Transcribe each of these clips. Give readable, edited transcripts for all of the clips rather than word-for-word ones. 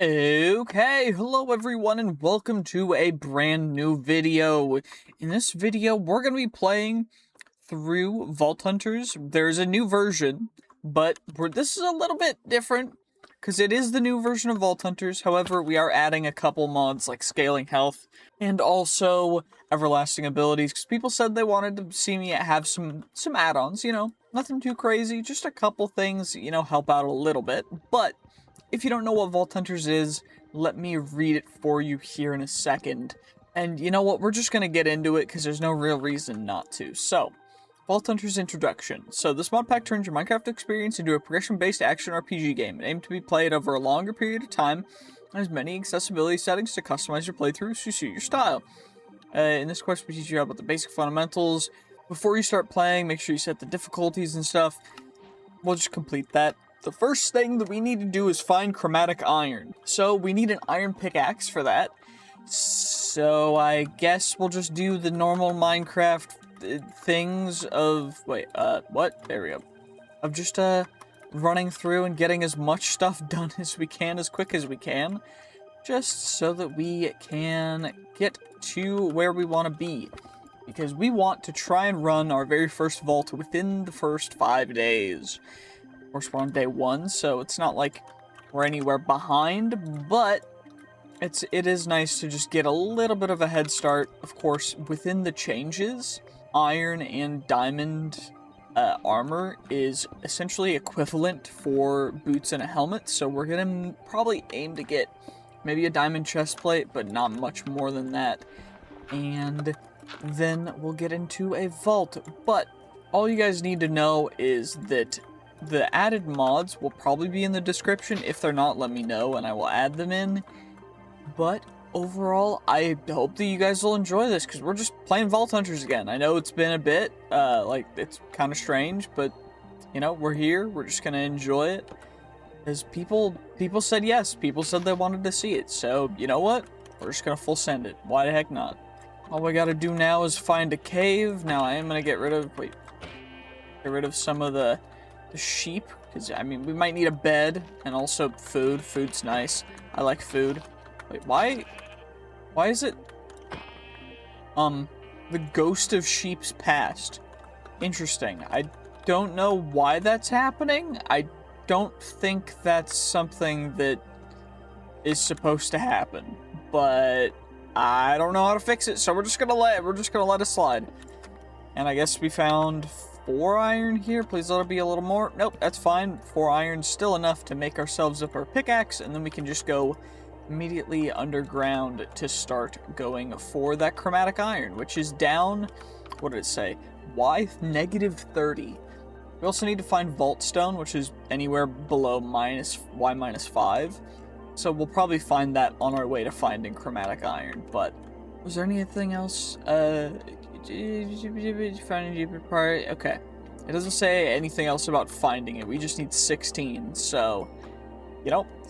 Okay, hello everyone and welcome to a brand new video. In this video, we're going to be playing through Vault Hunters. There's a new version, but this is a little bit different because it is the new version of Vault Hunters. However, we are adding a couple mods like scaling health and also everlasting abilities because people said they wanted to see me have some add-ons, nothing too crazy, just a couple things, help out a little bit. But if you don't know what Vault Hunters is, let me read it for you here in a second. And you know what, we're just going to get into it because there's no real reason not to. So, Vault Hunters Introduction. So this mod pack turns your Minecraft experience into a progression-based action RPG game, aimed to be played over a longer period of time, and has many accessibility settings to customize your playthrough to suit your style. In this quest, we teach you about the basic fundamentals. Before you start playing, make sure you set the difficulties and stuff. We'll just complete that. The first thing that we need to do is find chromatic iron. So we need an iron pickaxe for that. So I guess we'll just do the normal Minecraft things of, what? There we go. Of just, running through and getting as much stuff done as we can, as quick as we can. Just so that we can get to where we want to be. Because we want to try and run our very first vault within the first 5 days. Of course, we're on day 1, so it's not like we're anywhere behind, but it is nice to just get a little bit of a head start. Of course, within the changes, iron and diamond armor is essentially equivalent for boots and a helmet, so we're gonna probably aim to get maybe a diamond chest plate, but not much more than that. And then we'll get into a vault. But all you guys need to know is that the added mods will probably be in the description. If they're not, let me know and I will add them in. But overall, I hope that you guys will enjoy this because we're just playing Vault Hunters again. I know it's been a bit, it's kind of strange, but, we're here. We're just going to enjoy it. Because people said yes. People said they wanted to see it. So, you know what? We're just going to full send it. Why the heck not? All we got to do now is find a cave. Now, I am going to get rid of some of the sheep, because we might need a bed and also food. Food's nice. I like food. Wait, why is it the ghost of sheep's past? Interesting. I don't know why that's happening. I don't think that's something that is supposed to happen, but I don't know how to fix it, so we're just gonna let it slide. And I guess we found 4 iron here. Please let it be a little more. Nope, that's fine. 4 iron's still enough to make ourselves up our pickaxe, and then we can just go immediately underground to start going for that chromatic iron, which is down, what did it say? Y -30. We also need to find vault stone, which is anywhere below Y -5. So we'll probably find that on our way to finding chromatic iron. But was there anything else? Finding deeper part. Okay. It doesn't say anything else about finding it. We just need 16. So,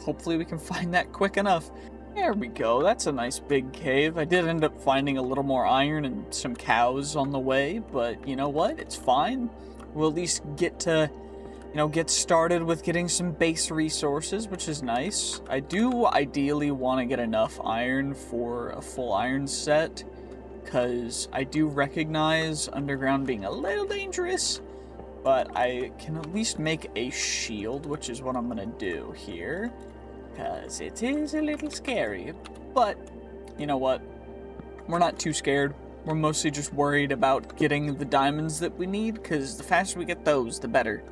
hopefully we can find that quick enough. There we go. That's a nice big cave. I did end up finding a little more iron and some cows on the way, but you know what? It's fine. We'll at least get to, get started with getting some base resources, which is nice. I do ideally want to get enough iron for a full iron set, because I do recognize underground being a little dangerous, but I can at least make a shield, which is what I'm going to do here, because it is a little scary. But, you know what? We're not too scared. We're mostly just worried about getting the diamonds that we need, because the faster we get those, the better.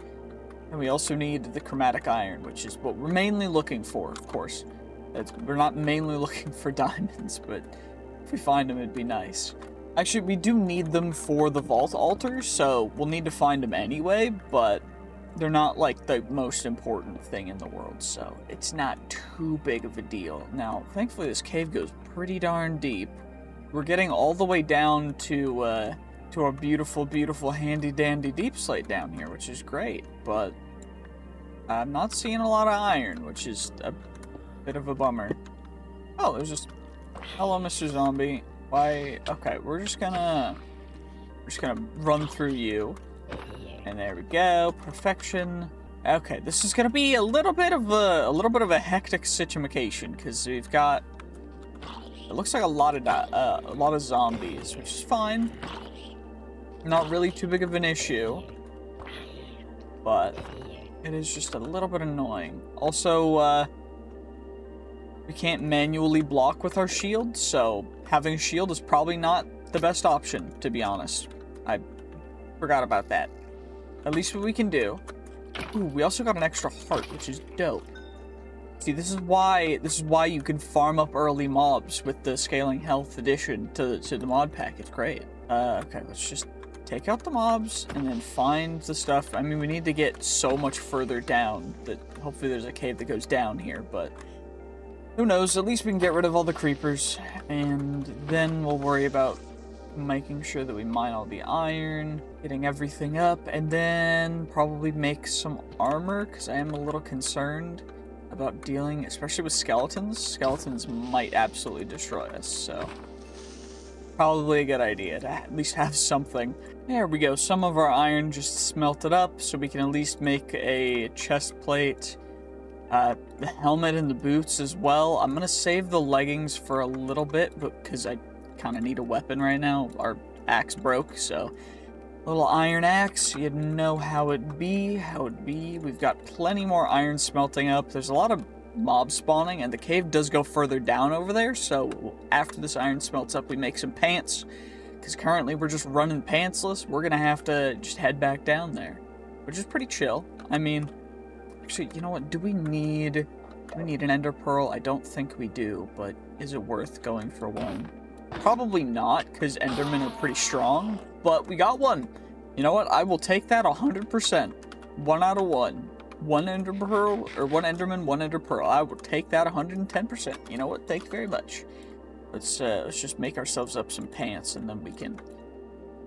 And we also need the chromatic iron, which is what we're mainly looking for, of course. We're not mainly looking for diamonds, but if we find them, it'd be nice. Actually, we do need them for the vault altar, so we'll need to find them anyway, but they're not, like, the most important thing in the world, so it's not too big of a deal. Now, thankfully, this cave goes pretty darn deep. We're getting all the way down to our beautiful, beautiful, handy-dandy deep slate down here, which is great, but I'm not seeing a lot of iron, which is a bit of a bummer. Oh, there's just... Hello, Mr. Zombie. Why? Okay, we're just gonna run through you. And there we go. Perfection. Okay, this is gonna be a little bit of a hectic situation because we've got. It looks like a lot of zombies, which is fine. Not really too big of an issue, but it is just a little bit annoying. Also, we can't manually block with our shield, so having a shield is probably not the best option, to be honest. I forgot about that. At least what we can do. Ooh, we also got an extra heart, which is dope. See, this is why you can farm up early mobs with the scaling health addition to the mod pack. It's great. Okay, let's just take out the mobs and then find the stuff. I mean, we need to get so much further down that hopefully there's a cave that goes down here, but who knows? At least we can get rid of all the creepers, and then we'll worry about making sure that we mine all the iron, getting everything up, and then probably make some armor, because I am a little concerned about dealing, especially with skeletons. Skeletons might absolutely destroy us, so probably a good idea to at least have something. There we go. Some of our iron just smelted up, so we can at least make a chest plate. The helmet and the boots as well. I'm gonna save the leggings for a little bit, but because I kind of need a weapon right now. Our axe broke, so little iron axe. You know how it'd be. We've got plenty more iron smelting up. There's a lot of mobs spawning, and the cave does go further down over there. So after this iron smelts up, we make some pants. Because currently we're just running pantsless. We're gonna have to just head back down there, which is pretty chill. I mean. Actually, you know what? Do we need an ender pearl? I don't think we do, but is it worth going for one? Probably not, because endermen are pretty strong, but we got one. You know what? I will take that 100%. 1 out of 1. One ender pearl, or one enderman, one ender pearl. I will take that 110%. You know what? Thank you very much. Let's just make ourselves up some pants, and then we can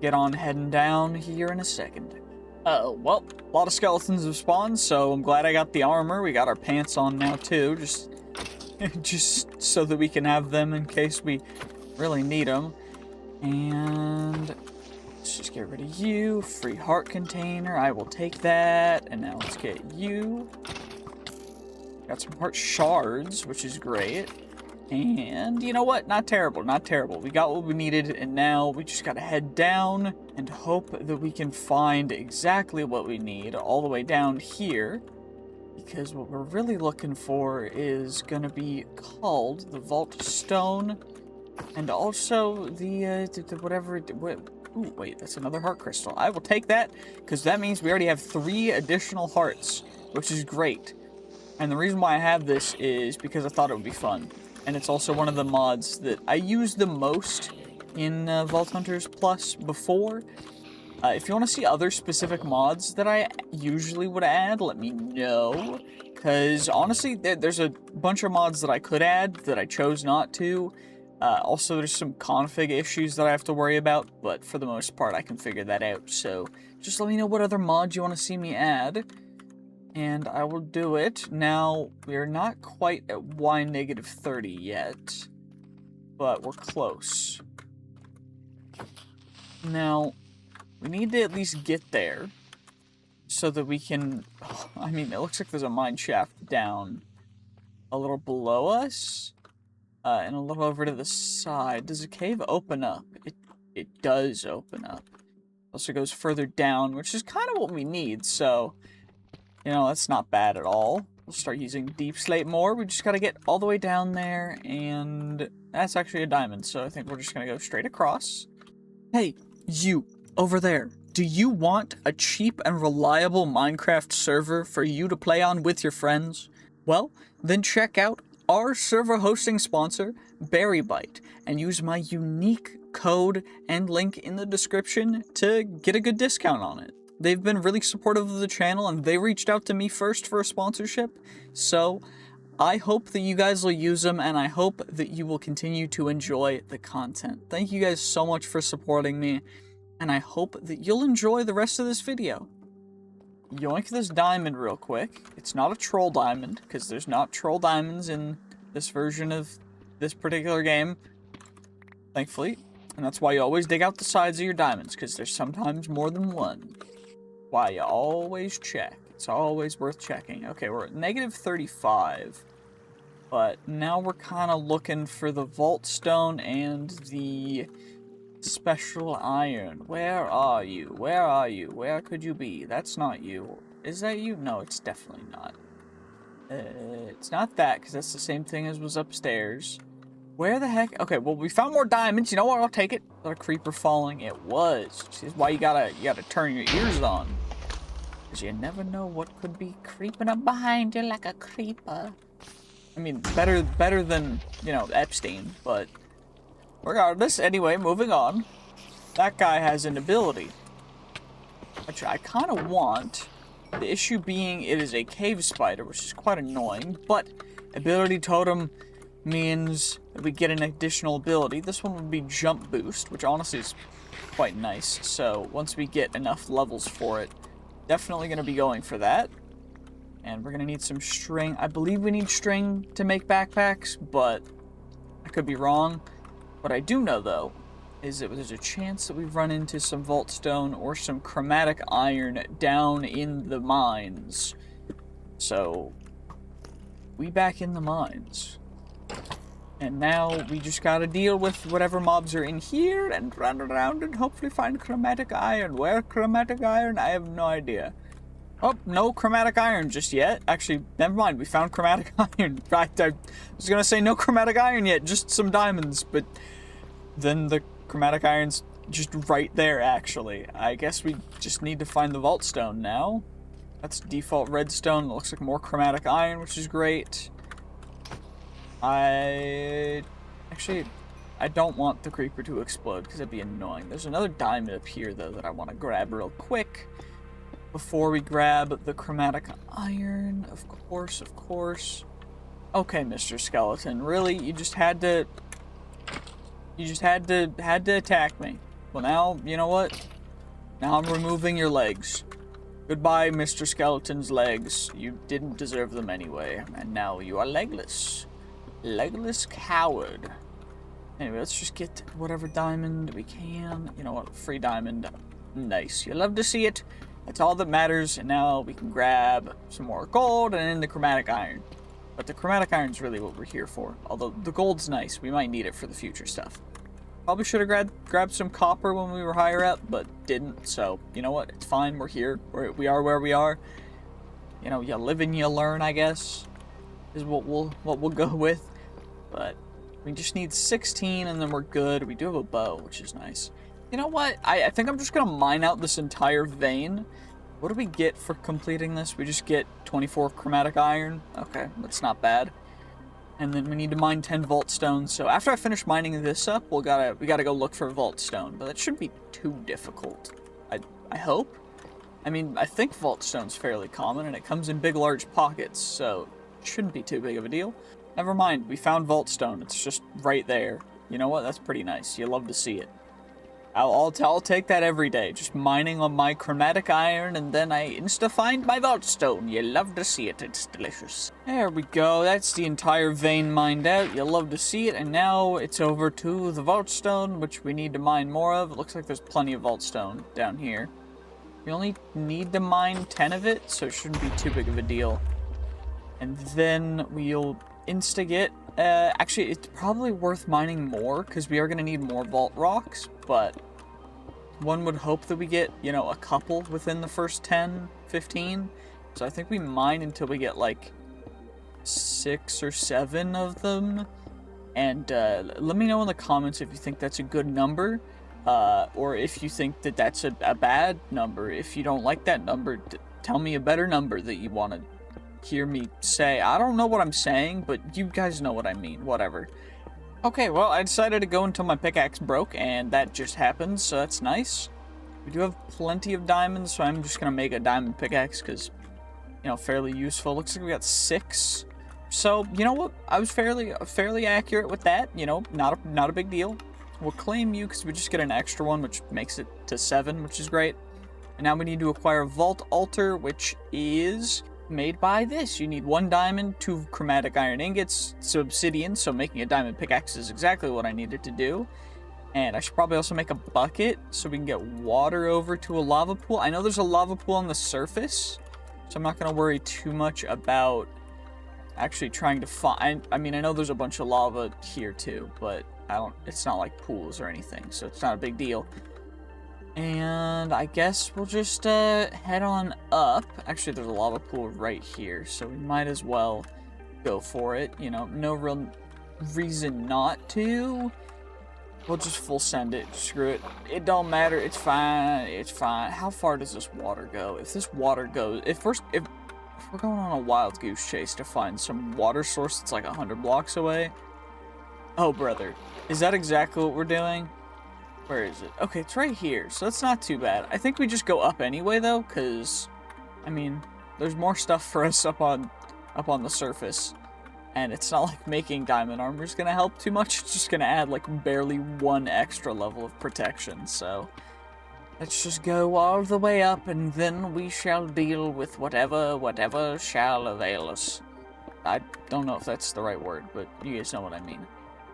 get on heading down here in a second. Well, a lot of skeletons have spawned, so I'm glad I got the armor. We got our pants on now, too, just so that we can have them in case we really need them. And let's just get rid of you. Free heart container, I will take that. And now let's get you. Got some heart shards, which is great. And you know what? Not terrible, not terrible. We got what we needed, and now we just gotta head down and hope that we can find exactly what we need all the way down here. Because what we're really looking for is gonna be called the Vault Stone, and also the whatever. Ooh, wait, that's another heart crystal. I will take that, because that means we already have 3 additional hearts, which is great. And the reason why I have this is because I thought it would be fun. And it's also one of the mods that I used the most in Vault Hunters Plus before. If you want to see other specific mods that I usually would add, let me know. Because honestly, there's a bunch of mods that I could add that I chose not to. Also, there's some config issues that I have to worry about, but for the most part, I can figure that out. So just let me know what other mods you want to see me add, and I will do it. Now, we are not quite at Y-30 yet, but we're close. Now, we need to at least get there so that we can... I mean, it looks like there's a mine shaft down a little below us, and a little over to the side. Does the cave open up? It does open up. Also goes further down, which is kind of what we need, so... You know, that's not bad at all. We'll start using deep slate more. We just gotta get all the way down there, and that's actually a diamond, so I think we're just gonna go straight across. Hey, you, over there. Do you want a cheap and reliable Minecraft server for you to play on with your friends? Well, then check out our server hosting sponsor, BerryBite, and use my unique code and link in the description to get a good discount on it. They've been really supportive of the channel, and they reached out to me first for a sponsorship, so I hope that you guys will use them, and I hope that you will continue to enjoy the content. Thank you guys so much for supporting me, and I hope that you'll enjoy the rest of this video. Yoink this diamond real quick. It's not a troll diamond, because there's not troll diamonds in this version of this particular game, thankfully, and that's why you always dig out the sides of your diamonds, because there's sometimes more than one. Why you always check. It's always worth checking. Okay, we're at negative 35. But now we're kind of looking for the vault stone and the special iron. Where are you? Where are you? Where could you be? That's not you. Is that you? No, it's definitely not. It's not that, because that's the same thing as was upstairs. Where the heck? Okay, well, we found more diamonds. You know what? I'll take it. Was that a creeper falling? It was. This is why you gotta turn your ears on. Because you never know what could be creeping up behind you like a creeper. I mean, better than, you know, Epstein, but regardless, anyway, moving on. That guy has an ability, which I kind of want. The issue being it is a cave spider, which is quite annoying, but ability totem means that we get an additional ability. This one would be jump boost, which honestly is quite nice. So once we get enough levels for it, definitely going to be going for that. And we're going to need some string. I believe we need string to make backpacks, but I could be wrong. What I do know, though, is that there's a chance that we run into some vault stone or some chromatic iron down in the mines. So, we back in the mines. And now we just gotta deal with whatever mobs are in here and run around and hopefully find chromatic iron. Where chromatic iron? I have no idea. Oh, no chromatic iron just yet. Actually, never mind. We found chromatic iron. I was gonna say no chromatic iron yet, just some diamonds, but then the chromatic iron's just right there, actually. I guess we just need to find the vault stone now. That's default redstone. It looks like more chromatic iron, which is great. I don't want the creeper to explode because it'd be annoying. There's another diamond up here, though, that I want to grab real quick. Before we grab the chromatic iron, of course. Okay, Mr. Skeleton, really? You just had to attack me. Well, now, you know what? Now I'm removing your legs. Goodbye, Mr. Skeleton's legs. You didn't deserve them anyway, and now you are legless. Legless coward. Anyway, let's just get whatever diamond we can. You know what? Free diamond. Nice. You love to see it. That's all that matters, and now we can grab some more gold and then the chromatic iron. But the chromatic iron's really what we're here for. Although the gold's nice, we might need it for the future stuff. Probably should have grabbed some copper when we were higher up, but didn't, so you know what? It's fine, we're here. We are where we are. You know, you live and you learn, I guess, is what we'll go with. But we just need 16 and then we're good. We do have a bow, which is nice. You know what? I think I'm just going to mine out this entire vein. What do we get for completing this? We just get 24 chromatic iron. Okay, that's not bad. And then we need to mine 10 vault stones. So after I finish mining this up, we gotta go look for a vault stone. But that shouldn't be too difficult. I hope. I mean, I think vault stone's fairly common, and it comes in big, large pockets, so it shouldn't be too big of a deal. Never mind, we found vault stone. It's just right there. You know what? That's pretty nice. You love to see it. I'll take that every day. Just mining on my chromatic iron, and then I insta-find my vault stone. You love to see it. It's delicious. There we go. That's the entire vein mined out. You love to see it, and now it's over to the vault stone, which we need to mine more of. It looks like there's plenty of vault stone down here. We only need to mine 10 of it, so it shouldn't be too big of a deal. And then we'll insta-get... actually, it's probably worth mining more, because we are going to need more vault rocks, but... one would hope that we get, you know, a couple within the first 10, 15. So I think we mine until we get, like, 6 or 7 of them. And let me know in the comments if you think that's a good number. Or if you think that that's a bad number. If you don't like that number, tell me a better number that you want to hear me say. I don't know what I'm saying, but you guys know what I mean. Whatever. Okay, well, I decided to go until my pickaxe broke, and that just happened, so that's nice. We do have plenty of diamonds, so I'm just going to make a diamond pickaxe, because, you know, fairly useful. Looks like we got 6. So, you know what? I was fairly accurate with that, you know, not a big deal. We'll claim you, because we just get an extra one, which makes it to 7, which is great. And now we need to acquire Vault Altar, which is... made by this. You need 1 diamond, 2 chromatic iron ingots, some obsidian, so making a diamond pickaxe is exactly what I needed to do. And I should probably also make a bucket so we can get water over to a lava pool. I know there's a lava pool on the surface, So I'm not going to worry too much about actually trying to find... I mean, I know there's a bunch of lava here too, but it's not like pools or anything, so it's not a big deal. And I guess we'll just head on up. Actually, there's a lava pool right here, so we might as well go for it. You know, no real reason not to. We'll just full send it. Screw it. It don't matter. It's fine. It's fine. How far does this water go? If this water goes... If we're going on a wild goose chase to find some water source that's like 100 blocks away... Oh, brother. Is that exactly what we're doing? Where is it? Okay, it's right here, so that's not too bad. I think we just go up anyway, though, because... I mean, there's more stuff for us up on the surface. And it's not like making diamond armor is going to help too much. It's just going to add, like, barely one extra level of protection. So, let's just go all the way up, and then we shall deal with whatever shall avail us. I don't know if that's the right word, but you guys know what I mean.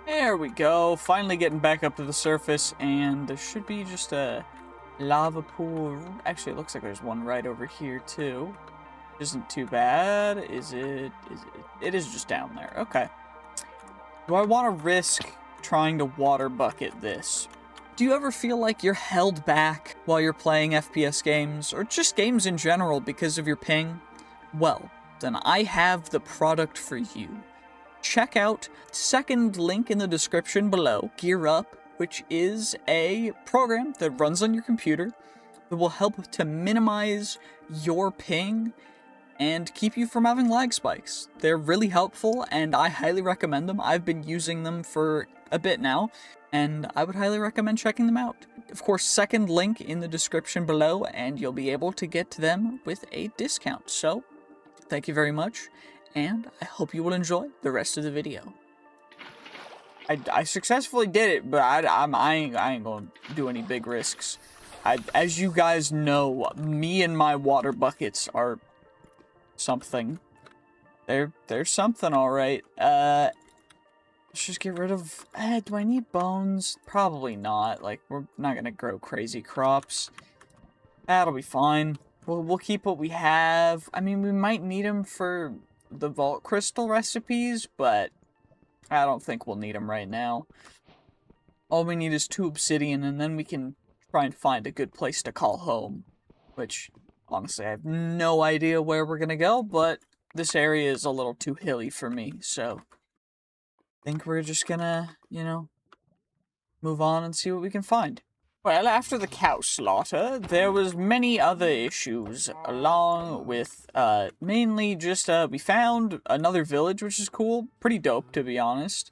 There we go. Finally getting back up to the surface, and there should be just a lava pool. Actually, it looks like there's one right over here, too. Isn't too bad, is it? It is just down there. Okay. Do I want to risk trying to water bucket this? Do you ever feel like you're held back while you're playing FPS games, or just games in general because of your ping? Well, then I have the product for you. Check out second link in the description below, Gear Up, which is a program that runs on your computer that will help to minimize your ping and keep you from having lag spikes. They're really helpful, and I highly recommend them. I've been using them for a bit now, and I would highly recommend checking them out. Of course, second link in the description below, and you'll be able to get them with a discount. So, thank you very much, and I hope you will enjoy the rest of the video. I successfully did it, but I ain't gonna do any big risks. As you guys know, me and my water buckets are something. There's something, alright. Let's just get rid of... do I need bones? Probably not. Like, we're not gonna grow crazy crops. That'll be fine. We'll keep what we have. I mean, we might need them for the vault crystal recipes, but I don't think we'll need them right now. All we need is 2 obsidian, and then we can try and find a good place to call home. Which... honestly, I have no idea where we're gonna go, but this area is a little too hilly for me, so I think we're just gonna, you know, move on and see what we can find. Well, after the cow slaughter, there was many other issues, along with, mainly just, we found another village, which is cool. Pretty dope, to be honest.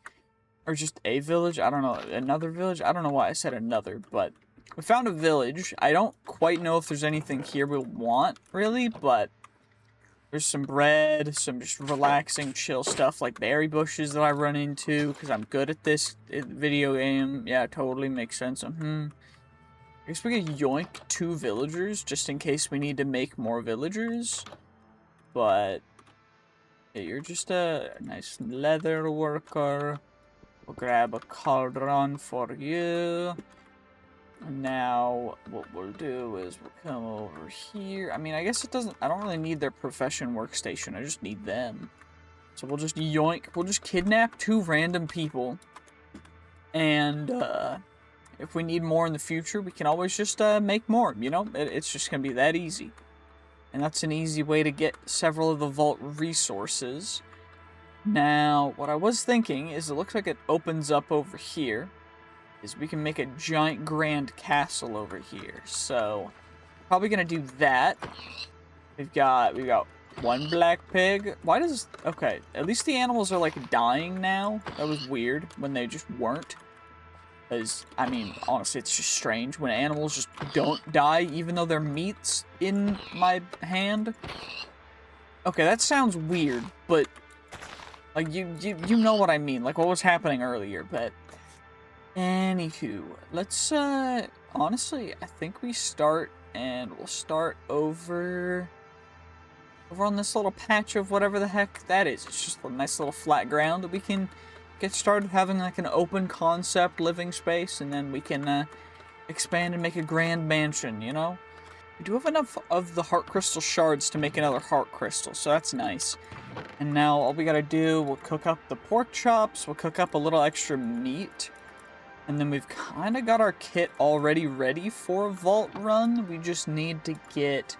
Or just a village, I don't know, another village? I don't know why I said another, but... we found a village. I don't quite know if there's anything here we'll want, really, but there's some bread, some just relaxing, chill stuff like berry bushes that I run into, because I'm good at this video game. Yeah, totally makes sense. I guess we could yoink 2 villagers, just in case we need to make more villagers, but yeah, you're just a nice leather worker. We'll grab a cauldron for you. Now, what we'll do is we'll come over here. I mean, I guess it doesn't... I don't really need their profession workstation. I just need them. So we'll just yoink. We'll just kidnap 2 random people. And, if we need more in the future, we can always just, make more, you know? It's just gonna be that easy. And that's an easy way to get several of the vault resources. Now, what I was thinking is it looks like it opens up over here. Is we can make a giant grand castle over here. So, probably gonna do that. We've got 1 black pig. Why does... okay, at least the animals are, like, dying now. That was weird when they just weren't. Because, I mean, honestly, it's just strange when animals just don't die, even though their meat's in my hand. Okay, that sounds weird, but... like, you know what I mean. Like, what was happening earlier, but... anywho, let's, honestly, I think we start, and we'll start over on this little patch of whatever the heck that is. It's just a nice little flat ground that we can get started having, like, an open concept living space, and then we can, expand and make a grand mansion, you know? We do have enough of the heart crystal shards to make another heart crystal, so that's nice. And now all we gotta do, we'll cook up the pork chops, we'll cook up a little extra meat, and then we've kind of got our kit already ready for a vault run. We just need to get,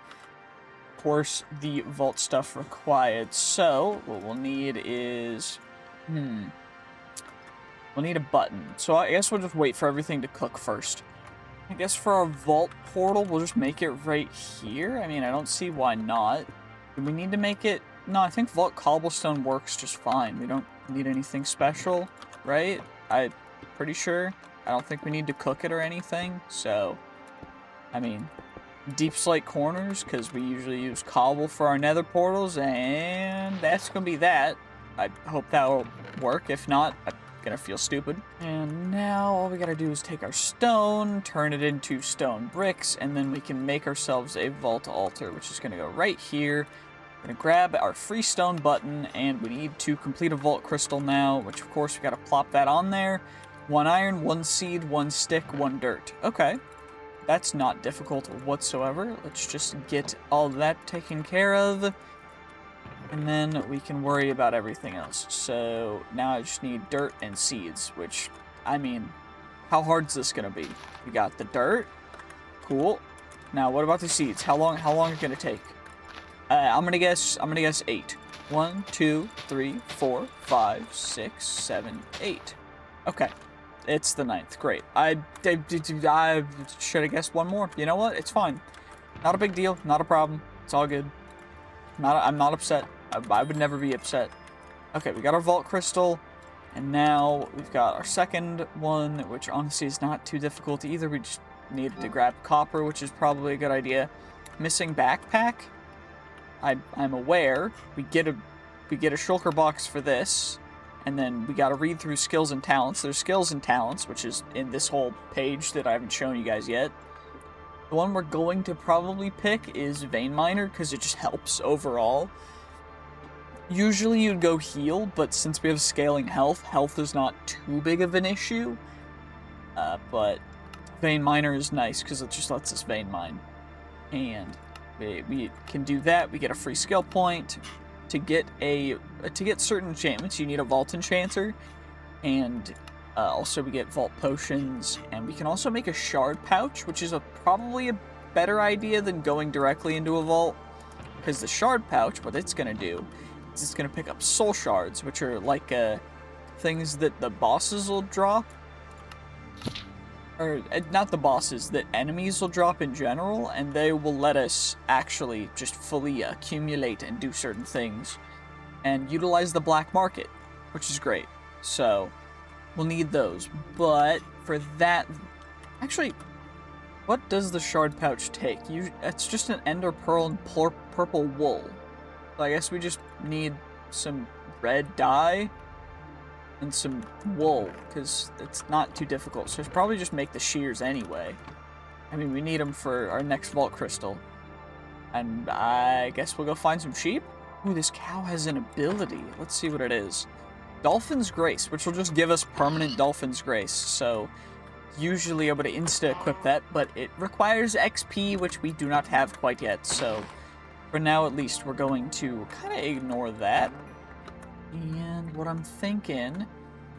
of course, the vault stuff required. So, what we'll need is, we'll need a button. So I guess we'll just wait for everything to cook first. I guess for our vault portal, we'll just make it right here. I mean, I don't see why not. Do we need to make it? No, I think vault cobblestone works just fine. We don't need anything special, right? I'm pretty sure. I don't think we need to cook it or anything. So, I mean, deep slate corners, because we usually use cobble for our nether portals, and that's going to be that. I hope that will work. If not, gonna feel stupid. And now all we gotta do is take our stone, turn it into stone bricks, and then we can make ourselves a vault altar, which is gonna go right here. We're gonna grab our free stone button, and we need to complete a vault crystal now, which of course we gotta plop that on there. 1 iron, 1 seed, 1 stick, 1 dirt. Okay, that's not difficult whatsoever. Let's just get all that taken care of, and then we can worry about everything else. So now I just need dirt and seeds, which, I mean, how hard is this gonna be? We got the dirt, cool. Now what about the seeds? How long is it gonna take? I'm gonna guess 8. 1, 2, 3, 4, 5, 6, 7, 8. Okay, it's the 9th. Great. I should have guessed 1 more. You know what? It's fine. Not a big deal. Not a problem. It's all good. I'm not upset. I would never be upset. Okay, we got our vault crystal, and now we've got our second one, which honestly is not too difficult either. We just needed to grab copper, which is probably a good idea. Missing backpack. I'm aware. We get a shulker box for this, and then we gotta read through skills and talents. There's skills and talents, which is in this whole page that I haven't shown you guys yet. The one we're going to probably pick is Vein Miner, because it just helps overall. Usually you'd go heal, but since we have scaling health is not too big of an issue. But Vein Miner is nice, because it just lets us vein mine. And we can do that. We get a free skill point. To get certain enchantments, you need a vault enchanter. And also we get vault potions, and we can also make a shard pouch, which is probably a better idea than going directly into a vault, because the shard pouch, what it's going to do is it's going to pick up soul shards, which are like things that the bosses will drop, or not the bosses, that enemies will drop in general, and they will let us actually just fully accumulate and do certain things and utilize the black market, which is great. So we'll need those, but for that, actually, what does the shard pouch take? It's just an ender pearl and purple wool. So I guess we just need some red dye and some wool, because it's not too difficult. So it's probably just make the shears anyway. I mean, we need them for our next vault crystal. And I guess we'll go find some sheep. Ooh, this cow has an ability. Let's see what it is. Dolphin's Grace, which will just give us permanent Dolphin's Grace. So usually able to insta-equip that, but it requires XP, which we do not have quite yet. So for now, at least, we're going to kind of ignore that. And what I'm thinking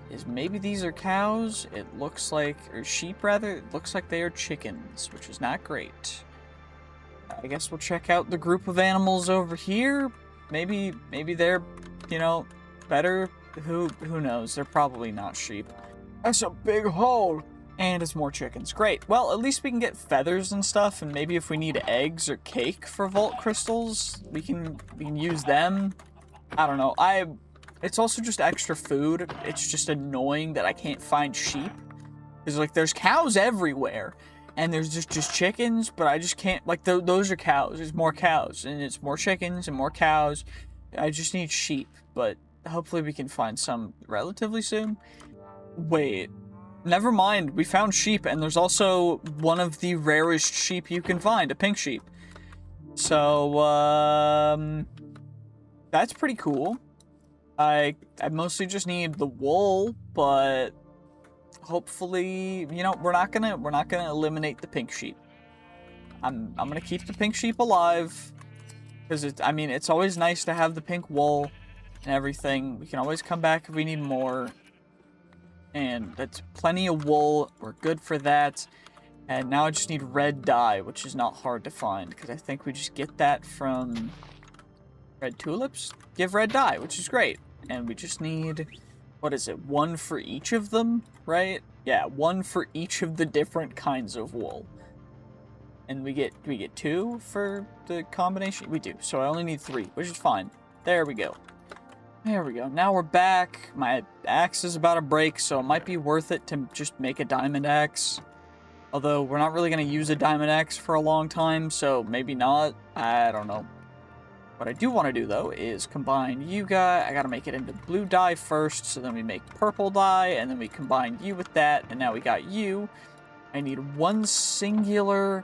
is maybe these are cows. It looks like, or sheep rather, it looks like they are chickens, which is not great. I guess we'll check out the group of animals over here. Maybe they're, you know, better. Who knows? They're probably not sheep. That's a big hole. And it's more chickens. Great. Well, at least we can get feathers and stuff, and maybe if we need eggs or cake for vault crystals, we can use them. I don't know. It's also just extra food. It's just annoying that I can't find sheep. Because, like, there's cows everywhere, and there's just chickens, but I just can't, like, those are cows. There's more cows, and it's more chickens and more cows. I just need sheep, but hopefully we can find some relatively soon. Wait. Never mind, we found sheep, and there's also one of the rarest sheep you can find, a pink sheep. So, that's pretty cool. I mostly just need the wool, but hopefully, you know, we're not gonna eliminate the pink sheep. I'm gonna keep the pink sheep alive. Because it's always nice to have the pink wool and everything. We can always come back if we need more. And that's plenty of wool. We're good for that. And now I just need red dye, which is not hard to find. Because I think we just get that from red tulips. Give red dye, which is great. And we just need, what is it, one for each of them, right? Yeah, one for each of the different kinds of wool. And we get 2 for the combination? We do, so I only need 3, which is fine. There we go. There we go. Now we're back. My axe is about to break, so it might be worth it to just make a diamond axe. Although, we're not really going to use a diamond axe for a long time, so maybe not. I don't know. What I do want to do, though, is combine you guys. I got to make it into blue dye first, so then we make purple dye, and then we combine you with that, and now we got you. I need 1 singular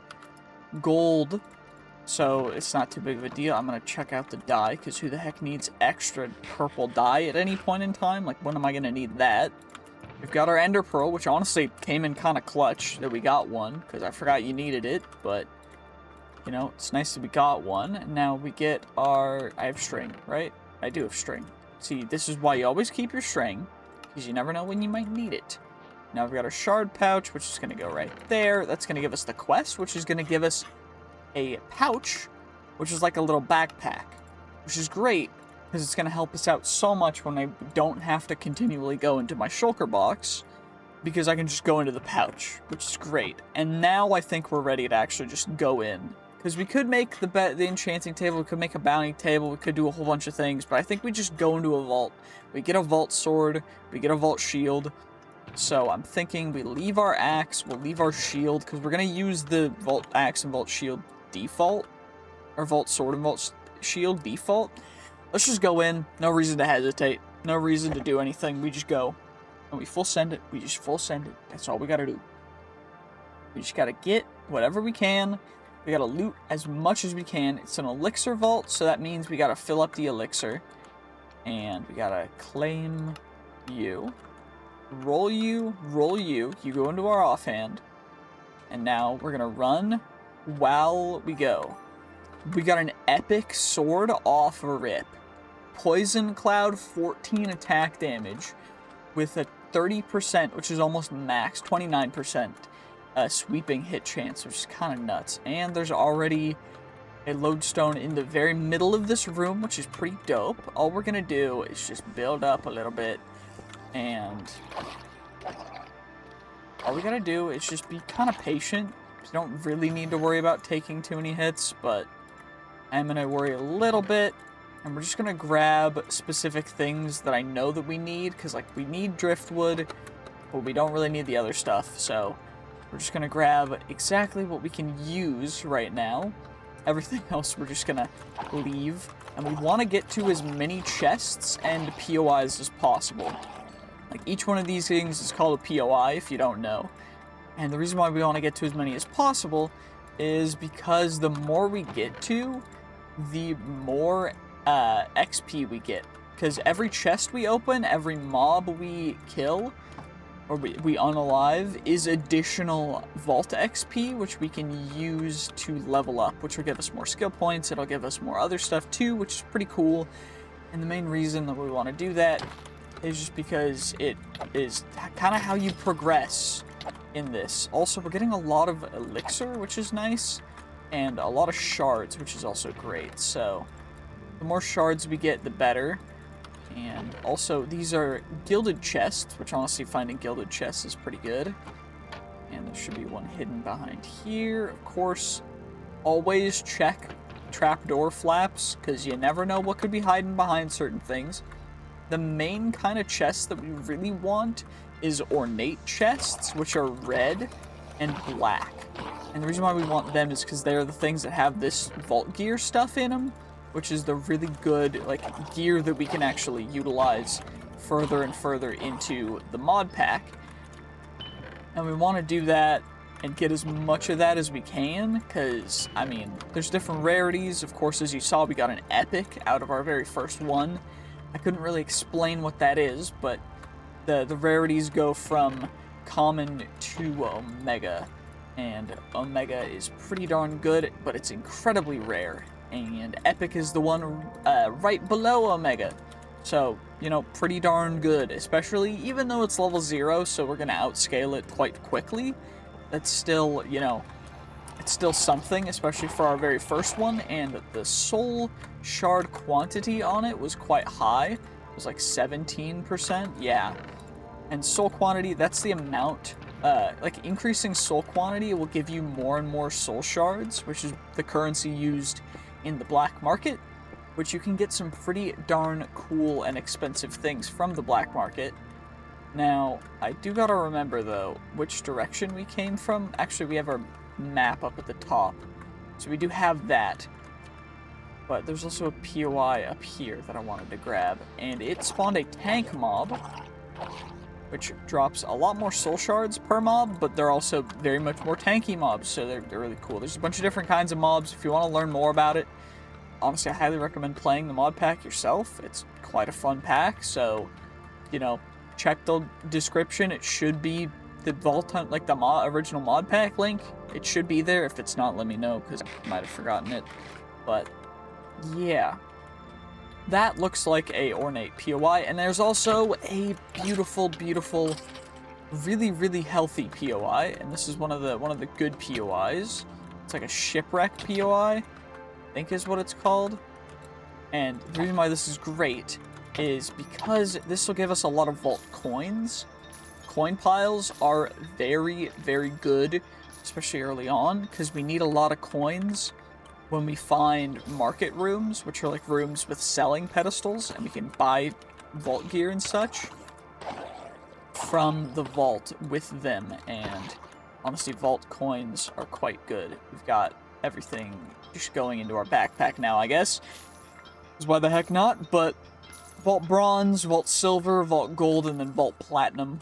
gold, so it's not too big of a deal. I'm gonna check out the dye, because who the heck needs extra purple dye at any point in time? Like, when am I gonna need that? We've got our ender pearl, which honestly came in kind of clutch that we got one, because I forgot you needed it, but, you know, it's nice that we got one. And now we get our, I have string, right? I do have string. See, this is why you always keep your string, because you never know when you might need it. Now we've got our shard pouch, which is going to go right there. That's going to give us the quest, which is going to give us a pouch, which is like a little backpack, which is great because it's going to help us out so much when I don't have to continually go into my shulker box, because I can just go into the pouch, which is great. And now I think we're ready to actually just go in, because we could make the enchanting table, we could make a bounty table, we could do a whole bunch of things, but I think we just go into a vault. We get a vault sword, we get a vault shield. So I'm thinking we leave our axe, we'll leave our shield, because we're going to use the vault axe and vault shield default, or vault sword and vault shield default. Let's just go in, no reason to hesitate, no reason to do anything, we just go. And we full send it, we just full send it, that's all we got to do. We just got to get whatever we can, we got to loot as much as we can. It's an elixir vault, so that means we got to fill up the elixir. And we got to claim you. Roll you, you go into our offhand, and now we're gonna run while we go. We got an epic sword off rip. Poison Cloud, 14 attack damage, with a 30%, which is almost max, 29% sweeping hit chance, which is kind of nuts. And there's already a lodestone in the very middle of this room, which is pretty dope. All we're gonna do is just build up a little bit. And all we gotta do is just be kind of patient. You don't really need to worry about taking too many hits, but I'm gonna worry a little bit. And we're just gonna grab specific things that I know that we need, because like we need driftwood, but we don't really need the other stuff. So we're just gonna grab exactly what we can use right now. Everything else we're just gonna leave. And we want to get to as many chests and POIs as possible. Like, each one of these things is called a POI, if you don't know. And the reason why we want to get to as many as possible is because the more we get to, the more XP we get. Because every chest we open, every mob we kill, or we unalive, is additional vault XP, which we can use to level up, which will give us more skill points. It'll give us more other stuff too, which is pretty cool. And the main reason that we want to do that is just because it is kind of how you progress in this. Also, we're getting a lot of elixir, which is nice, and a lot of shards, which is also great. So the more shards we get, the better. And also, these are gilded chests, which honestly finding gilded chests is pretty good. And there should be one hidden behind here. Of course, always check trapdoor flaps, because you never know what could be hiding behind certain things. The main kind of chests that we really want is ornate chests, which are red and black. And the reason why we want them is because they're the things that have this vault gear stuff in them, which is the really good like gear that we can actually utilize further and further into the mod pack. And we want to do that and get as much of that as we can, because, I mean, there's different rarities. Of course, as you saw, we got an epic out of our very first one. I couldn't really explain what that is, but the rarities go from common to omega. And Omega is pretty darn good, but it's incredibly rare. And Epic is the one right below Omega. So, you know, pretty darn good, especially even though it's level 0, so we're going to outscale it quite quickly. That's still, you know, it's still something, especially for our very first one, and the soul shard quantity on it was quite high. It was like 17%, yeah. And soul quantity, that's the amount, like increasing soul quantity will give you more and more soul shards, which is the currency used in the black market, which you can get some pretty darn cool and expensive things from the black market. Now, I do gotta remember, though, which direction we came from. Actually, we have our map up at the top, so we do have that. But there's also a POI up here that I wanted to grab, and it spawned a tank mob, which drops a lot more soul shards per mob, but they're also very much more tanky mobs, so they're really cool. There's a bunch of different kinds of mobs. If you want to learn more about it, honestly, I highly recommend playing the mod pack yourself. It's quite a fun pack, so, you know, check the description. It should be the Vault Hunt, like the original mod pack link. It should be there. If it's not, let me know, because I might have forgotten it. But, yeah. That looks like a ornate POI, and there's also a beautiful, beautiful, really, really healthy POI, and this is one of the good POIs. It's like a shipwreck POI, I think is what it's called. And the reason why this is great is because this will give us a lot of vault coins. Coin piles are very, very good, especially early on, because we need a lot of coins when we find market rooms, which are like rooms with selling pedestals, and we can buy vault gear and such from the vault with them. And honestly, vault coins are quite good. We've got everything just going into our backpack now, I guess. Is why the heck not? But vault bronze, vault silver, vault gold, and then vault platinum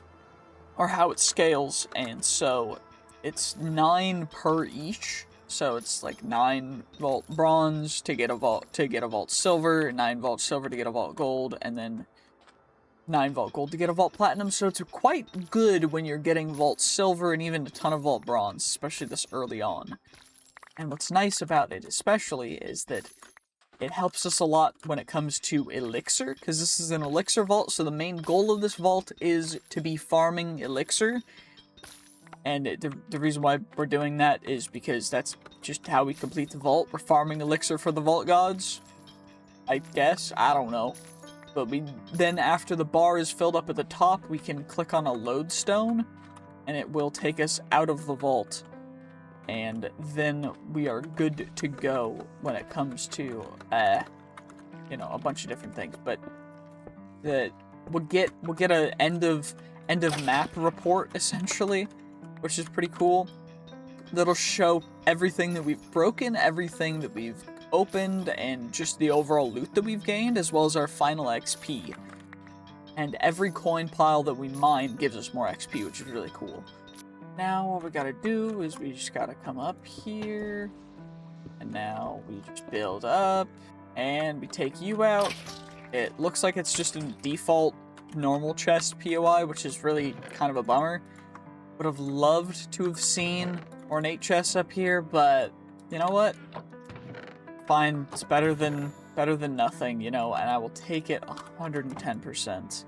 are how it scales, and so it's 9 per each. So it's like 9 vault bronze to get a vault silver, 9 vault silver to get a vault gold, and then 9 vault gold to get a vault platinum. So it's quite good when you're getting vault silver and even a ton of vault bronze, especially this early on. And what's nice about it especially is that it helps us a lot when it comes to elixir, because this is an elixir vault, so the main goal of this vault is to be farming elixir. And the reason why we're doing that is because that's just how we complete the vault. We're farming elixir for the vault gods, I guess. I don't know. But then after the bar is filled up at the top, we can click on a lodestone, and it will take us out of the vault. And then we are good to go when it comes to, you know, a bunch of different things. But we'll get a end of map report, essentially, which is pretty cool. That'll show everything that we've broken, everything that we've opened, and just the overall loot that we've gained, as well as our final XP. And every coin pile that we mine gives us more XP, which is really cool. Now what we gotta do is we just gotta come up here, and now we just build up, and we take you out. It looks like it's just a default normal chest POI, which is really kind of a bummer. Would have loved to have seen ornate chests up here, but you know what? Fine, it's better than nothing, you know, and I will take it 110%.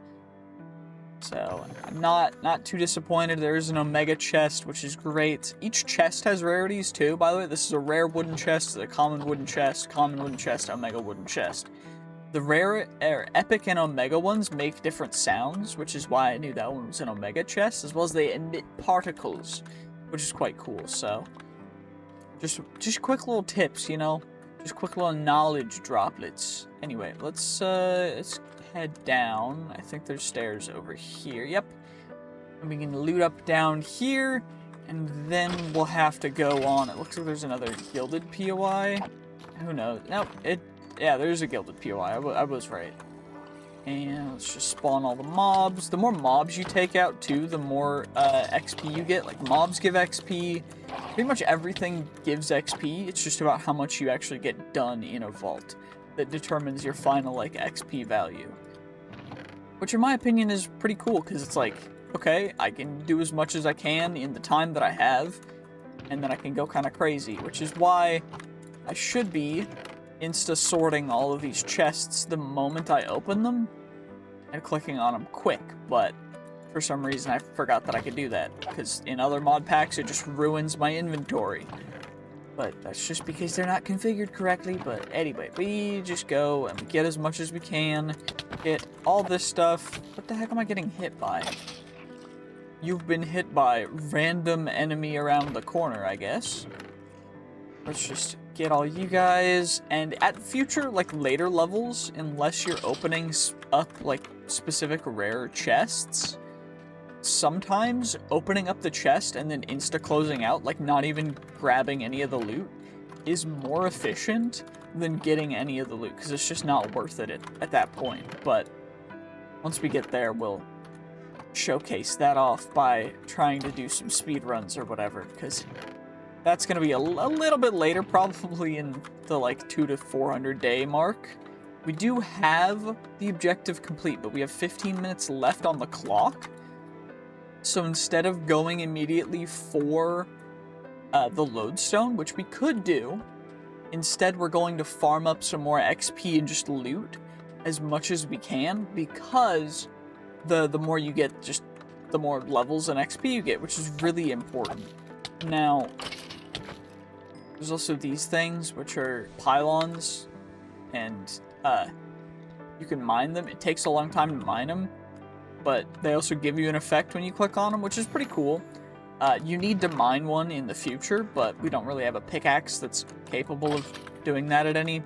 So I'm not too disappointed. There is an Omega chest, which is great. Each chest has rarities too, by the way. This is a rare wooden chest, a common wooden chest, Omega wooden chest. The rare Epic and Omega ones make different sounds, which is why I knew that one was an Omega chest, as well as they emit particles, which is quite cool. So just quick little tips, you know, just quick little knowledge droplets. Anyway, let's head down. I think there's stairs over here. Yep. And we can loot up down here, and then we'll have to go on. It looks like there's another gilded POI. Who knows? Nope. Yeah, there's a gilded POI. I was right. And let's just spawn all the mobs. The more mobs you take out, too, the more XP you get. Like, mobs give XP. Pretty much everything gives XP. It's just about how much you actually get done in a vault that determines your final, like, XP value. Which, in my opinion, is pretty cool, because it's like, okay, I can do as much as I can in the time that I have. and then I can go kind of crazy, which is why I should be insta-sorting all of these chests the moment I open them and clicking on them quick, but for some reason I forgot that I could do that, because in other mod packs it just ruins my inventory. But that's just because they're not configured correctly. But anyway, we just go and we get as much as we can, get all this stuff. What the heck am I getting hit by? You've been hit by random enemy around the corner, I guess. Let's just get all you guys, and at future, like, later levels, unless you're opening up, like, specific rare chests, sometimes opening up the chest and then insta-closing out, like, not even grabbing any of the loot, is more efficient than getting any of the loot, because it's just not worth it at that point. But once we get there, we'll showcase that off by trying to do some speed runs or whatever, because that's going to be a little bit later, probably in the, like, 200 to 400 day mark. We do have the objective complete, but we have 15 minutes left on the clock. So instead of going immediately for the lodestone, which we could do, instead we're going to farm up some more XP and just loot as much as we can, because the more you get, just the more levels and XP you get, which is really important. Now, there's also these things, which are pylons, and you can mine them. It takes a long time to mine them, but they also give you an effect when you click on them, which is pretty cool. You need to mine one in the future, but we don't really have a pickaxe that's capable of doing that at any,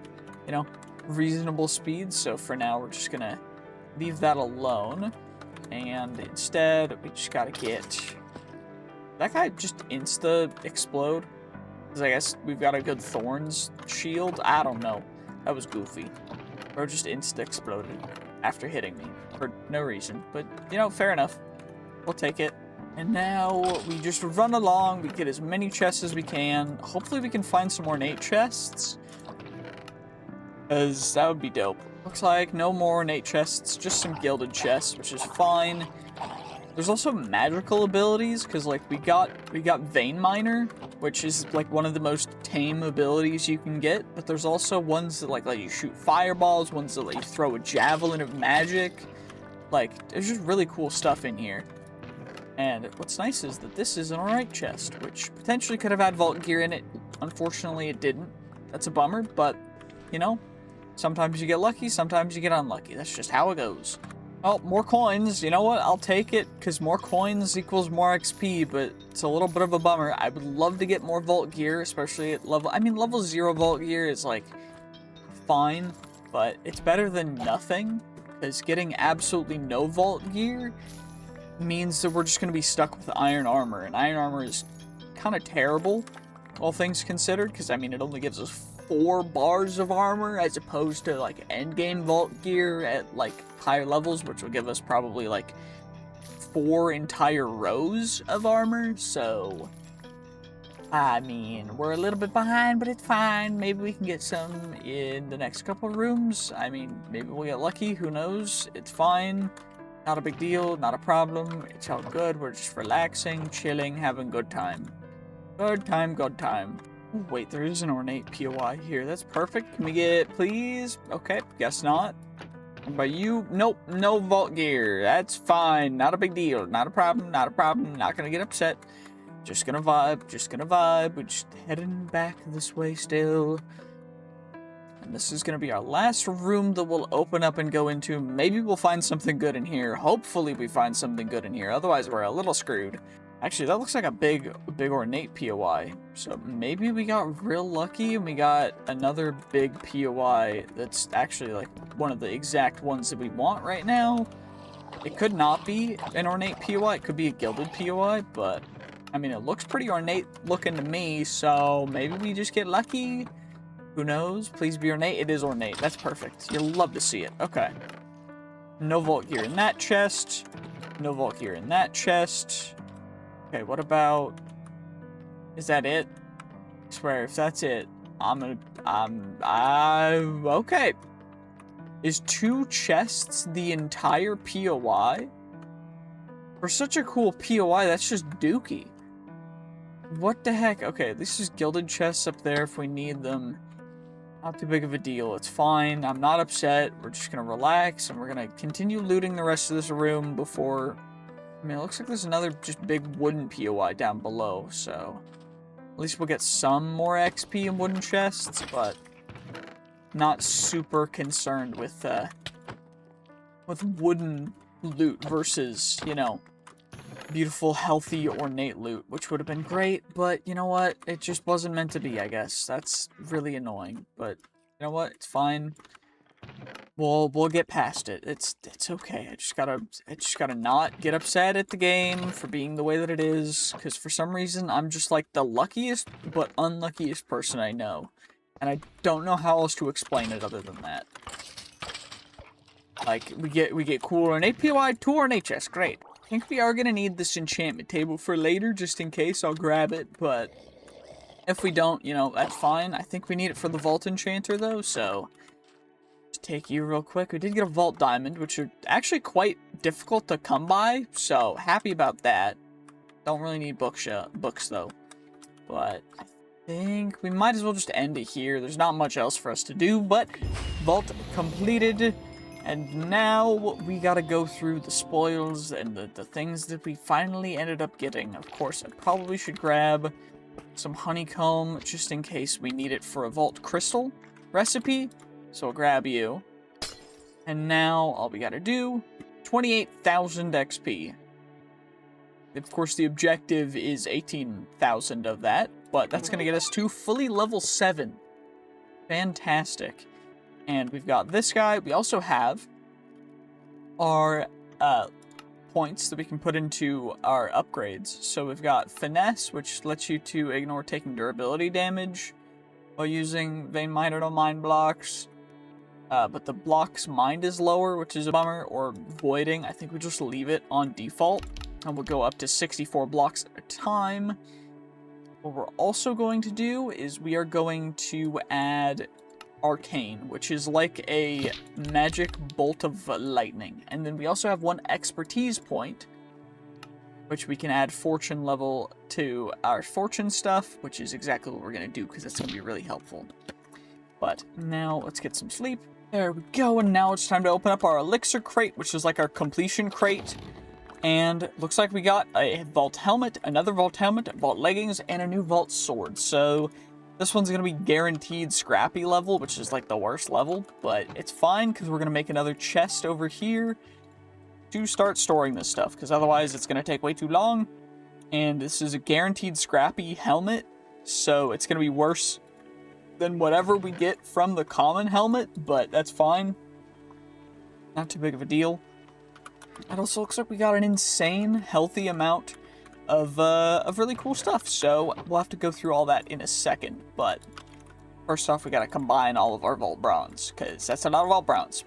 reasonable speed. So for now, we're just gonna leave that alone, and instead, we just gotta get that guy just insta-explode. Because I guess we've got a good thorns shield. I don't know. That was goofy. Or just insta-exploded after hitting me for no reason. But, fair enough. We'll take it. And now we just run along. We get as many chests as we can. Hopefully we can find some ornate chests, because that would be dope. Looks like no more ornate chests, just some gilded chests, which is fine. There's also magical abilities, because, like, we got Vein Miner, which is, like, one of the most tame abilities you can get, but there's also ones that, like, let you shoot fireballs, ones that let you throw a javelin of magic. Like, there's just really cool stuff in here. And what's nice is that this is an alright chest, which potentially could have had vault gear in it. Unfortunately, it didn't. That's a bummer, but, sometimes you get lucky, sometimes you get unlucky. That's just how it goes. Oh, more coins. You know what? I'll take it, because more coins equals more XP, but it's a little bit of a bummer. I would love to get more vault gear, especially at level 0 vault gear is, like, fine, but it's better than nothing, because getting absolutely no vault gear means that we're just going to be stuck with iron armor, and iron armor is kind of terrible, all things considered, because, it only gives us 4 bars of armor, as opposed to, like, endgame vault gear at, like, higher levels, which will give us probably, like, 4 entire rows of armor. So, we're a little bit behind, but it's fine. Maybe we can get some in the next couple rooms. Maybe we'll get lucky. Who knows? It's fine. Not a big deal. Not a problem. It's all good. We're just relaxing, chilling, having a good time. Good time, good time. Oh, wait, there is an ornate POI here. That's perfect. Can we get, please? Okay, guess not. What about you? Nope, no vault gear. That's fine. Not a big deal. Not a problem. Not a problem. Not gonna get upset. Just gonna vibe. Just gonna vibe. We're just heading back this way still. And this is gonna be our last room that we'll open up and go into. Maybe we'll find something good in here. Hopefully we find something good in here. Otherwise, we're a little screwed. Actually, that looks like a big ornate POI. So maybe we got real lucky and we got another big POI that's actually, like, one of the exact ones that we want right now. It could not be an ornate POI. It could be a gilded POI, but, it looks pretty ornate looking to me, so maybe we just get lucky. Who knows? Please be ornate. It is ornate. That's perfect. You'll love to see it. Okay. No vault gear in that chest. No vault gear in that chest. Okay, what about... Is that it? I swear, if that's it, okay. Is 2 chests the entire POI? For such a cool POI, that's just dookie. What the heck? Okay, at least there's gilded chests up there if we need them. Not too big of a deal. It's fine. I'm not upset. We're just gonna relax, and we're gonna continue looting the rest of this room before... I mean, it looks like there's another just big wooden POI down below, so... At least we'll get some more XP in wooden chests, but... Not super concerned with wooden loot versus, you know, beautiful, healthy, ornate loot, which would have been great, but you know what? It just wasn't meant to be, I guess. That's really annoying, but you know what? It's fine. We'll get past it. It's okay. I just gotta not get upset at the game for being the way that it is, because for some reason I'm just like the luckiest but unluckiest person I know, and I don't know how else to explain it other than that. Like we get cool ornate POI, 2 ornate chests, great. I think we are gonna need this enchantment table for later, just in case. I'll grab it, but if we don't, you know, that's fine. I think we need it for the Vault Enchanter, though, so... Just take you real quick. We did get a Vault Diamond, which are actually quite difficult to come by, so happy about that. Don't really need books, though. But I think we might as well just end it here. There's not much else for us to do, but Vault completed. And now we gotta go through the spoils and the things that we finally ended up getting. Of course, I probably should grab some honeycomb just in case we need it for a vault crystal recipe. So I'll grab you. And now all we gotta do, 28,000 XP. Of course, the objective is 18,000 of that, but that's gonna get us to fully level 7. Fantastic. And we've got this guy. We also have our points that we can put into our upgrades. So we've got Finesse, which lets you to ignore taking durability damage while using Vein Miner on mine blocks. But the block's mind is lower, which is a bummer. Or Voiding. I think we just leave it on default. And we'll go up to 64 blocks at a time. What we're also going to do is we are going to add Arcane, which is like a magic bolt of lightning. And then we also have 1 expertise point, which we can add fortune level to our fortune stuff, which is exactly what we're going to do because it's going to be really helpful. But now let's get some sleep. There we go, and now it's time to open up our elixir crate, which is like our completion crate. And looks like we got a vault helmet, another vault helmet, vault leggings, and a new vault sword. So this one's going to be guaranteed scrappy level, which is like the worst level, but it's fine because we're going to make another chest over here to start storing this stuff, because otherwise it's going to take way too long. And this is a guaranteed scrappy helmet, so it's going to be worse than whatever we get from the common helmet, but that's fine. Not too big of a deal. It also looks like we got an insane healthy amount of really cool stuff, so we'll have to go through all that in a second. But first off, we gotta combine all of our vault bronze, because that's a lot of vault bronze,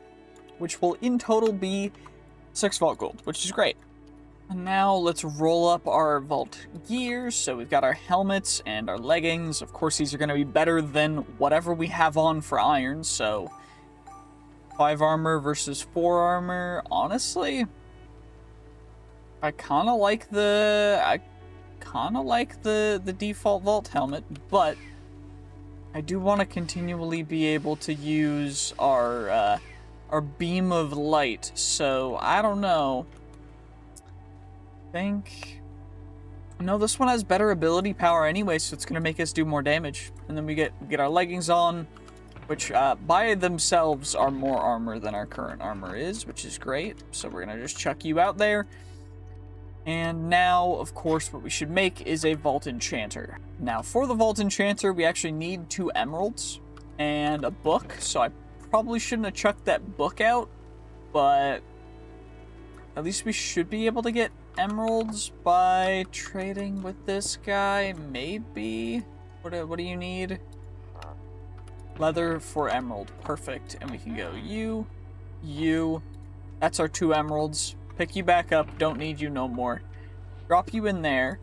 which will in total be 6 vault gold, which is great. And now let's roll up our vault gears. So we've got our helmets and our leggings. Of course, these are going to be better than whatever we have on for iron. So 5 armor versus 4 armor. Honestly, I kind of like the default vault helmet, but I do want to continually be able to use our beam of light. So I don't know. No, this one has better ability power anyway, so it's gonna make us do more damage. And then we get our leggings on, which by themselves are more armor than our current armor is, which is great. So we're gonna just chuck you out there. And now, of course, what we should make is a Vault Enchanter. Now, for the Vault Enchanter, we actually need 2 emeralds and a book. So I probably shouldn't have chucked that book out, but at least we should be able to get emeralds by trading with this guy, maybe? What do you need? Leather for emerald. Perfect. And we can go you. That's our 2 emeralds. Pick you back up. Don't need you no more. Drop you in there.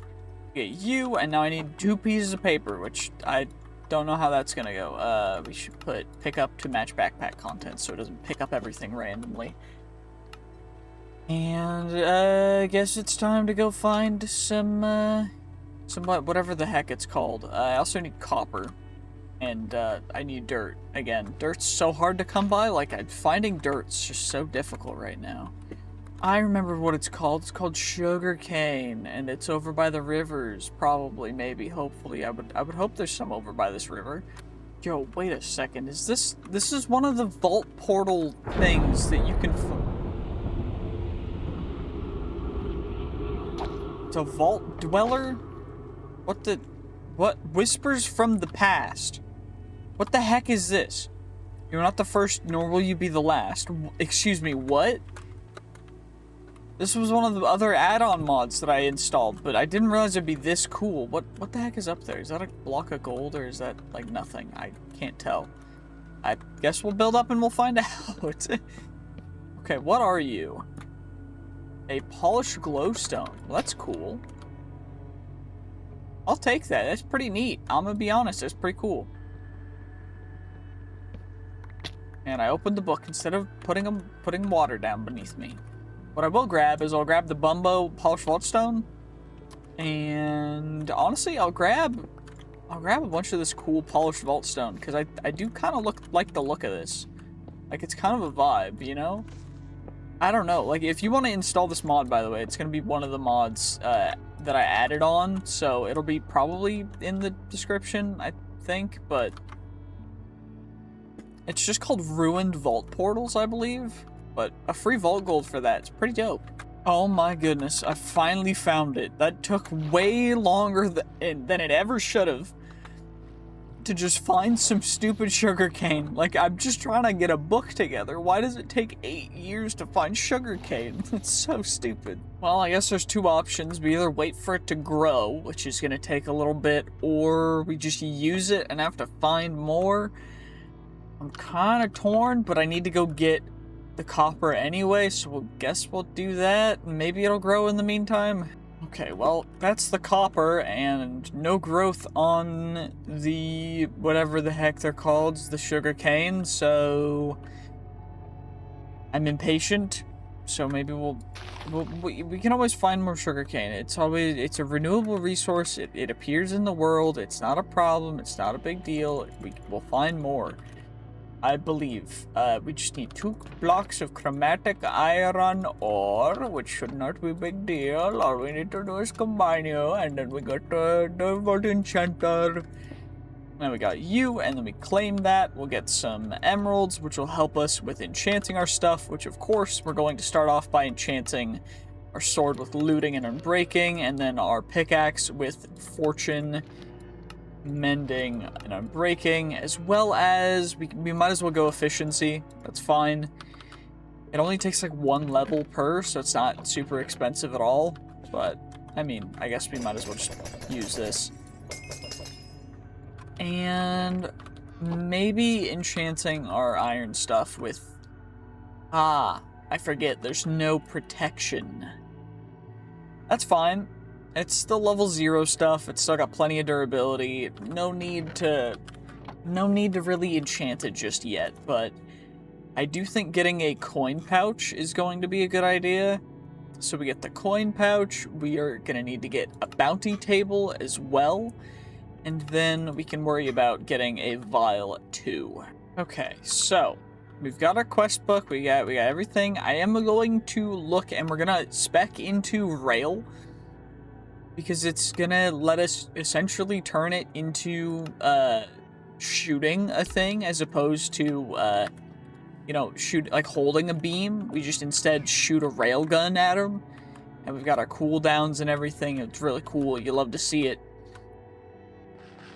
Get you, and now I need 2 pieces of paper, which I don't know how that's gonna go. We should put pick up to match backpack content so it doesn't pick up everything randomly. And I guess it's time to go find some whatever the heck it's called. I also need copper. And I need dirt. Again, dirt's so hard to come by. Like, finding dirt's just so difficult right now. I remember what it's called. It's called sugar cane, and it's over by the rivers. Probably, maybe, hopefully. I would hope there's some over by this river. Yo, wait a second. Is this is one of the vault portal things that you can... It's a vault dweller? What? Whispers from the past. What the heck is this? You're not the first, nor will you be the last. Excuse me, what? This was one of the other add-on mods that I installed, but I didn't realize it'd be this cool. What the heck is up there? Is that a block of gold, or is that, like, nothing? I can't tell. I guess we'll build up and we'll find out. Okay, what are you? A polished glowstone. Well, that's cool. I'll take that. That's pretty neat. I'm gonna be honest, that's pretty cool. And I opened the book instead of putting water down beneath me. What I will grab is I'll grab the Bumbo polished vaultstone, and honestly, I'll grab a bunch of this cool polished vaultstone because I do kind of like the look of this. Like, it's kind of a vibe, you know? I don't know. Like, if you want to install this mod, by the way, it's gonna be one of the mods that I added on, so it'll be probably in the description, I think, but it's just called Ruined Vault Portals, I believe. But a free vault gold for that. It's pretty dope. Oh my goodness, I finally found it. That took way longer than it ever should have to just find some stupid sugarcane. Like, I'm just trying to get a book together. Why does it take 8 years to find sugarcane? It's so stupid. Well, I guess there's two options. We either wait for it to grow, which is going to take a little bit, or we just use it and have to find more. I'm kind of torn, but I need to go get the copper anyway, so we'll do that. Maybe it'll grow in the meantime. Okay, well, that's the copper, and no growth on the whatever the heck they're called, the sugar cane, so I'm impatient. So maybe we can always find more sugar cane. It's a renewable resource. It appears in the world. It's not a problem. It's not a big deal. We'll find more, I believe. We just need 2 blocks of chromatic iron ore, which should not be a big deal. All we need to do is combine you, and then we got the vault enchanter. Then we got you, and then we claim that. We'll get some emeralds, which will help us with enchanting our stuff, which of course we're going to start off by enchanting our sword with looting and unbreaking, and then our pickaxe with fortune, mending, and unbreaking, as well as we might as well go efficiency. That's fine. It only takes like 1 level per, so it's not super expensive at all, but I mean, I guess we might as well just use this. And maybe enchanting our iron stuff with... I forget, there's no protection. That's fine. It's still level 0 stuff. It's still got plenty of durability. No need to really enchant it just yet, but I do think getting a coin pouch is going to be a good idea. So we get the coin pouch. We are going to need to get a bounty table as well, and then we can worry about getting a vial too. Okay, so we've got our quest book. We got everything. I am going to look, and we're going to spec into rail, because it's gonna let us essentially turn it into shooting a thing as opposed to you know, holding a beam. We just instead shoot a railgun at them, and we've got our cooldowns and everything. It's really cool. You love to see it.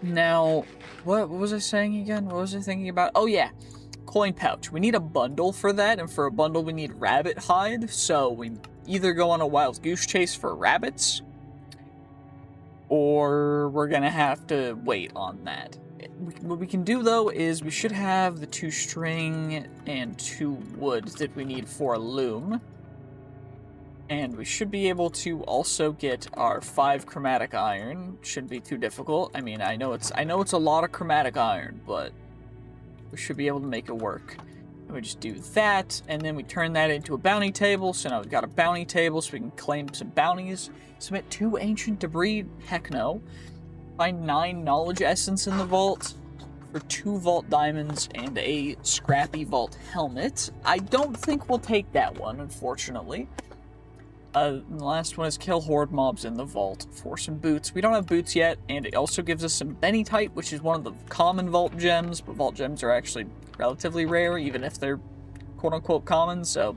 Now, what was I saying again? What was I thinking about? Oh yeah, coin pouch. We need a bundle for that, and for a bundle we need rabbit hide. So we either go on a wild goose chase for rabbits, or we're gonna have to wait on that. What we can do, though, is we should have the 2 string and 2 wood that we need for a loom. And we should be able to also get our 5 chromatic iron. Shouldn't be too difficult. I mean, I know it's a lot of chromatic iron, but we should be able to make it work. We just do that, and then we turn that into a bounty table. So now we've got a bounty table, so we can claim some bounties. Submit 2 ancient debris. Heck no. Find 9 knowledge essence in the vault for 2 vault diamonds and a scrappy vault helmet. I don't think we'll take that one, unfortunately. The last one is kill horde mobs in the vault for some boots. We don't have boots yet, and it also gives us some Bennytype, which is one of the common vault gems, but vault gems are actually relatively rare, even if they're quote-unquote common, so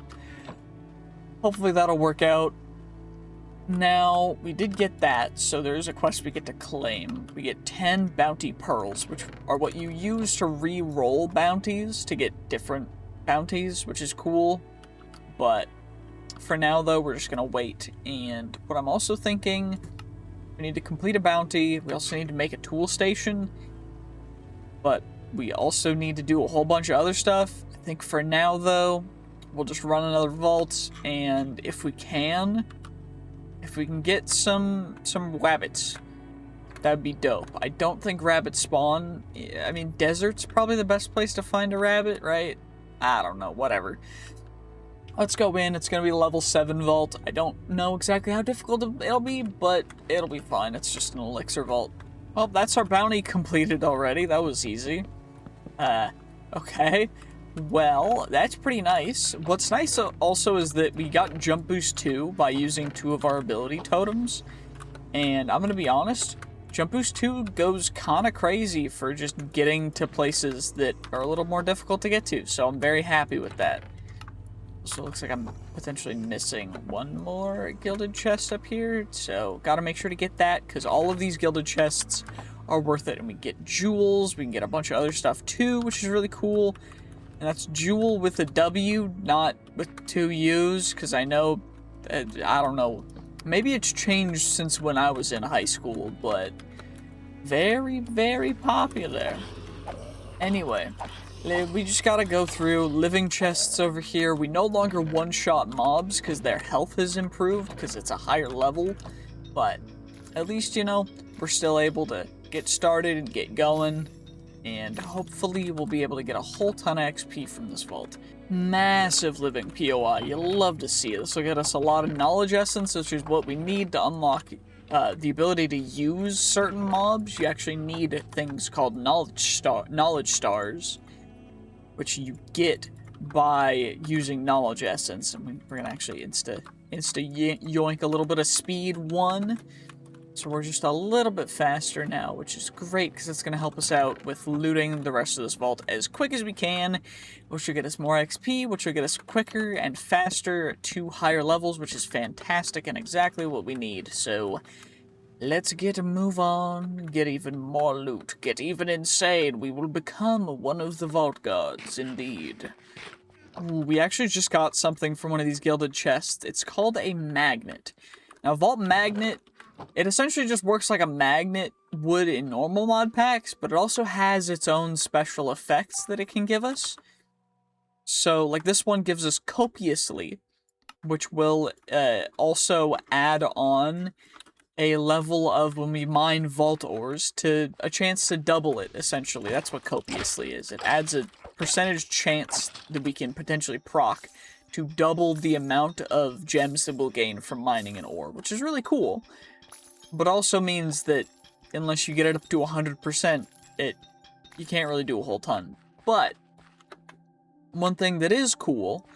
hopefully that'll work out. Now, we did get that, so there's a quest we get to claim. We get 10 bounty pearls, which are what you use to re-roll bounties to get different bounties, which is cool, but for now, though, we're just going to wait. And what I'm also thinking, we need to complete a bounty. We also need to make a tool station. But we also need to do a whole bunch of other stuff. I think for now, though, we'll just run another vault. And if we can get some rabbits, that'd be dope. I don't think rabbits spawn. I mean, desert's probably the best place to find a rabbit, right? I don't know, whatever. Let's go in. It's going to be a level 7 vault. I don't know exactly how difficult it'll be, but it'll be fine. It's just an elixir vault. Well, that's our bounty completed already. That was easy. Okay. Well, that's pretty nice. What's nice also is that we got Jump Boost 2 by using 2 of our ability totems. And I'm going to be honest, Jump Boost 2 goes kind of crazy for just getting to places that are a little more difficult to get to. So I'm very happy with that. So it looks like I'm potentially missing one more gilded chest up here. So gotta make sure to get that, because all of these gilded chests are worth it. And we get jewels, we can get a bunch of other stuff too, which is really cool. And that's jewel with a W, not with 2 U's, because I know, I don't know, maybe it's changed since when I was in high school, but very, very popular. Anyway, we just gotta go through living chests over here. We no longer one-shot mobs because their health has improved because it's a higher level, but at least, you know, we're still able to get started and get going, and hopefully we'll be able to get a whole ton of XP from this vault. Massive living POI. You'll love to see it. This will get us a lot of knowledge essence, which is what we need to unlock the ability to use certain mobs. You actually need things called knowledge stars, which you get by using knowledge essence. And we're gonna actually insta yoink a little bit of speed 1. So we're just a little bit faster now, which is great because it's going to help us out with looting the rest of this vault as quick as we can, which will get us more XP, which will get us quicker and faster to higher levels, which is fantastic and exactly what we need. So let's get a move on, get even more loot, get even insane. We will become one of the vault guards, indeed. Ooh, we actually just got something from one of these gilded chests. It's called a magnet. Now, Vault Magnet, it essentially just works like a magnet would in normal mod packs, but it also has its own special effects that it can give us. So, like this one gives us copiously, which will also add on a level of when we mine vault ores to a chance to double it, essentially. That's what copiously is. It adds a percentage chance that we can potentially proc to double the amount of gems that we'll gain from mining an ore, which is really cool. But also means that unless you get it up to 100%, you can't really do a whole ton. But one thing that is cool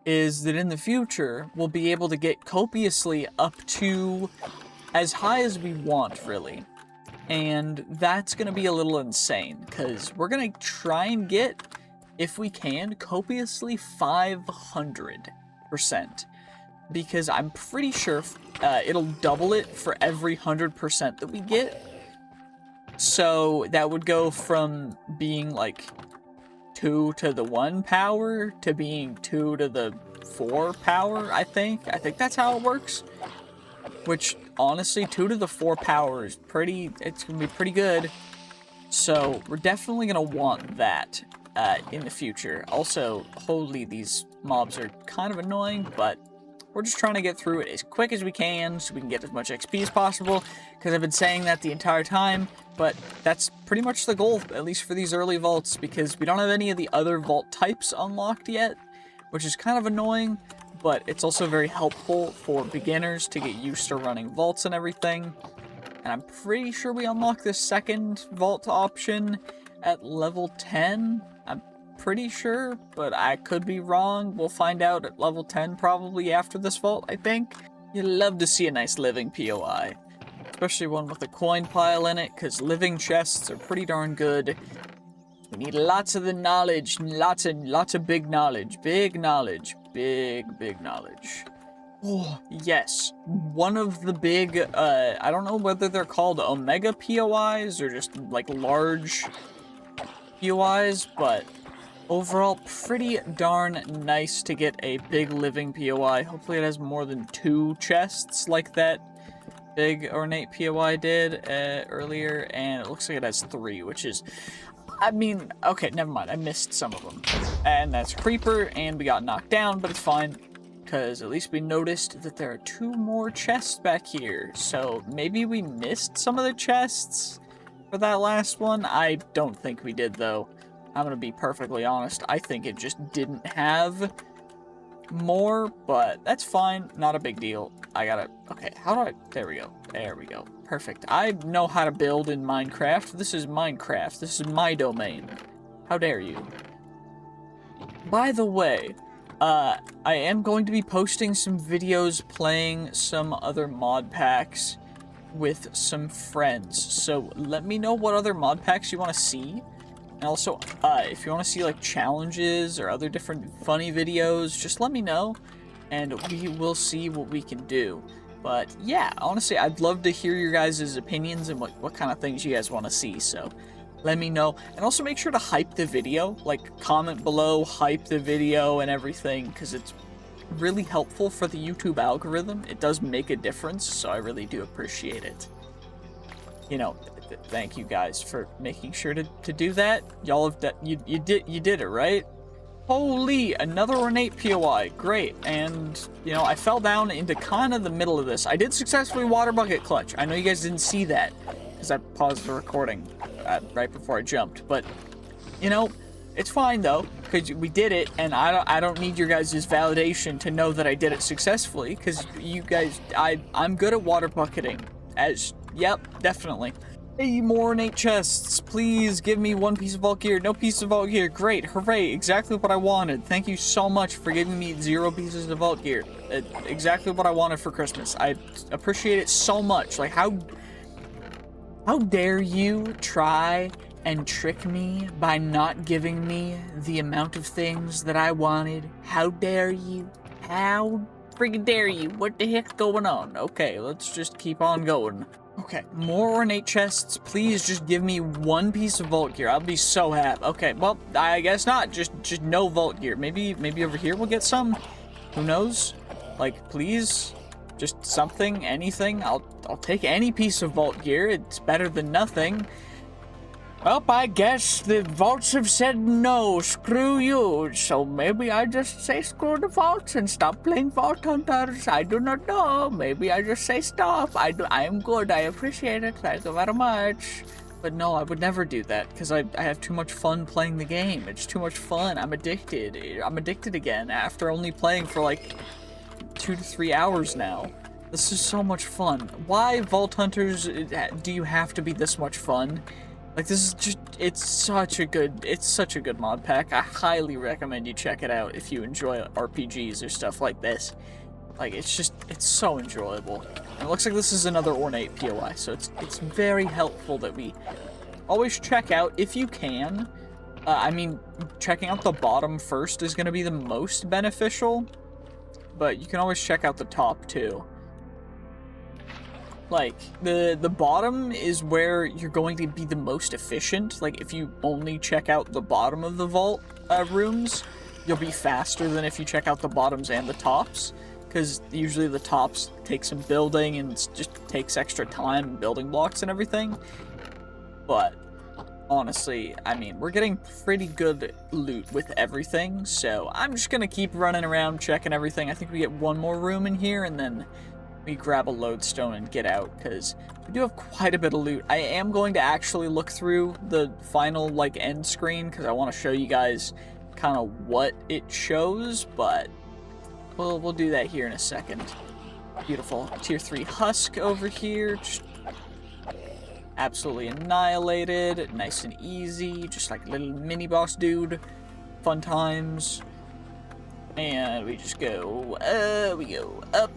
is that in the future, we'll be able to get copiously up to as high as we want, really. And that's going to be a little insane, because we're going to try and get, if we can, copiously 500%. Because I'm pretty sure it'll double it for every 100% that we get. So that would go from being like 2 to the 1 power to being 2 to the 4 power, I think. I think that's how it works. Which, honestly, 2 to the 4 power is it's going to be pretty good. So we're definitely going to want that in the future. Also, holy, these mobs are kind of annoying, but We're just trying to get through it as quick as we can so we can get as much XP as possible, because I've been saying that the entire time, but that's pretty much the goal, at least for these early vaults, because we don't have any of the other vault types unlocked yet, which is kind of annoying, but it's also very helpful for beginners to get used to running vaults and everything. And I'm pretty sure we unlock the second vault option at level 10. I'm pretty sure, but I could be wrong. We'll find out at level 10 probably after this vault, I think. You'd love to see a nice living POI, especially one with a coin pile in it, because living chests are pretty darn good. We need lots of the knowledge, lots of big knowledge, big knowledge. Oh, yes. One of the big, I don't know whether they're called Omega POIs or just, like, large POIs, but overall, pretty darn nice to get a big living POI. Hopefully it has more than 2 chests like that big ornate POI did earlier, and it looks like it has 3, which is... I mean, okay, never mind. I missed some of them. And that's Creeper, and we got knocked down, but it's fine, because at least we noticed that there are 2 more chests back here. So maybe we missed some of the chests for that last one. I don't think we did, though. I'm gonna be perfectly honest. I think it just didn't have more, but that's fine. Not a big deal. I gotta... Okay, how do I... There we go. There we go. Perfect. I know how to build in Minecraft. This is Minecraft. This is my domain. How dare you? By the way, I am going to be posting some videos playing some other mod packs with some friends. So let me know what other mod packs you want to see. And also, if you want to see like challenges or other different funny videos, just let me know and we will see what we can do. But yeah, honestly, I'd love to hear your guys' opinions and what kind of things you guys want to see, so let me know. And also make sure to hype the video, like comment below, hype the video and everything, because it's really helpful for the YouTube algorithm. It does make a difference, so I really do appreciate it. You know, thank you guys for making sure to do that. Y'all have that, you did it, right? Holy, another ornate POI, great. And, you know, I fell down into kind of the middle of this. I did successfully water bucket clutch. I know you guys didn't see that, because I paused the recording right before I jumped. But, you know, it's fine though, because we did it, and I don't need your guys' validation to know that I did it successfully, because you guys, I'm good at water bucketing. Yep, definitely. Hey, more ornate chests. Please give me 1 piece of vault gear. No piece of vault gear. Great. Hooray. Exactly what I wanted. Thank you so much for giving me 0 pieces of vault gear. Exactly what I wanted for Christmas. I appreciate it so much. Like, how dare you try and trick me by not giving me the amount of things that I wanted? How dare you? How freaking dare you? What the heck's going on? Okay, let's just keep on going. Okay, more ornate chests. Please just give me 1 piece of vault gear. I'll be so happy. Okay, well, I guess not. Just no vault gear. Maybe over here we'll get some. Who knows? Like, please, just something, anything. I'll take any piece of vault gear. It's better than nothing. Well, I guess the vaults have said no, screw you, so maybe I just say screw the vaults and stop playing Vault Hunters. I do not know, maybe I just say stop. I am good, I appreciate it, thank you very much. But no, I would never do that, because I have too much fun playing the game. It's too much fun, I'm addicted. I'm addicted again, after only playing for like 2 to 3 hours now. This is so much fun. Why, Vault Hunters, do you have to be this much fun? Like, this is just, it's such a good mod pack. I highly recommend you check it out if you enjoy RPGs or stuff like this. Like, it's so enjoyable. And it looks like this is another ornate POI, so it's very helpful that we always check out, if you can. I mean, checking out the bottom first is going to be the most beneficial, but you can always check out the top, too. Like, the bottom is where you're going to be the most efficient. Like, if you only check out the bottom of the vault rooms, you'll be faster than if you check out the bottoms and the tops. Because usually the tops take some building and it just takes extra time and building blocks and everything. But honestly, I mean, we're getting pretty good loot with everything, so I'm just gonna keep running around checking everything. I think we get one more room in here, and then we grab a lodestone and get out, because we do have quite a bit of loot. I am going to actually look through the final, like, end screen, because I want to show you guys kind of what it shows, but we'll do that here in a second. Beautiful. Tier 3 husk over here, just absolutely annihilated, nice and easy, just like a little mini boss dude. Fun times. And we just go, we go up.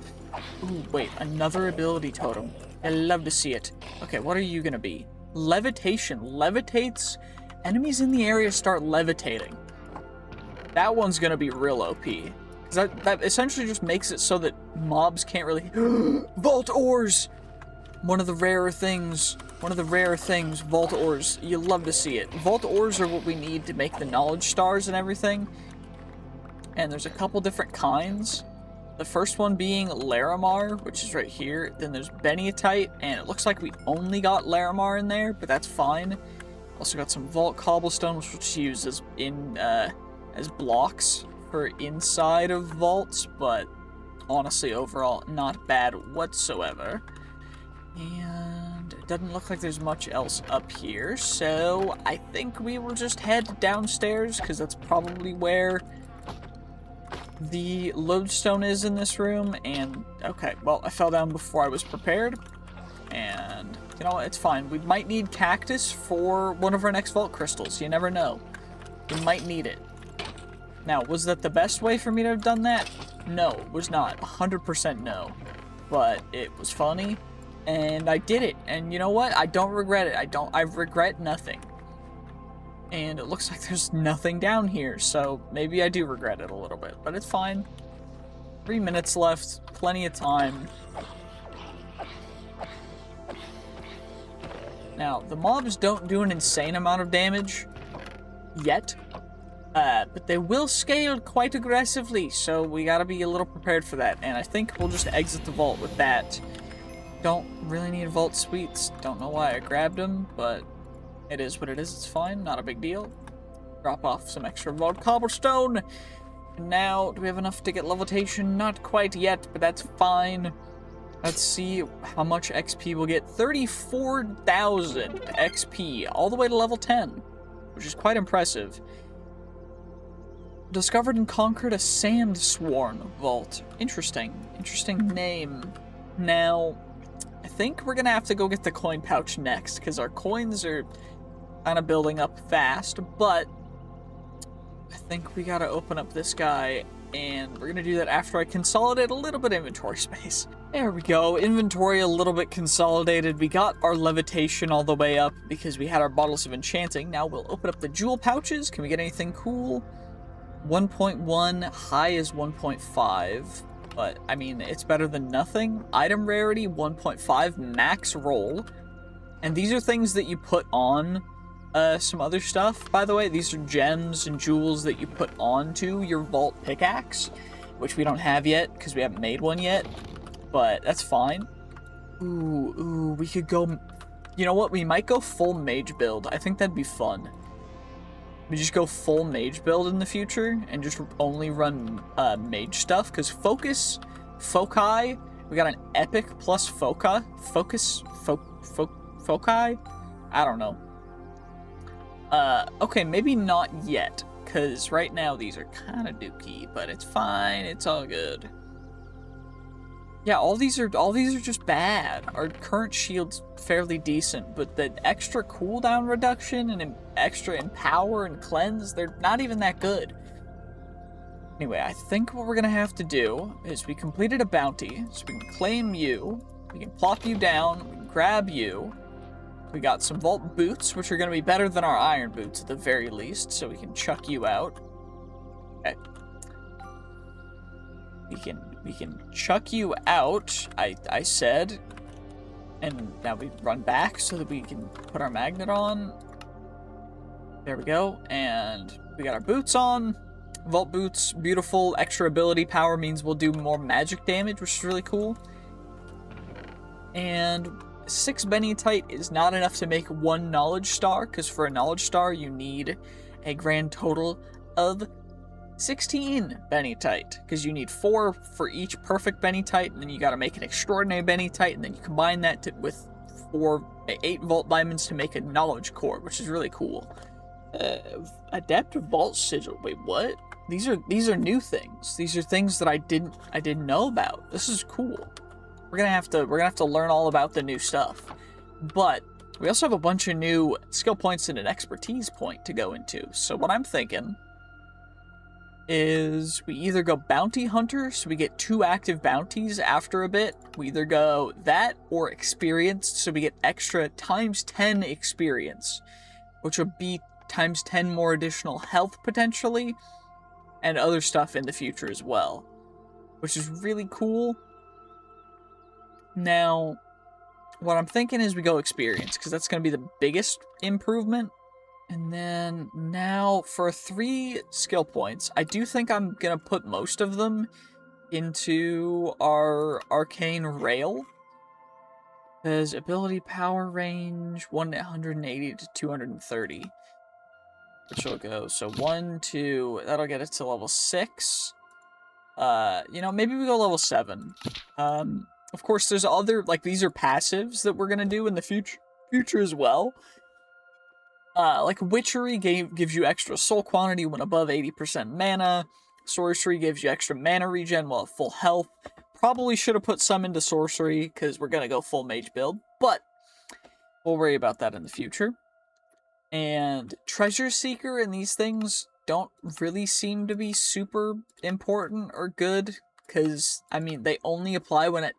Ooh, wait, another ability totem. I love to see it. Okay, what are you gonna be? Levitation. Levitates. Enemies in the area start levitating. That one's gonna be real OP. That essentially just makes it so that mobs can't really... Vault ores! One of the rarer things. Vault ores. You love to see it. Vault ores are what we need to make the knowledge stars and everything. And there's a couple different kinds. The first one being Larimar, which is right here. Then there's Beniatite, and it looks like we only got Larimar in there, but that's fine. Also got some Vault Cobblestone, which was used as blocks for inside of vaults, but honestly, overall, not bad whatsoever. And it doesn't look like there's much else up here, so I think we will just head downstairs, because that's probably where the lodestone is in this room. And okay, well, I fell down before I was prepared, and you know what, it's fine. We might need cactus for one of our next vault crystals. You never know. We might need it. Now, was that the best way for me to have done that? No, it was not. 100% no. But it was funny, and I did it. And you know what? I don't regret it. I regret nothing. And it looks like there's nothing down here, so maybe I do regret it a little bit, but it's fine. 3 minutes left, plenty of time. Now, the mobs don't do an insane amount of damage yet, but they will scale quite aggressively, so we gotta be a little prepared for that, and I think we'll just exit the vault with that. Don't really need vault sweets, don't know why I grabbed them, but it is what it is, it's fine, not a big deal. Drop off some extra vault cobblestone. And now, do we have enough to get levitation? Not quite yet, but that's fine. Let's see how much XP we'll get. 34,000 XP, all the way to level 10, which is quite impressive. Discovered and conquered a Sandsworn vault. Interesting name. Now, I think we're gonna have to go get the coin pouch next, because our coins are kind of building up fast, but I think we gotta open up this guy, and we're gonna do that after I consolidate a little bit of inventory space. There we go, inventory a little bit consolidated. We got our levitation all the way up because we had our bottles of enchanting. Now we'll open up the jewel pouches. Can we get anything cool? 1.1, high is 1.5, but I mean, it's better than nothing. Item rarity, 1.5, max roll. And these are things that you put on some other stuff, by the way. These are gems and jewels that you put onto your vault pickaxe, which we don't have yet because we haven't made one yet, but that's fine. Ooh, we could go, you know what, we might go full mage build. I think that'd be fun. We just go full mage build in the future and just only run mage stuff, because foci, we got an epic plus foci, foci, I don't know. Okay, maybe not yet, because right now these are kind of dookie, but it's fine, it's all good. Yeah, all these are just bad. Our current shield's fairly decent, but the extra cooldown reduction and extra empower and cleanse, they're not even that good. Anyway, I think what we're gonna have to do is we completed a bounty, so we can claim you, we can plop you down, we can grab you. We got some vault boots, which are gonna be better than our iron boots at the very least, so we can chuck you out. Okay. We can chuck you out, I said, and now we run back so that we can put our magnet on. There we go, and we got our boots on. Vault boots, beautiful. Extra ability power means we'll do more magic damage, which is really cool. And 6 bennytite is not enough to make 1 knowledge star, because for a knowledge star you need a grand total of 16 bennytite, because you need 4 for each perfect bennytite, and then you got to make an extraordinary bennytite, and then you combine that with 8 vault diamonds to make a knowledge core, which is really cool. Adept vault sigil. Wait, what? These are new things. These are things that I didn't know about. This is cool. We're gonna have to learn all about the new stuff. But we also have a bunch of new skill points and an expertise point to go into. So what I'm thinking is we either go bounty hunter, so we get 2 active bounties after a bit. We either go that or experienced, so we get extra times 10 experience, which would be times 10 more additional health potentially, and other stuff in the future as well, which is really cool. Now, what I'm thinking is we go experience, because that's going to be the biggest improvement. And then now for 3 skill points, I do think I'm going to put most of them into our arcane rail. Because ability power range 180 to 230. Which will go, so 1, 2, that'll get us to level 6. You know, maybe we go level 7. Of course, there's other, like, these are passives that we're gonna do in the future as well. Like, Witchery gives you extra soul quantity when above 80% mana. Sorcery gives you extra mana regen while at full health. Probably should have put some into Sorcery, because we're gonna go full mage build, but we'll worry about that in the future. And Treasure Seeker and these things don't really seem to be super important or good, because, I mean, they only apply when at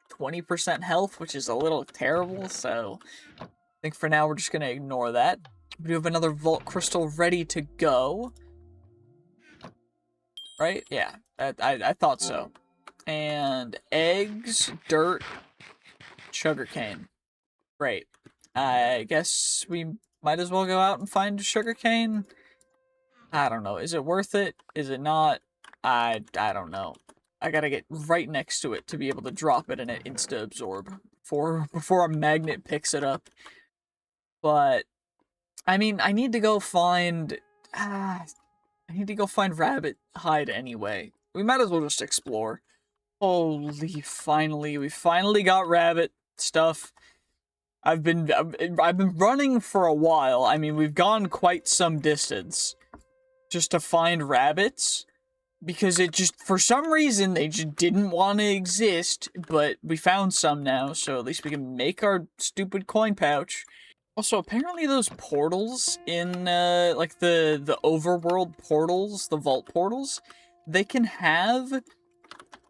20% health, which is a little terrible, so I think for now we're just going to ignore that. We do have another Vault Crystal ready to go. Right? Yeah, I thought so. And eggs, dirt, sugarcane. Great. I guess we might as well go out and find sugarcane. I don't know. Is it worth it? Is it not? I don't know. I gotta get right next to it to be able to drop it and it insta-absorb before a magnet picks it up. But, I mean, I need to go find... I need to go find rabbit hide anyway. We might as well just explore. Holy, finally. We finally got rabbit stuff. I've been running for a while. I mean, we've gone quite some distance just to find rabbits, because it just, for some reason, they just didn't want to exist, but we found some now, so at least we can make our stupid coin pouch. Also, apparently those portals in, like, the overworld portals, the vault portals, they can have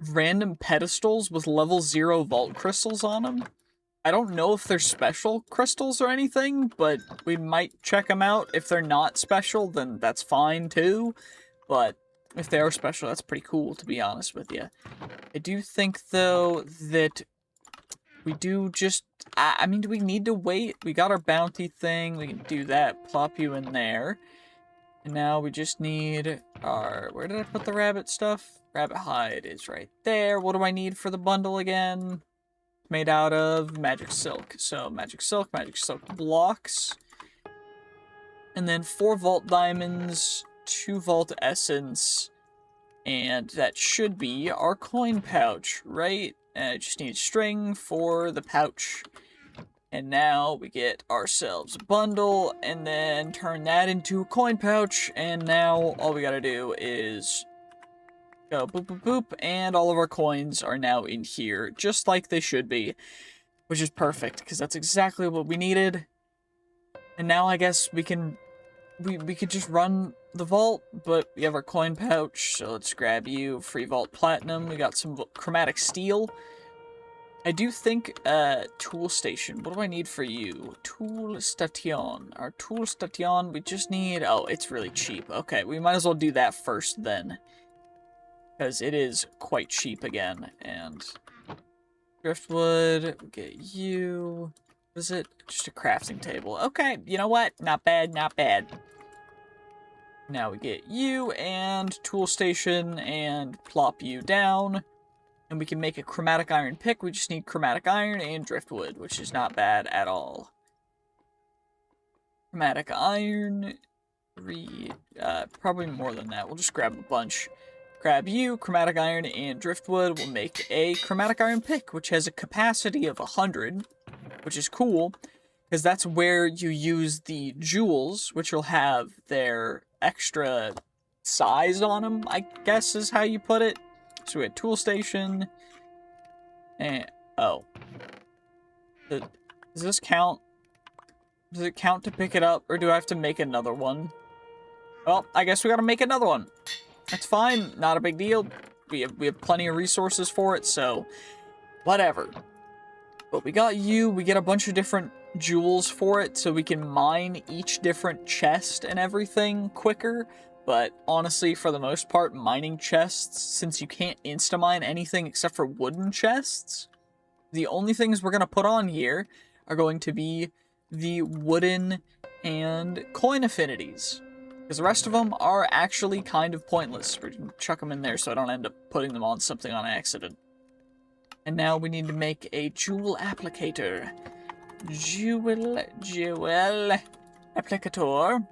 random pedestals with level 0 vault crystals on them. I don't know if they're special crystals or anything, but we might check them out. If they're not special, then that's fine too. But if they are special, that's pretty cool, to be honest with you. I do think, though, that we do just... I mean, do we need to wait? We got our bounty thing. We can do that. Plop you in there. And now we just need our... Where did I put the rabbit stuff? Rabbit hide is right there. What do I need for the bundle again? Made out of magic silk. So magic silk blocks. And then 4 vault diamonds, 2 vault essence, and that should be our coin pouch, right? And I just need string for the pouch. And now we get ourselves a bundle, and then turn that into a coin pouch, and now all we gotta do is go boop boop boop, and all of our coins are now in here, just like they should be, which is perfect, because that's exactly what we needed. And now I guess we can, we could just run the vault, but we have our coin pouch, so let's grab you. Free vault platinum, we got some chromatic steel. I do think, tool station, what do I need for you? Tool station, our tool station, we just need, oh, it's really cheap. Okay, we might as well do that first then, because it is quite cheap again. And driftwood, get you. What is it? Just a crafting table. Okay, you know what? Not bad, not bad. Now we get you and tool station and plop you down. And we can make a chromatic iron pick. We just need chromatic iron and driftwood, which is not bad at all. Chromatic iron, probably more than that. We'll just grab a bunch. Grab you, chromatic iron, and driftwood. We'll make a chromatic iron pick, which has a capacity of 100, which is cool, because that's where you use the jewels, which will have their extra size on them, I guess is how you put it. So we had tool station, and, oh. Does this count? Does it count to pick it up, or do I have to make another one? Well, I guess we gotta make another one. That's fine, not a big deal. We have plenty of resources for it, so whatever. But we got you, we get a bunch of different jewels for it, so we can mine each different chest and everything quicker. But honestly, for the most part, mining chests, since you can't insta-mine anything except for wooden chests, the only things we're going to put on here are going to be the wooden and coin affinities. Because the rest of them are actually kind of pointless. We're going to chuck them in there so I don't end up putting them on something on accident. And now we need to make a jewel applicator. Jewel applicator.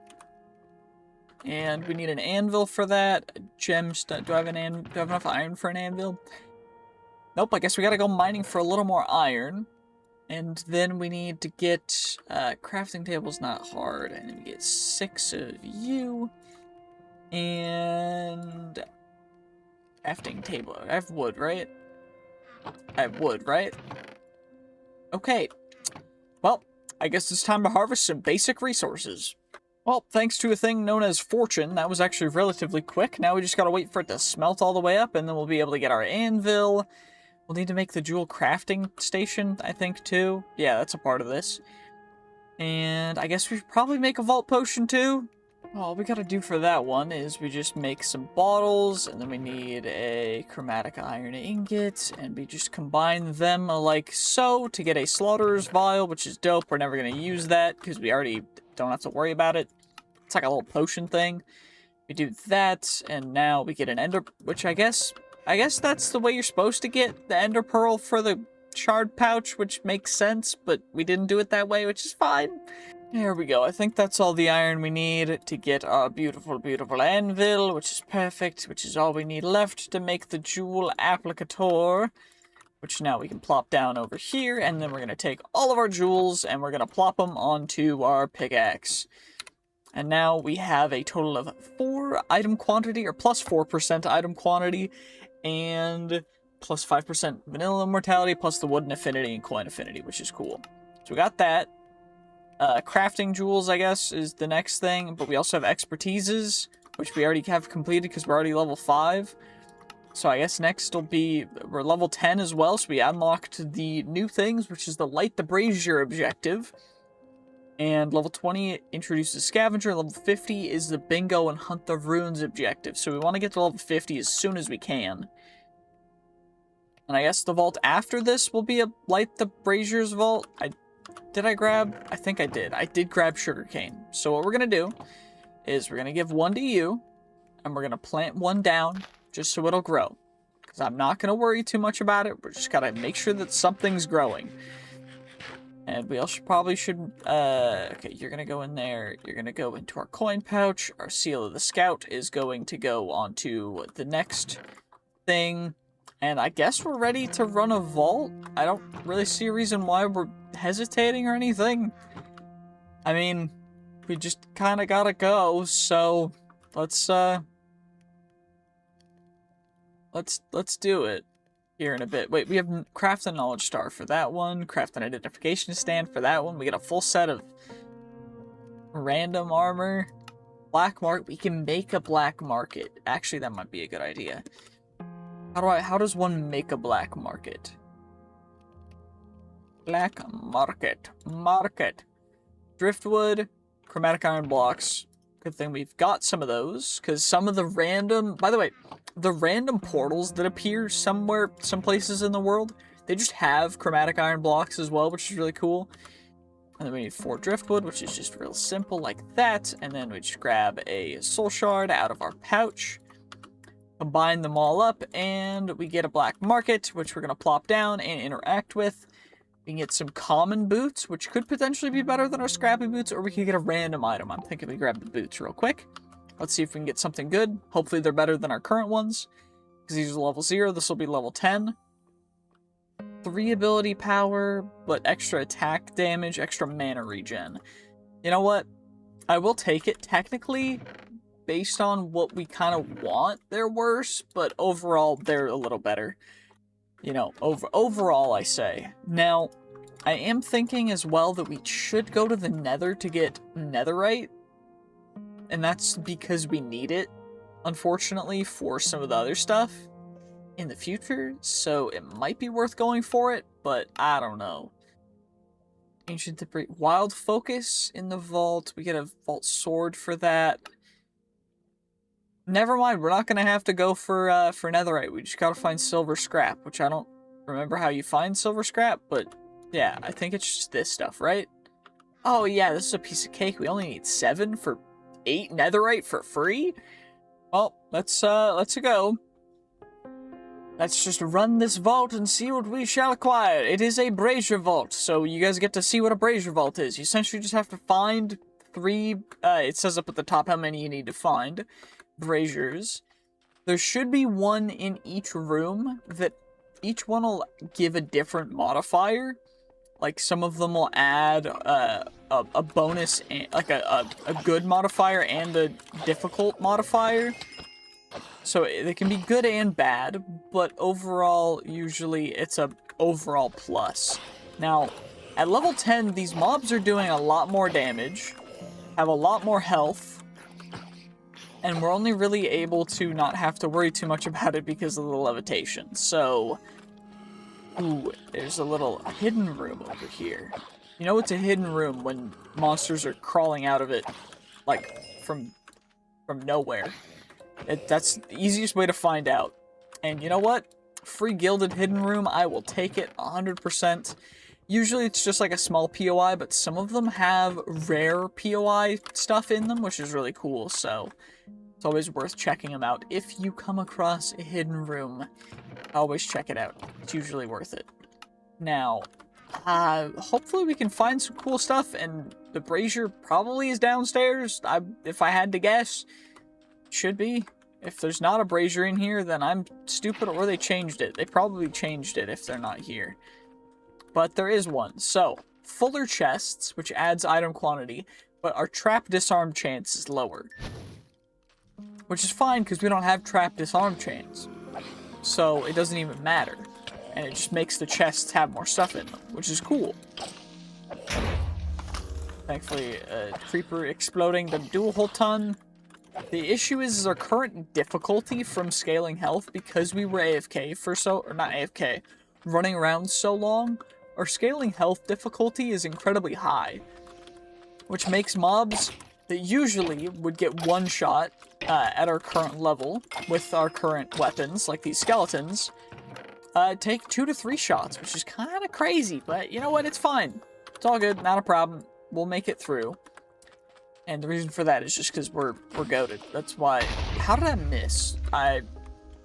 And we need an anvil for that. Gemstone. Do I have enough iron for an anvil? Nope, I guess we gotta go mining for a little more iron. And then we need to get, crafting table's not hard. And then we get 6 of you. And crafting table. I have wood, right? I have wood, right? Okay. Well, I guess it's time to harvest some basic resources. Well, thanks to a thing known as fortune, that was actually relatively quick. Now we just gotta wait for it to smelt all the way up, and then we'll be able to get our anvil. We'll need to make the jewel crafting station, I think, too. Yeah, that's a part of this. And I guess we should probably make a vault potion, too. All we gotta do for that one is we just make some bottles, and then we need a chromatic iron ingot, and we just combine them like so to get a slaughterer's vial, which is dope. We're never gonna use that, because we already don't have to worry about it. It's like a little potion thing. We do that, and now we get an ender, which I guess that's the way you're supposed to get the ender pearl for the shard pouch, which makes sense, but we didn't do it that way, which is fine. There we go. I think that's all the iron we need to get our beautiful, beautiful anvil, which is perfect, which is all we need left to make the jewel applicator, which now we can plop down over here, and then we're going to take all of our jewels, and we're going to plop them onto our pickaxe. And now we have a total of 4 item quantity, or plus 4% item quantity, and plus 5% vanilla immortality, plus the wooden affinity and coin affinity, which is cool. So we got that. Crafting jewels, I guess, is the next thing, but we also have expertises, which we already have completed because we're already level 5. So I guess next will be, we're level 10 as well, so we unlocked the new things, which is the Light the Brazier objective. And level 20 introduces Scavenger, level 50 is the Bingo and Hunt the Runes objective. So we want to get to level 50 as soon as we can. And I guess the vault after this will be a Light the Brazier's vault. Did I grab? I think I did. I did grab sugarcane. So what we're going to do is we're going to give 1 to you, and we're going to plant 1 down just so it'll grow. Because I'm not going to worry too much about it. We're just got to make sure that something's growing. And we also probably should, okay, you're going to go in there. You're going to go into our coin pouch. Our Seal of the Scout is going to go onto the next thing. And I guess we're ready to run a vault. I don't really see a reason why we're hesitating or anything. I mean, we just kind of gotta go, so let's do it here in a bit. Wait, we have craft a knowledge star for that one, craft an identification stand for that one. We get a full set of random armor. Black market, we can make a black market. Actually, that might be a good idea. How does one make a black market? Black market. Driftwood, chromatic iron blocks. Good thing we've got some of those, because some of the random, by the way, the random portals that appear some places in the world, they just have chromatic iron blocks as well, which is really cool. And then we need 4 driftwood, which is just real simple like that. And then we just grab a soul shard out of our pouch. Combine them all up, and we get a black market, which we're going to plop down and interact with. We can get some common boots, which could potentially be better than our scrappy boots, or we could get a random item. I'm thinking we grab the boots real quick. Let's see if we can get something good. Hopefully they're better than our current ones, because these are level 0. This will be level 10. 3 ability power, but extra attack damage, extra mana regen. You know what? I will take it. Technically, based on what we kind of want, they're worse, but overall, they're a little better. You know, overall, I say. Now, I am thinking as well that we should go to the Nether to get netherite, and that's because we need it, unfortunately, for some of the other stuff in the future, so it might be worth going for it, but I don't know. Ancient debris, wild focus in the vault. We get a vault sword for that. Never mind, we're not gonna have to go for netherite. We just gotta find silver scrap, which I don't remember how you find silver scrap, but yeah, I think it's just this stuff, right? Oh yeah, this is a piece of cake. We only need 7 for 8 netherite for free? Well, let's go. Let's just run this vault and see what we shall acquire. It is a Brazier vault, so you guys get to see what a Brazier vault is. You essentially just have to find 3, it says up at the top how many you need to find. Braziers. There should be 1 in each room that each one will give a different modifier. Like some of them will add a bonus, like a good modifier and a difficult modifier. So they can be good and bad, but overall, usually it's a overall plus. Now, at level 10, these mobs are doing a lot more damage, have a lot more health, and we're only really able to not have to worry too much about it because of the levitation. So, ooh, there's a little hidden room over here. You know it's a hidden room when monsters are crawling out of it, like, from nowhere. That's the easiest way to find out. And you know what? Free gilded hidden room, I will take it 100%. Usually it's just like a small POI, but some of them have rare POI stuff in them, which is really cool, so it's always worth checking them out. If you come across a hidden room, always check it out. It's usually worth it. Now, hopefully we can find some cool stuff, and the Brazier probably is downstairs, if I had to guess. Should be. If there's not a Brazier in here, then I'm stupid, or they changed it. They probably changed it if they're not here. But there is one. So, fuller chests, which adds item quantity, but our trap disarm chance is lower. Which is fine, because we don't have trap disarm chains. So, it doesn't even matter. And it just makes the chests have more stuff in them, which is cool. Thankfully, creeper exploding doesn't do a whole ton. The issue is our current difficulty from scaling health, because we were AFK for or not AFK, running around so long, our scaling health difficulty is incredibly high, which makes mobs that usually would get one shot at our current level with our current weapons, like these skeletons, take 2 to 3 shots, which is kind of crazy, but you know what, it's fine. It's all good, not a problem. We'll make it through. And the reason for that is just because we're goated. That's why. How did I miss?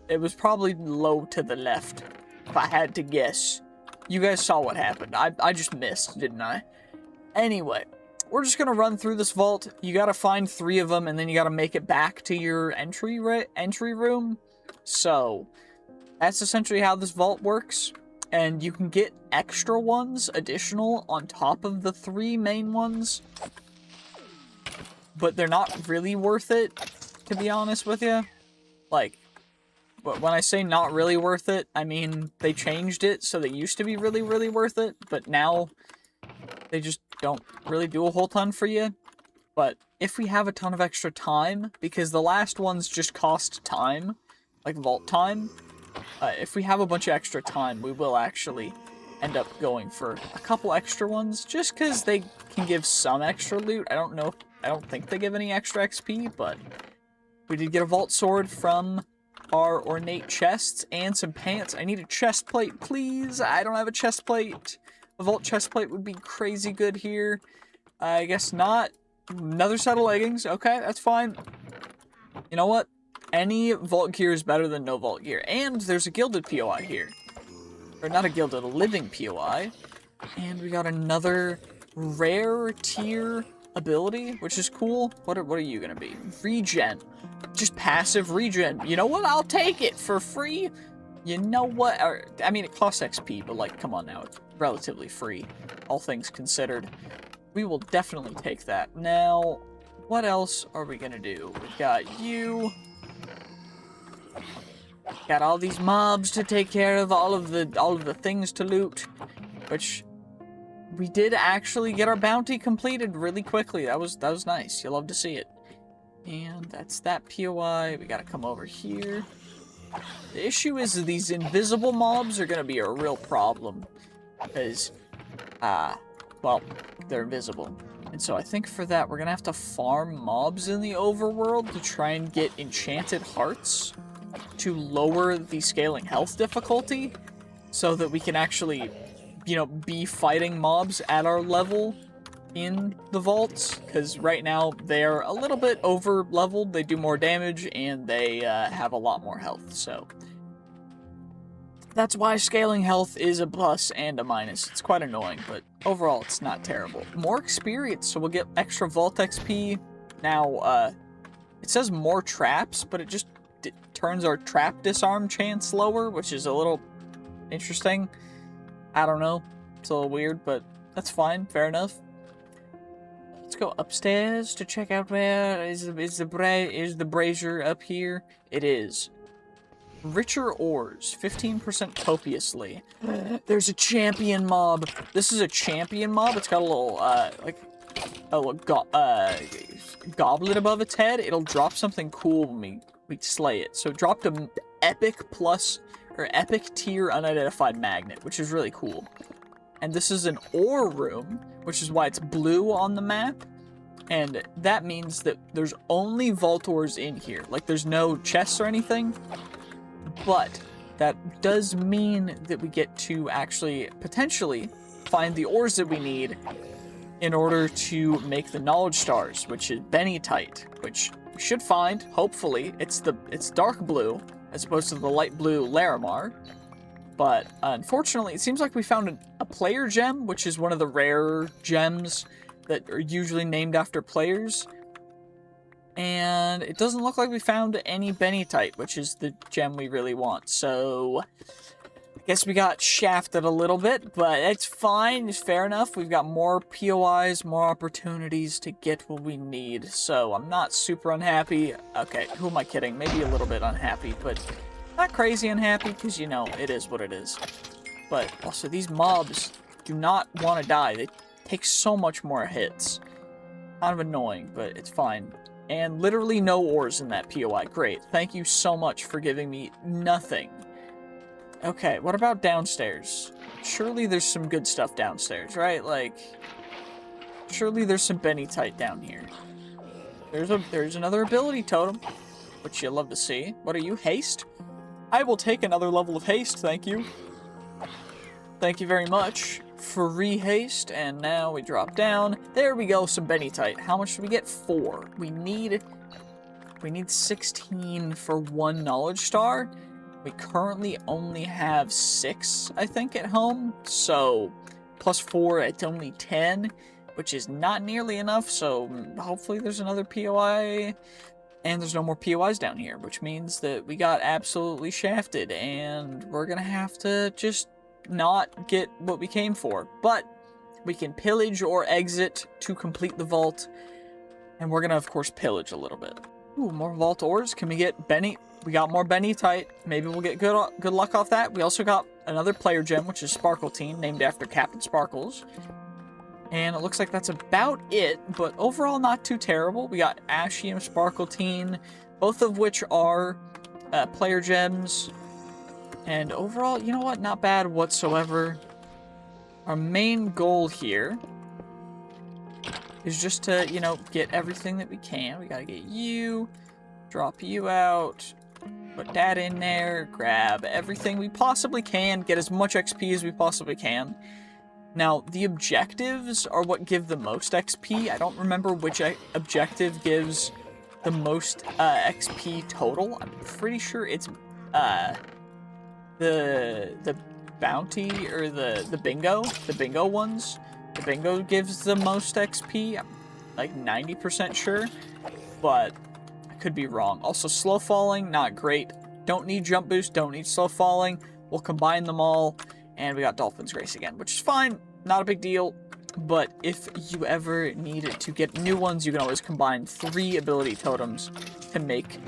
It was probably low to the left, if I had to guess. You guys saw what happened. I just missed, didn't I? Anyway, we're just gonna run through this vault. You gotta find 3 of them, and then you gotta make it back to your entry room. So, that's essentially how this vault works. And you can get extra ones, additional, on top of the 3 main ones. But they're not really worth it, to be honest with you. Like, but when I say not really worth it, I mean they changed it, so they used to be really, really worth it, but now they just don't really do a whole ton for you. But if we have a ton of extra time, because the last ones just cost time, like vault time, if we have a bunch of extra time, we will actually end up going for a couple extra ones, just because they can give some extra loot. I don't think they give any extra XP, but we did get a vault sword from our ornate chests and some pants. I need a chest plate, please. I don't have a chest plate. A vault chest plate would be crazy good here. I guess not. Another set of leggings. Okay, that's fine. You know what? Any vault gear is better than no vault gear. And there's a gilded POI here. Or not a gilded, a living POI. And we got another rare tier ability, which is cool. What are you gonna be? Regen. Just passive regen. You know what? I'll take it for free. You know what? I mean, it costs XP, but like, come on now. It's relatively free, all things considered. We will definitely take that. Now, what else are we gonna do? We've got you. Got all these mobs to take care of, all of the things to loot, which we did actually get our bounty completed really quickly. That was nice. You'll love to see it. And that's that POI. We gotta come over here. The issue is these invisible mobs are gonna be a real problem because, well, they're invisible. And so I think for that we're gonna have to farm mobs in the overworld to try and get enchanted hearts to lower the scaling health difficulty so that we can actually, you know, be fighting mobs at our level in the vaults, because right now they're a little bit over leveled. They do more damage and they have a lot more health, so that's why scaling health is a plus and a minus. It's quite annoying, but overall it's not terrible. More experience, so we'll get extra vault XP. Now it says more traps, but it just turns our trap disarm chance lower, which is a little interesting. I don't know. It's a little weird, but that's fine. Fair enough. Let's go upstairs to check out where is the brazier up here. It is. Richer ores, 15% copiously. There's a champion mob. This is a champion mob. It's got a little like a little goblet above its head. It'll drop something cool when we slay it. So it dropped an epic plus or epic tier unidentified magnet, which is really cool. And this is an ore room, which is why it's blue on the map. And that means that there's only vault ores in here. Like, there's no chests or anything. But that does mean that we get to actually potentially find the ores that we need in order to make the knowledge stars, which is bennytite, which we should find. Hopefully, it's dark blue as opposed to the light blue Larimar. But unfortunately, it seems like we found a player gem, which is one of the rare gems that are usually named after players. And it doesn't look like we found any bennytite, which is the gem we really want. So I guess we got shafted a little bit, but it's fine. It's fair enough. We've got more POIs, more opportunities to get what we need. So I'm not super unhappy. Okay, who am I kidding? Maybe a little bit unhappy, but not crazy unhappy, because, you know, it is what it is. But also, these mobs do not want to die. They take so much more hits. Kind of annoying, but it's fine. And literally no ores in that POI. Great. Thank you so much for giving me nothing. Okay, what about downstairs? Surely there's some good stuff downstairs, right? Like, surely there's some bennytite down here. There's another ability totem, which you'll love to see. What are you? Haste? I will take another level of haste, thank you. Thank you very much. Free haste, and now we drop down. There we go, some bennytite. How much do we get? 4. We need 16 for 1 knowledge star. We currently only have 6, I think, at home. So, plus 4, it's only 10, which is not nearly enough. So, hopefully there's another POI. And there's no more POIs down here, which means that we got absolutely shafted, and we're gonna have to just not get what we came for. But we can pillage or exit to complete the vault, and we're gonna, of course, pillage a little bit. Ooh, more vault ores. Can we get Benny? We got more bennytite. Maybe we'll get good luck off that. We also got another player gem, which is Sparkletine, named after Captain Sparkles. And it looks like that's about it, but overall not too terrible. We got Ashium, Sparkletine, both of which are player gems. And overall, you know what? Not bad whatsoever. Our main goal here is just to, you know, get everything that we can. We gotta get you, drop you out, put that in there, grab everything we possibly can, get as much XP as we possibly can. Now, the objectives are what give the most XP. I don't remember which objective gives the most XP total. I'm pretty sure it's the bounty or the bingo ones. The bingo gives the most XP. I'm like 90% sure, but I could be wrong. Also, slow falling, not great. Don't need jump boost, don't need slow falling. We'll combine them all, and we got Dolphin's Grace again, which is fine. Not a big deal. But if you ever need to get new ones, you can always combine 3 ability totems to make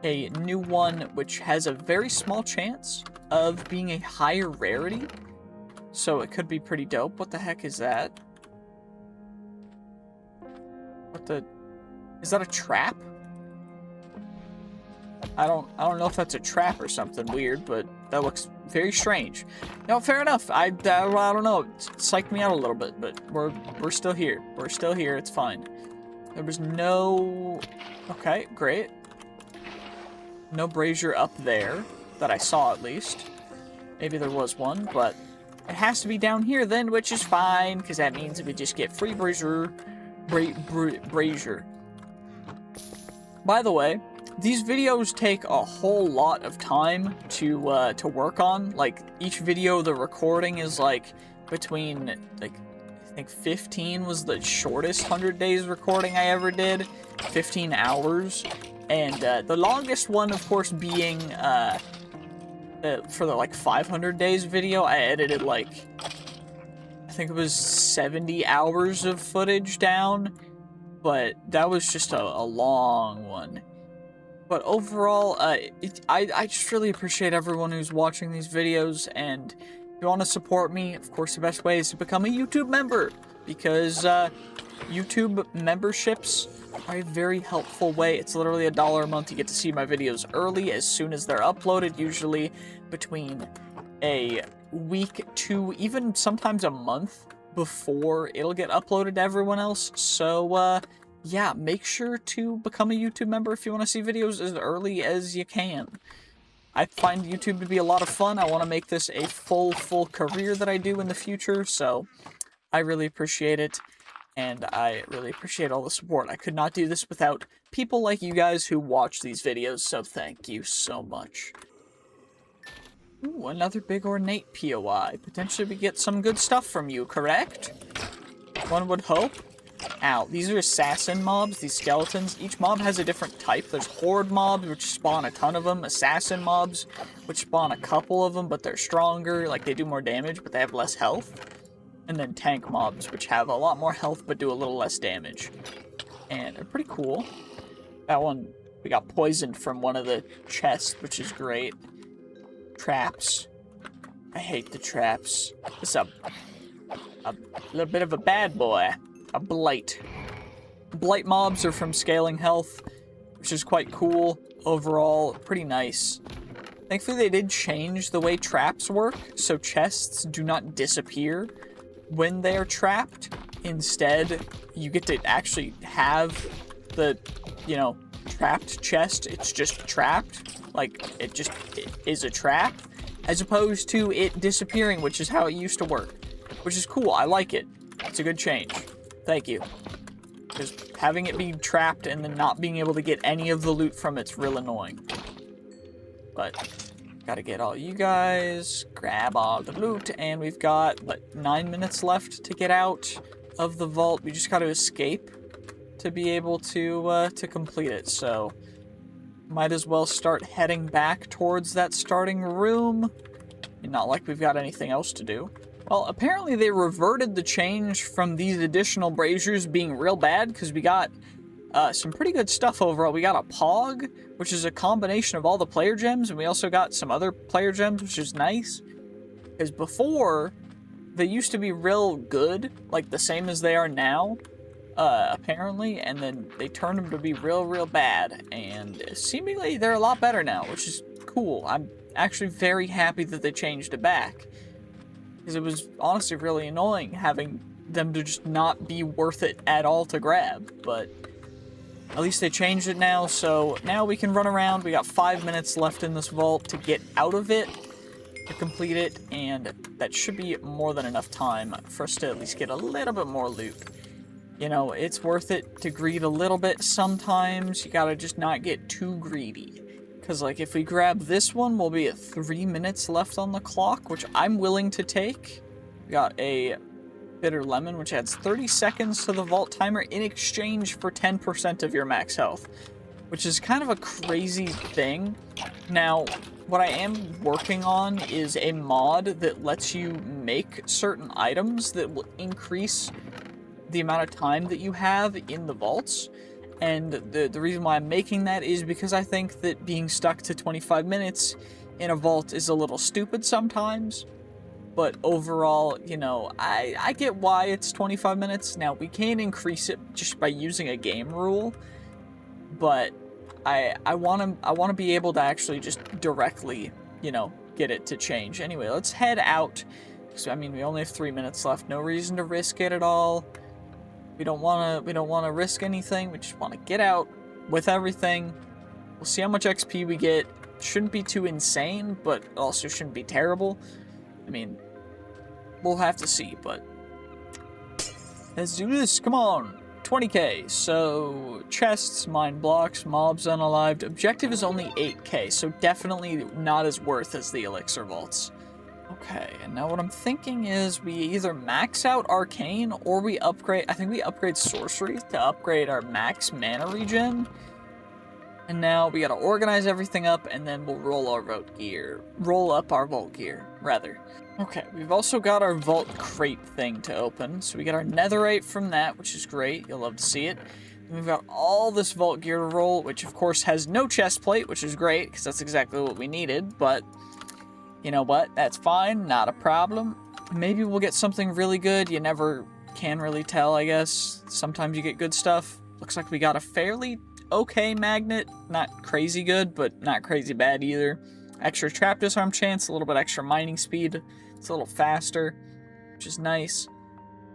a new one, which has a very small chance of being a higher rarity. So it could be pretty dope. What the heck is that? What the... Is that a trap? I don't know if that's a trap or something weird, but that looks very strange. No, fair enough. I don't know. It psyched me out a little bit, but we're still here. We're still here. It's fine. There was no... Okay, great. No Brazier up there that I saw, at least. Maybe there was one, but it has to be down here then, which is fine, because that means we just get free Brazier. Brazier. By the way, these videos take a whole lot of time to work on. Like, each video, the recording is, like, between, like, I think 15 was the shortest 100 days recording I ever did. 15 hours. And the longest one, of course, being, for the, like, 500 days video, I edited, like, I think it was 70 hours of footage down. But that was just a long one. But overall, I just really appreciate everyone who's watching these videos, and if you want to support me, of course the best way is to become a YouTube member, because YouTube memberships are a very helpful way. It's literally $1 a month. You get to see my videos early as soon as they're uploaded, usually between a week to even sometimes a month before it'll get uploaded to everyone else. So, yeah, make sure to become a YouTube member if you want to see videos as early as you can. I find YouTube to be a lot of fun. I want to make this a full career that I do in the future, so I really appreciate it, and I really appreciate all the support. I could not do this without people like you guys who watch these videos, so thank you so much. Ooh, another big ornate POI. Potentially we get some good stuff from you, correct? One would hope. Ow, these are assassin mobs, these skeletons. Each mob has a different type. There's horde mobs, which spawn a ton of them. Assassin mobs, which spawn a couple of them, but they're stronger. Like, they do more damage, but they have less health. And then tank mobs, which have a lot more health, but do a little less damage. And they're pretty cool. That one, we got poisoned from one of the chests, which is great. Traps. I hate the traps. It's a little bit of a bad boy. A blight. Blight mobs are from scaling health, which is quite cool. Overall, pretty nice. Thankfully, they did change the way traps work, so chests do not disappear when they are trapped. Instead, you get to actually have the, you know, trapped chest. It's just trapped. Like, it is a trap, as opposed to it disappearing, which is how it used to work. Which is cool. I like it. It's a good change. Thank you. Because having it be trapped and then not being able to get any of the loot from it's real annoying. But, gotta get all you guys, grab all the loot, and we've got, what, 9 minutes left to get out of the vault. We just gotta escape to be able to complete it, so might as well start heading back towards that starting room. And not like we've got anything else to do. Well, apparently they reverted the change from these additional braziers being real bad, because we got some pretty good stuff overall. We got a Pog, which is a combination of all the player gems, and we also got some other player gems, which is nice. Because before, they used to be real good, like the same as they are now, apparently, and then they turned them to be real bad, and seemingly they're a lot better now, which is cool. I'm actually very happy that they changed it back. Because it was honestly really annoying having them to just not be worth it at all to grab. But at least they changed it now, so now we can run around. We got 5 minutes left in this vault to get out of it, to complete it, and that should be more than enough time for us to at least get a little bit more loot. you know, it's worth it to greed a little bit sometimes. You gotta just not get too greedy. Because, like, if we grab this one, we'll be at 3 minutes left on the clock, which I'm willing to take. We got a bitter lemon, which adds 30 seconds to the vault timer in exchange for 10% of your max health, which is kind of a crazy thing. Now, what I am working on is a mod that lets you make certain items that will increase the amount of time that you have in the vaults. And the reason why I'm making that is because I think that being stuck to 25 minutes in a vault is a little stupid sometimes. But overall, you know, I get why it's 25 minutes. Now, we can increase it just by using a game rule, but I want to be able to actually just directly, you know, get it to change. Anyway, let's head out. So, I mean, we only have 3 minutes left. No reason to risk it at all. We don't want to risk anything. We just want to get out with everything. We'll see how much XP we get. Shouldn't be too insane, but also shouldn't be terrible. I mean, we'll have to see, but let's do this. Come on. 20k. So, chests, mine blocks, mobs unalived. Objective is only 8k, so definitely not as worth as the elixir vaults. Okay, and now what I'm thinking is we either max out Arcane or we upgrade, I think we upgrade Sorcery to upgrade our max mana regen. And now we gotta organize everything up and then we'll roll up our vault gear, rather. Okay, we've also got our vault crate thing to open. So we get our netherite from that, which is great. You'll love to see it. And we've got all this vault gear to roll, which of course has no chest plate, which is great because that's exactly what we needed, but you know what? That's fine. Not a problem. Maybe we'll get something really good. You never can really tell, I guess. Sometimes you get good stuff. Looks like we got a fairly okay magnet. Not crazy good, but not crazy bad either. Extra trap disarm chance, a little bit extra mining speed. It's a little faster, which is nice.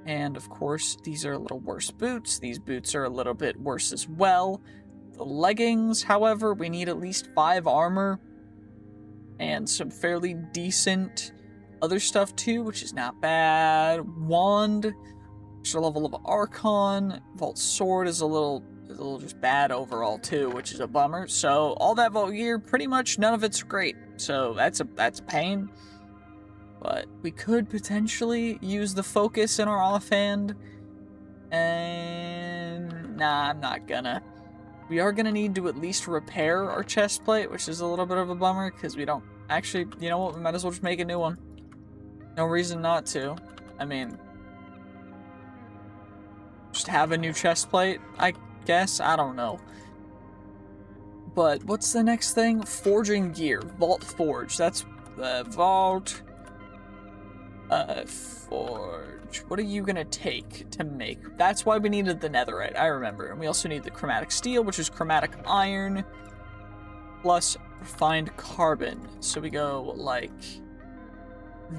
And of course, these are a little worse boots. These boots are a little bit worse as well. The leggings, however, we need at least 5 armor. And some fairly decent other stuff too, which is not bad. Wand, extra level of Archon. Vault sword is a little just bad overall too, which is a bummer. So all that vault gear, pretty much none of it's great. So that's a pain. But we could potentially use the focus in our offhand. And nah, I'm not gonna. We are going to need to at least repair our chest plate, which is a little bit of a bummer, because we don't... Actually, you know what? We might as well just make a new one. No reason not to. I mean... Just have a new chest plate, I guess? I don't know. But what's the next thing? Forging gear. Vault Forge. That's the Vault... Forge. What are you gonna take to make? That's why we needed the netherite, I remember. And we also need the chromatic steel, which is chromatic iron, plus refined carbon. So we go like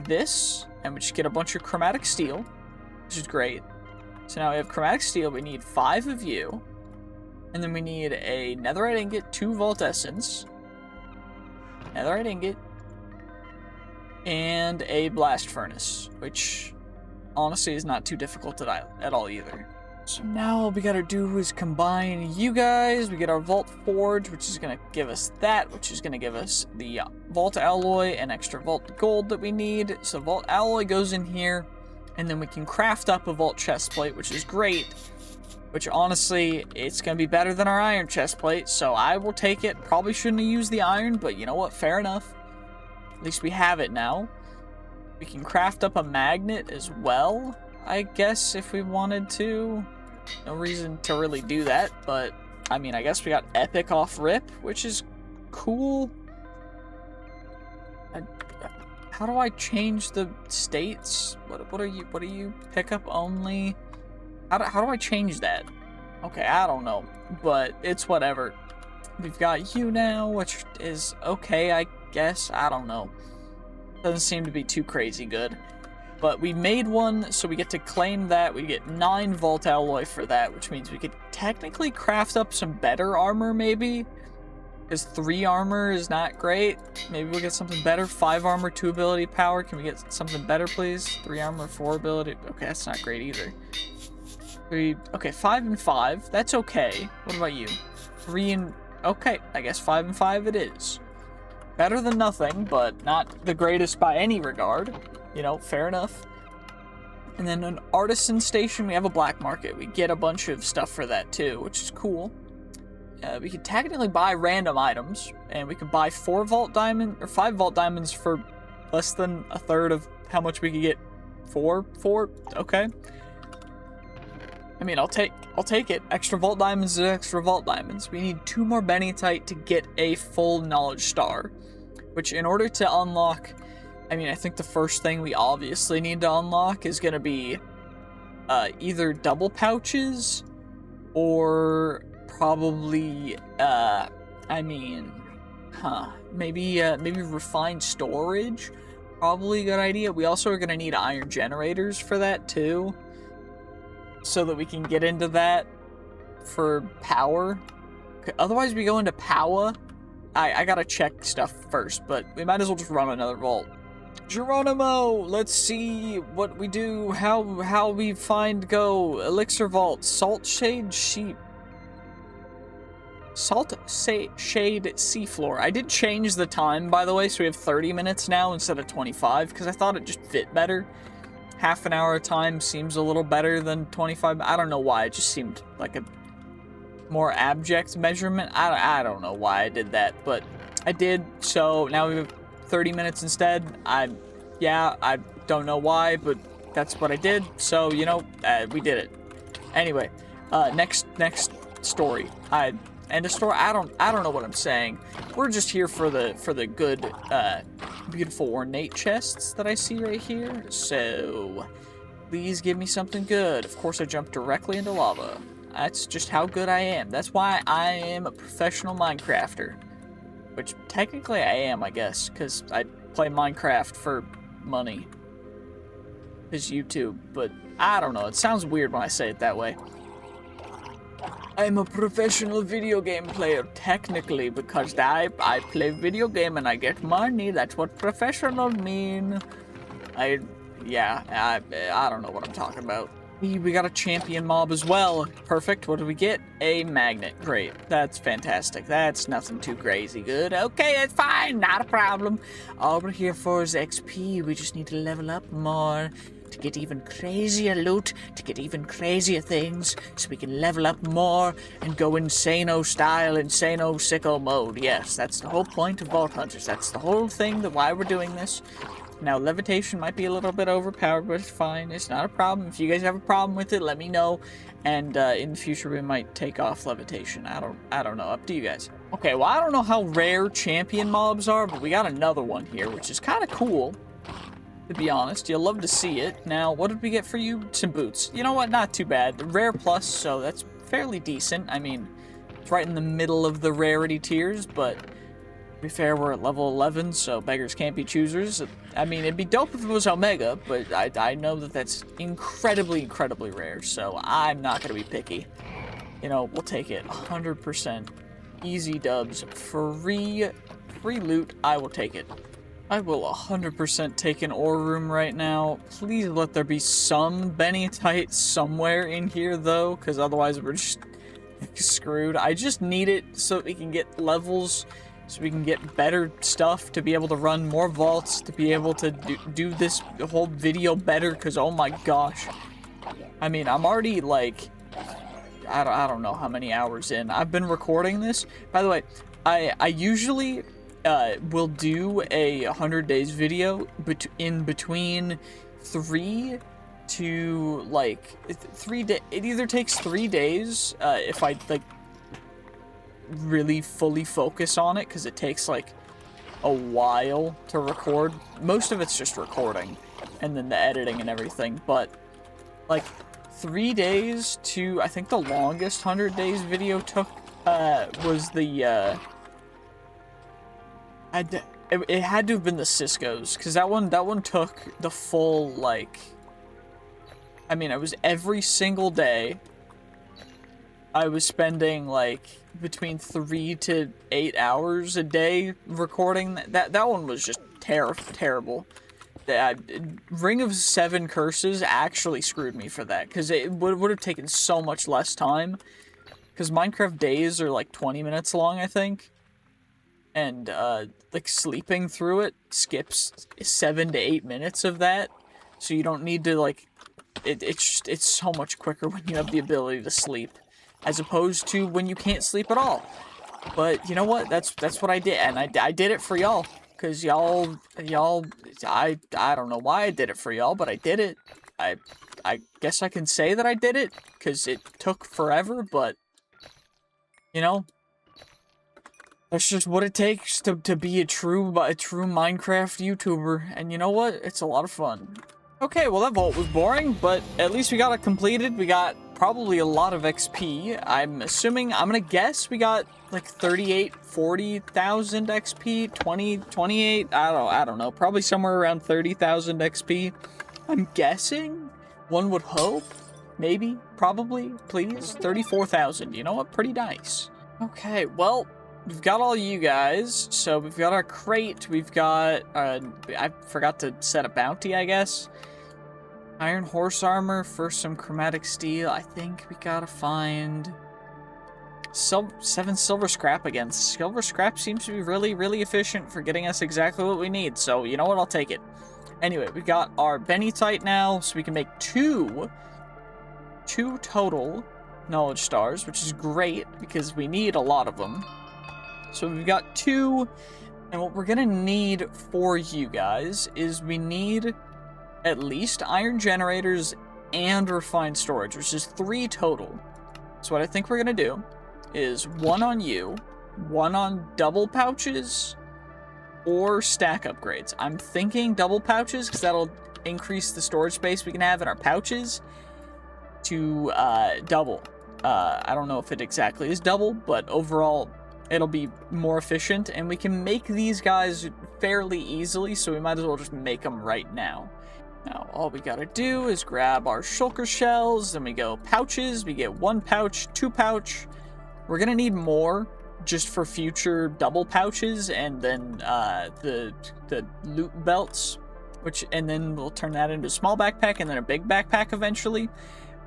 this, and we just get a bunch of chromatic steel, which is great. So now we have chromatic steel, we need 5 of you, and then we need a netherite ingot, 2 vault essence, netherite ingot, and a blast furnace, which honestly is not too difficult at all either. So now all we gotta do is combine you guys. We get our Vault Forge, which is gonna give us that, which is gonna give us the Vault Alloy and extra Vault Gold that we need. So Vault Alloy goes in here, and then we can craft up a Vault Chestplate, which is great. Which honestly, it's gonna be better than our Iron Chestplate, so I will take it. Probably shouldn't have used the Iron, but you know what? Fair enough. At least we have it now. We can craft up a magnet as well, I guess, if we wanted to. No reason to really do that, but I mean, I guess we got epic off rip, which is cool. How do I change the states? What are you pick up only? How do I change that? Okay, I don't know, but it's whatever. We've got you now, which is okay, I guess. I don't know. Doesn't seem to be too crazy good. But we made one, so we get to claim that. We get 9 Vault Alloy for that, which means we could technically craft up some better armor, maybe. Because 3 armor is not great. Maybe we'll get something better. 5 armor, 2 ability power. Can we get something better, please? 3 armor, 4 ability. Okay, that's not great either. 3, okay, 5 and 5. That's okay. What about you? 3 and, okay, I guess 5 and 5 it is. Better than nothing, but not the greatest by any regard. You know, fair enough. And then an artisan station, we have a black market. We get a bunch of stuff for that too, which is cool. We could technically buy random items, and we could buy 4 vault diamond or 5 vault diamonds for less than a third of how much we could get. 4, okay. I mean, I'll take it. Extra vault diamonds is extra vault diamonds. We need 2 more benitite to get a full knowledge star, which in order to unlock, I mean, I think the first thing we obviously need to unlock is going to be either double pouches or probably, maybe refined storage. Probably a good idea. We also are going to need iron generators for that too, so that we can get into that for power. Okay, otherwise we go into power. I gotta check stuff first, but we might as well just run another vault. Geronimo, let's see what we do, how we find go. Elixir vault, salt shade sheep. Shade seafloor. I did change the time, by the way, so we have 30 minutes now instead of 25, because I thought it just fit better. Half an hour of time seems a little better than 25. I don't know why, it just seemed like a more abject measurement. I don't know why I did that, but I did, so now we have 30 minutes instead. I don't know why, but that's what I did, so, you know, we did it. Anyway, next story. End of story. I don't know what I'm saying. We're just here for the good, beautiful ornate chests that I see right here. So, please give me something good. Of course, I jumped directly into lava. That's just how good I am. That's why I am a professional Minecrafter. Which, technically, I am, I guess, because I play Minecraft for money. It's YouTube, but I don't know. It sounds weird when I say it that way. I'm a professional video game player, technically, because I play video game and I get money. That's what professional mean. I don't know what I'm talking about. We got a champion mob as well. Perfect. What do we get? A magnet. Great. That's fantastic. That's nothing too crazy good. Okay, that's fine. Not a problem. All we're here for is XP. We just need to level up more to get even crazier loot, to get even crazier things, so we can level up more and go insano style, insano sicko mode. Yes, that's the whole point of Vault Hunters. That's the whole thing, why we're doing this. Now, levitation might be a little bit overpowered, but it's fine. It's not a problem. If you guys have a problem with it, let me know. And in the future, we might take off levitation. I don't know. Up to you guys. Okay, well, I don't know how rare champion mobs are, but we got another one here, which is kind of cool. To be honest, you'll love to see it. Now, what did we get for you? Some boots. You know what? Not too bad. Rare plus, so that's fairly decent. I mean, it's right in the middle of the rarity tiers, but to be fair, we're at level 11, so beggars can't be choosers. I mean, it'd be dope if it was Omega, but I know that that's incredibly, incredibly rare, so I'm not going to be picky. You know, we'll take it. 100%. Easy dubs. Free loot. I will take it. I will 100% take an ore room right now. Please let there be some benitite somewhere in here, though, because otherwise we're just screwed. I just need it so that we can get levels, so we can get better stuff, to be able to run more vaults, to be able to do this whole video better, because oh my gosh. I mean, I'm already, like, I don't know how many hours in. I've been recording this. By the way, I usually will do a 100 days video in between 3 to like 3 days. It either takes 3 days if I like really fully focus on it, because it takes like a while to record. Most of it's just recording and then the editing and everything, but like 3 days to, I think the longest 100 days video took was the it had to have been the Cisco's, because that one took the full, like, I mean, it was every single day. I was spending, like, between 3 to 8 hours a day recording. That one was just terrible. Ring of 7 Curses actually screwed me for that, because it would have taken so much less time. Because Minecraft days are like 20 minutes long, I think. And, like, sleeping through it skips 7 to 8 minutes of that. So you don't need to, like, it's so much quicker when you have the ability to sleep. As opposed to when you can't sleep at all. But, you know what? That's what I did. And I did it for y'all. Because y'all, I don't know why I did it for y'all, but I did it. I guess I can say that I did it. Because it took forever, but, you know, that's just what it takes to be a true Minecraft YouTuber. And you know what? It's a lot of fun. Okay, well that vault was boring, but at least we got it completed. We got probably a lot of XP. I'm gonna guess we got like 38, 40,000 XP, 20, 28, I don't know. Probably somewhere around 30,000 XP. I'm guessing. One would hope. Maybe, probably, please. 34,000. You know what? Pretty nice. Okay, well, we've got all you guys, so we've got our crate, we've got, I forgot to set a bounty, I guess. Iron horse armor for some chromatic steel. I think we gotta find 7 silver scrap again. Silver scrap seems to be really, really efficient for getting us exactly what we need, so you know what, I'll take it. Anyway, we got our benitite now, so we can make two total knowledge stars, which is great, because we need a lot of them. So we've got 2, and what we're gonna need for you guys is we need at least iron generators and refined storage, which is 3 total. So what I think we're gonna do is 1 on you, 1 on double pouches, or stack upgrades. I'm thinking double pouches, because that'll increase the storage space we can have in our pouches to double. I don't know if it exactly is double, but overall it'll be more efficient, and we can make these guys fairly easily, so we might as well just make them right now. Now, all we gotta do is grab our shulker shells, then we go pouches, we get 1 pouch, 2 pouch. We're gonna need more, just for future double pouches, and then the loot belts, and then we'll turn that into a small backpack, and then a big backpack eventually.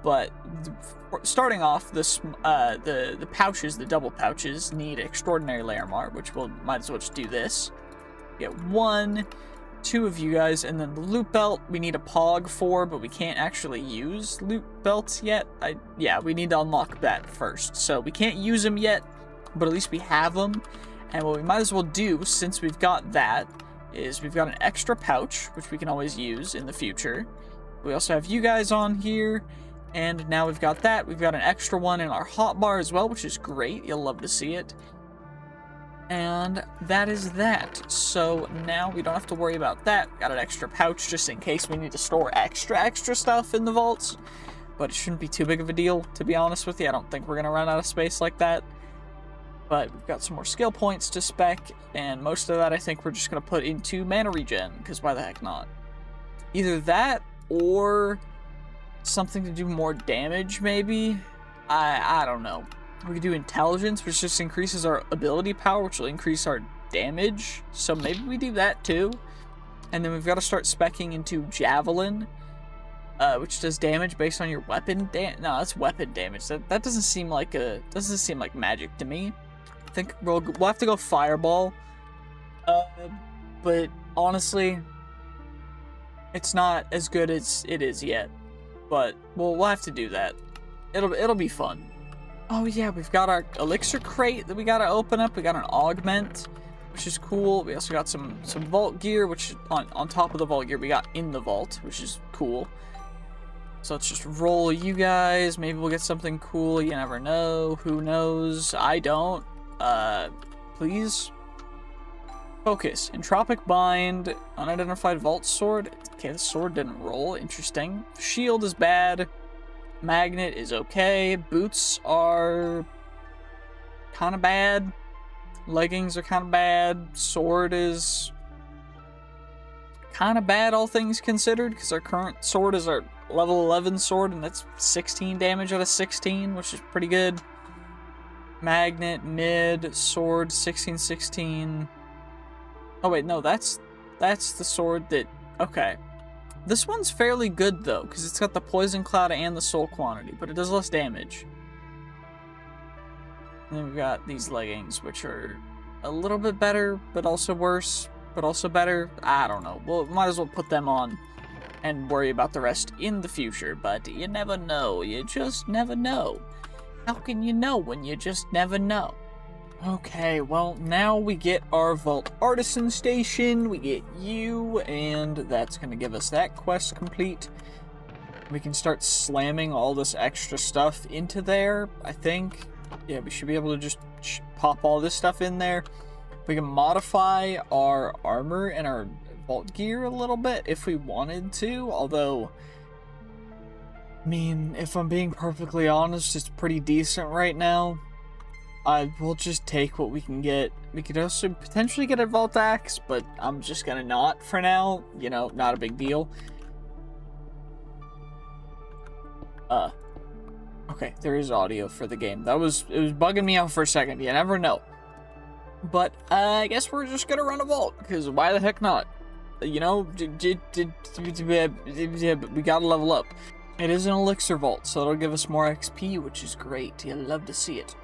But starting off, the pouches, the double pouches, need extraordinary layer mark, which we'll might as well just do this. Get 1, 2 of you guys, and then the loot belt we need a pog for, but we can't actually use loot belts yet. Yeah, we need to unlock that first, so we can't use them yet, but at least we have them. And what we might as well do, since we've got that, is we've got an extra pouch, which we can always use in the future. We also have you guys on here. And now we've got that. We've got an extra one in our hotbar as well, which is great. You'll love to see it. And that is that. So now we don't have to worry about that. Got an extra pouch just in case we need to store extra stuff in the vaults. But it shouldn't be too big of a deal, to be honest with you. I don't think we're going to run out of space like that. But we've got some more skill points to spec. And most of that I think we're just going to put into mana regen, because why the heck not? Either that or something to do more damage, maybe? I don't know. We could do intelligence, which just increases our ability power, which will increase our damage. So maybe we do that too. And then we've got to start speccing into javelin, which does damage based on your weapon. No, that's weapon damage. That doesn't seem like magic to me. I think we'll have to go fireball. But honestly, it's not as good as it is yet. But we'll have to do that. It'll be fun. Oh yeah, we've got our elixir crate that we gotta open up. We got an augment, which is cool. We also got some vault gear, which on top of the vault gear we got in the vault, which is cool. So let's just roll you guys. Maybe we'll get something cool. You never know. Who knows? I don't. Please. Focus. Entropic bind. Unidentified vault sword. Okay, the sword didn't roll. Interesting. Shield is bad. Magnet is okay. Boots are kind of bad. Leggings are kind of bad. Sword is kind of bad, all things considered, because our current sword is our level 11 sword, and that's 16 damage out of 16, which is pretty good. Magnet, mid, sword, 16, 16. Oh wait, no, that's the sword that Okay. This one's fairly good, though, because it's got the Poison Cloud and the Soul Quantity, but it does less damage. And then we've got these leggings, which are a little bit better, but also worse, but also better. I don't know. Well, might as well put them on and worry about the rest in the future, but you never know. You just never know. How can you know when you just never know? Okay, well, now we get our Vault Artisan Station, we get you, and that's going to give us that quest complete. We can start slamming all this extra stuff into there, I think. Yeah, we should be able to just pop all this stuff in there. We can modify our armor and our vault gear a little bit if we wanted to, although, I mean, if I'm being perfectly honest, it's pretty decent right now. We'll just take what we can get. We could also potentially get a Vault Axe, but I'm just gonna not for now. You know, not a big deal. Okay, there is audio for the game. It was bugging me out for a second. You never know. But, I guess we're just gonna run a vault, because why the heck not? You know, we gotta level up. It is an elixir vault, so it'll give us more XP, which is great. You'll love to see it.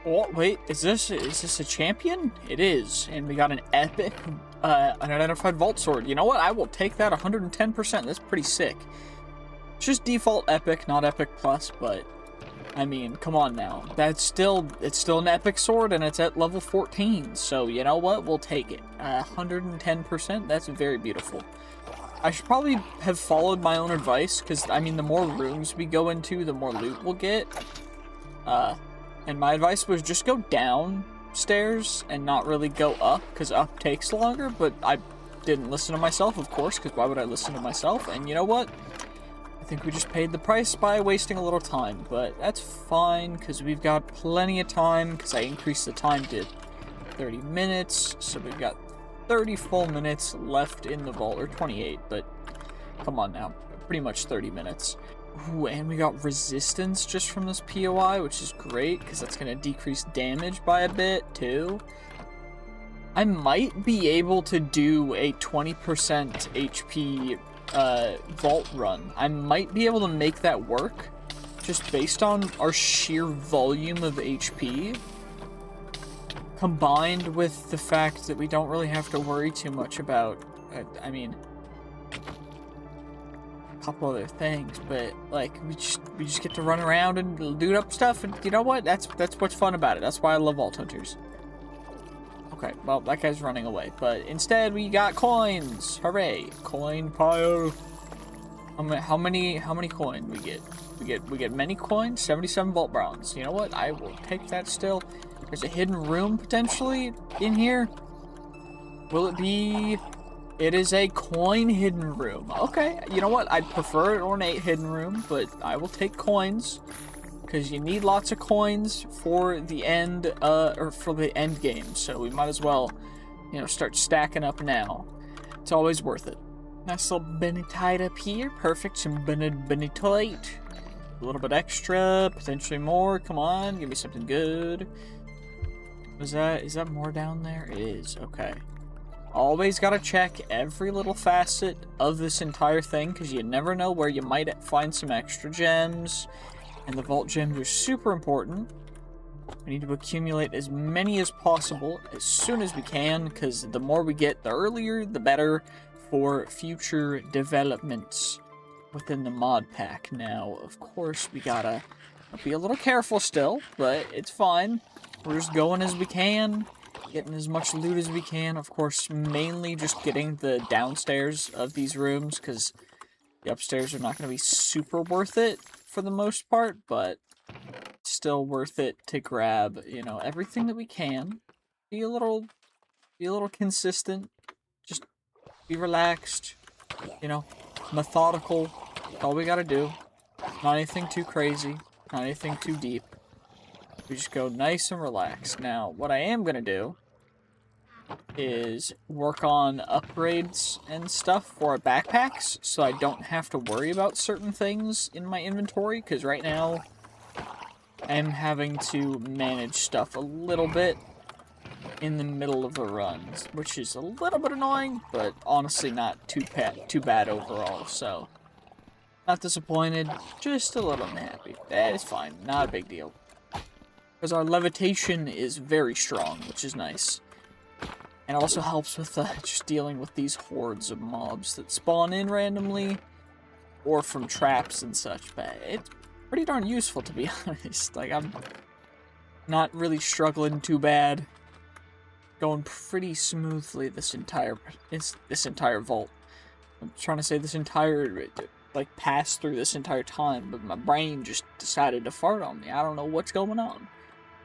Oh, wait, is this a champion? It is, and we got an epic, unidentified vault sword. You know what? I will take that 110%. That's pretty sick. It's just default epic, not epic plus, but, I mean, come on now. It's still an epic sword, and it's at level 14, so you know what? We'll take it. 110%, that's very beautiful. I should probably have followed my own advice, because, I mean, the more rooms we go into, the more loot we'll get. And my advice was just go downstairs and not really go up, because up takes longer, but I didn't listen to myself, of course, because why would I listen to myself? And you know what? I think we just paid the price by wasting a little time, but that's fine, because we've got plenty of time, because I increased the time to 30 minutes, so we've got 30 full minutes left in the vault, or 28, but come on now, pretty much 30 minutes. Ooh, and we got resistance just from this POI, which is great, because that's going to decrease damage by a bit, too. I might be able to do a 20% HP vault run. I might be able to make that work, just based on our sheer volume of HP, combined with the fact that we don't really have to worry too much about, I mean, couple other things, but like we just get to run around and loot up stuff, and you know what? That's what's fun about it. That's why I love Vault Hunters. Okay, well that guy's running away, but instead we got coins. Hooray! Coin pile. How many coin we get? We get many coins. 77 vault bronze. You know what? I will take that still. There's a hidden room potentially in here. Will it be? It is a coin hidden room. Okay, you know what? I'd prefer an ornate hidden room, but I will take coins, because you need lots of coins for the end, or for the end game. So we might as well, you know, start stacking up now. It's always worth it. Nice little benetite up here. Perfect. Some benetite. A little bit extra, potentially more. Come on, give me something good. Is that more down there? It is. Okay. Always gotta check every little facet of this entire thing, because you never know where you might find some extra gems. And the vault gems are super important. We need to accumulate as many as possible as soon as we can, because the more we get, the earlier, the better for future developments within the mod pack. Now, of course, we gotta be a little careful still, but it's fine. We're just going as we can. Getting as much loot as we can, of course, mainly just getting the downstairs of these rooms, because the upstairs are not going to be super worth it for the most part, but still worth it to grab, you know, everything that we can. Be a little consistent, just be relaxed, you know, methodical. That's all we got to do. Not anything too crazy, not anything too deep. We just go nice and relaxed. Now, what I am going to do is work on upgrades and stuff for our backpacks, so I don't have to worry about certain things in my inventory, because right now I'm having to manage stuff a little bit. in the middle of the runs, which is a little bit annoying, but honestly not too bad overall, so not disappointed, just a little unhappy. That is fine, not a big deal. Because our levitation is very strong, which is nice. And it also helps with just dealing with these hordes of mobs that spawn in randomly, or from traps and such, but it's pretty darn useful, to be honest. Like, I'm not really struggling too bad. Going pretty smoothly this entire vault. I'm trying to say this entire, like, pass through this entire time, but my brain just decided to fart on me. I don't know what's going on.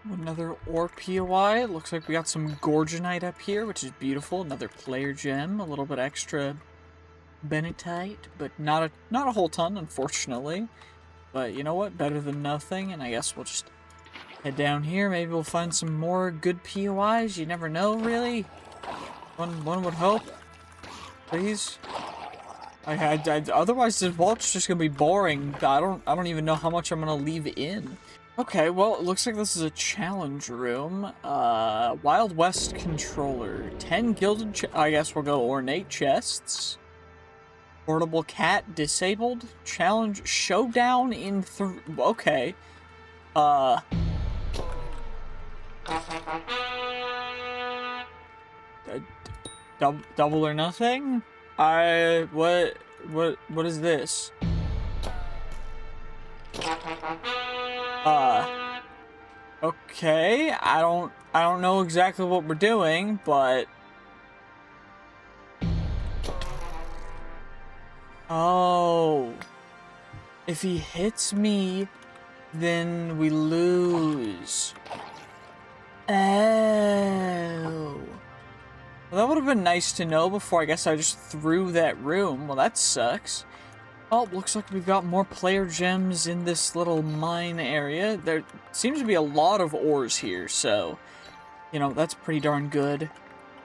Another ore POI. Looks like we got some Gorgonite up here, which is beautiful. Another player gem, a little bit extra Benetite, but not a whole ton, unfortunately. But you know what? Better than nothing, and I guess we'll just head down here. Maybe we'll find some more good POIs. You never know, really. One would hope. Please. Otherwise, this vault's just gonna be boring. I don't even know how much I'm gonna leave in. Okay, well, it looks like this is a challenge room. Wild West controller. 10 gilded I guess we'll go ornate chests. Portable cat disabled. Challenge showdown in okay. Double or nothing? What is this? Okay, I don't know exactly what we're doing, but oh, if he hits me, then we lose. Oh, well, that would have been nice to know before I guess I just threw that room. Well, that sucks. Oh, looks like we've got more player gems in this little mine area. There seems to be a lot of ores here, so, you know, that's pretty darn good.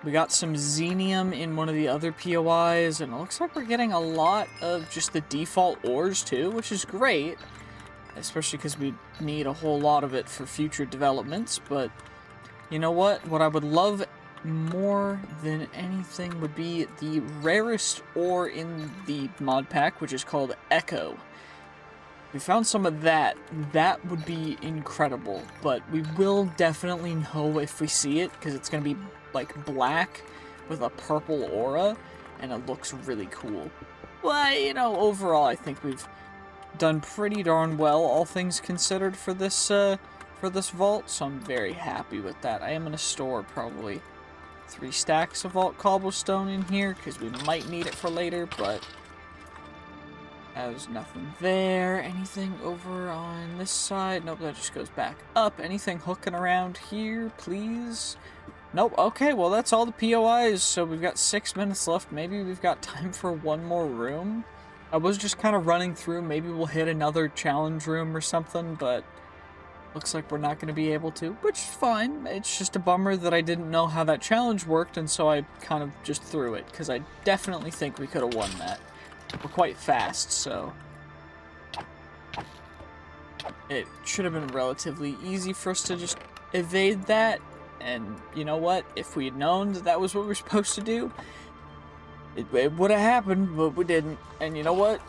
We got some xenium in one of the other POIs, and it looks like we're getting a lot of just the default ores, too, which is great. Especially because we need a whole lot of it for future developments, but you know what? What I would love more than anything would be the rarest ore in the mod pack, which is called Echo. We found some of that. That would be incredible, but we will definitely know if we see it, because it's going to be like black with a purple aura, and it looks really cool. But, you know, overall I think we've done pretty darn well, all things considered, for this vault, so I'm very happy with that. I am going to store probably 3 stacks of vault cobblestone in here, because we might need it for later, but there's nothing there. Anything over on this side? Nope, that just goes back up. Anything hooking around here, please? Nope. Okay, well, that's all the POIs, so we've got 6 minutes left. Maybe we've got time for one more room. I was just kind of running through. Maybe we'll hit another challenge room or something, but looks like we're not going to be able to, which is fine. It's just a bummer that I didn't know how that challenge worked, and so I kind of just threw it, because I definitely think we could have won that. We're quite fast, so it should have been relatively easy for us to just evade that, and you know what? If we had known that that was what we were supposed to do, it would have happened, but we didn't. And you know what?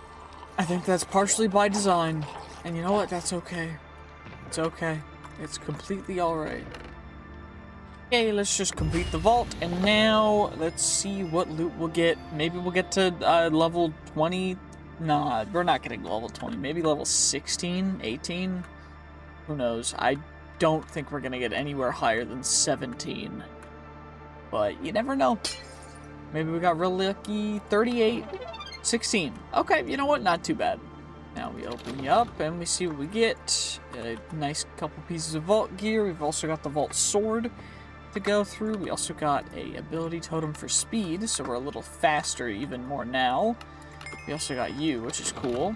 I think that's partially by design, and you know what? That's okay. It's okay. It's completely alright. Okay, let's just complete the vault, and now let's see what loot we'll get. Maybe we'll get to level 20. Nah, we're not getting level 20. Maybe level 16, 18? Who knows? I don't think we're gonna get anywhere higher than 17. But you never know. Maybe we got real lucky. 38, 16. Okay, you know what? Not too bad. Now we open you up and we see what we get. A nice couple pieces of vault gear. We've also got the vault sword to go through. We also got a ability totem for speed, so we're a little faster even more now. We also got you, which is cool,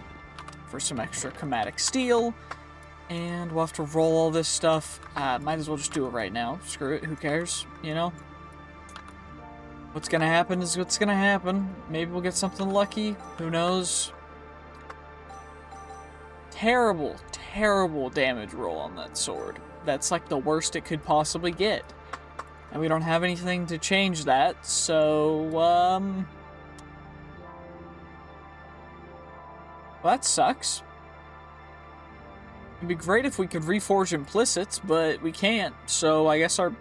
for some extra chromatic steel. And we'll have to roll all this stuff. Might as well just do it right now. Screw it, who cares, you know? What's gonna happen is what's gonna happen. Maybe we'll get something lucky. Who knows? Terrible, terrible damage roll on that sword. That's like the worst it could possibly get. And we don't have anything to change that, so, well, that sucks. It'd be great if we could reforge implicits, but we can't, so I guess our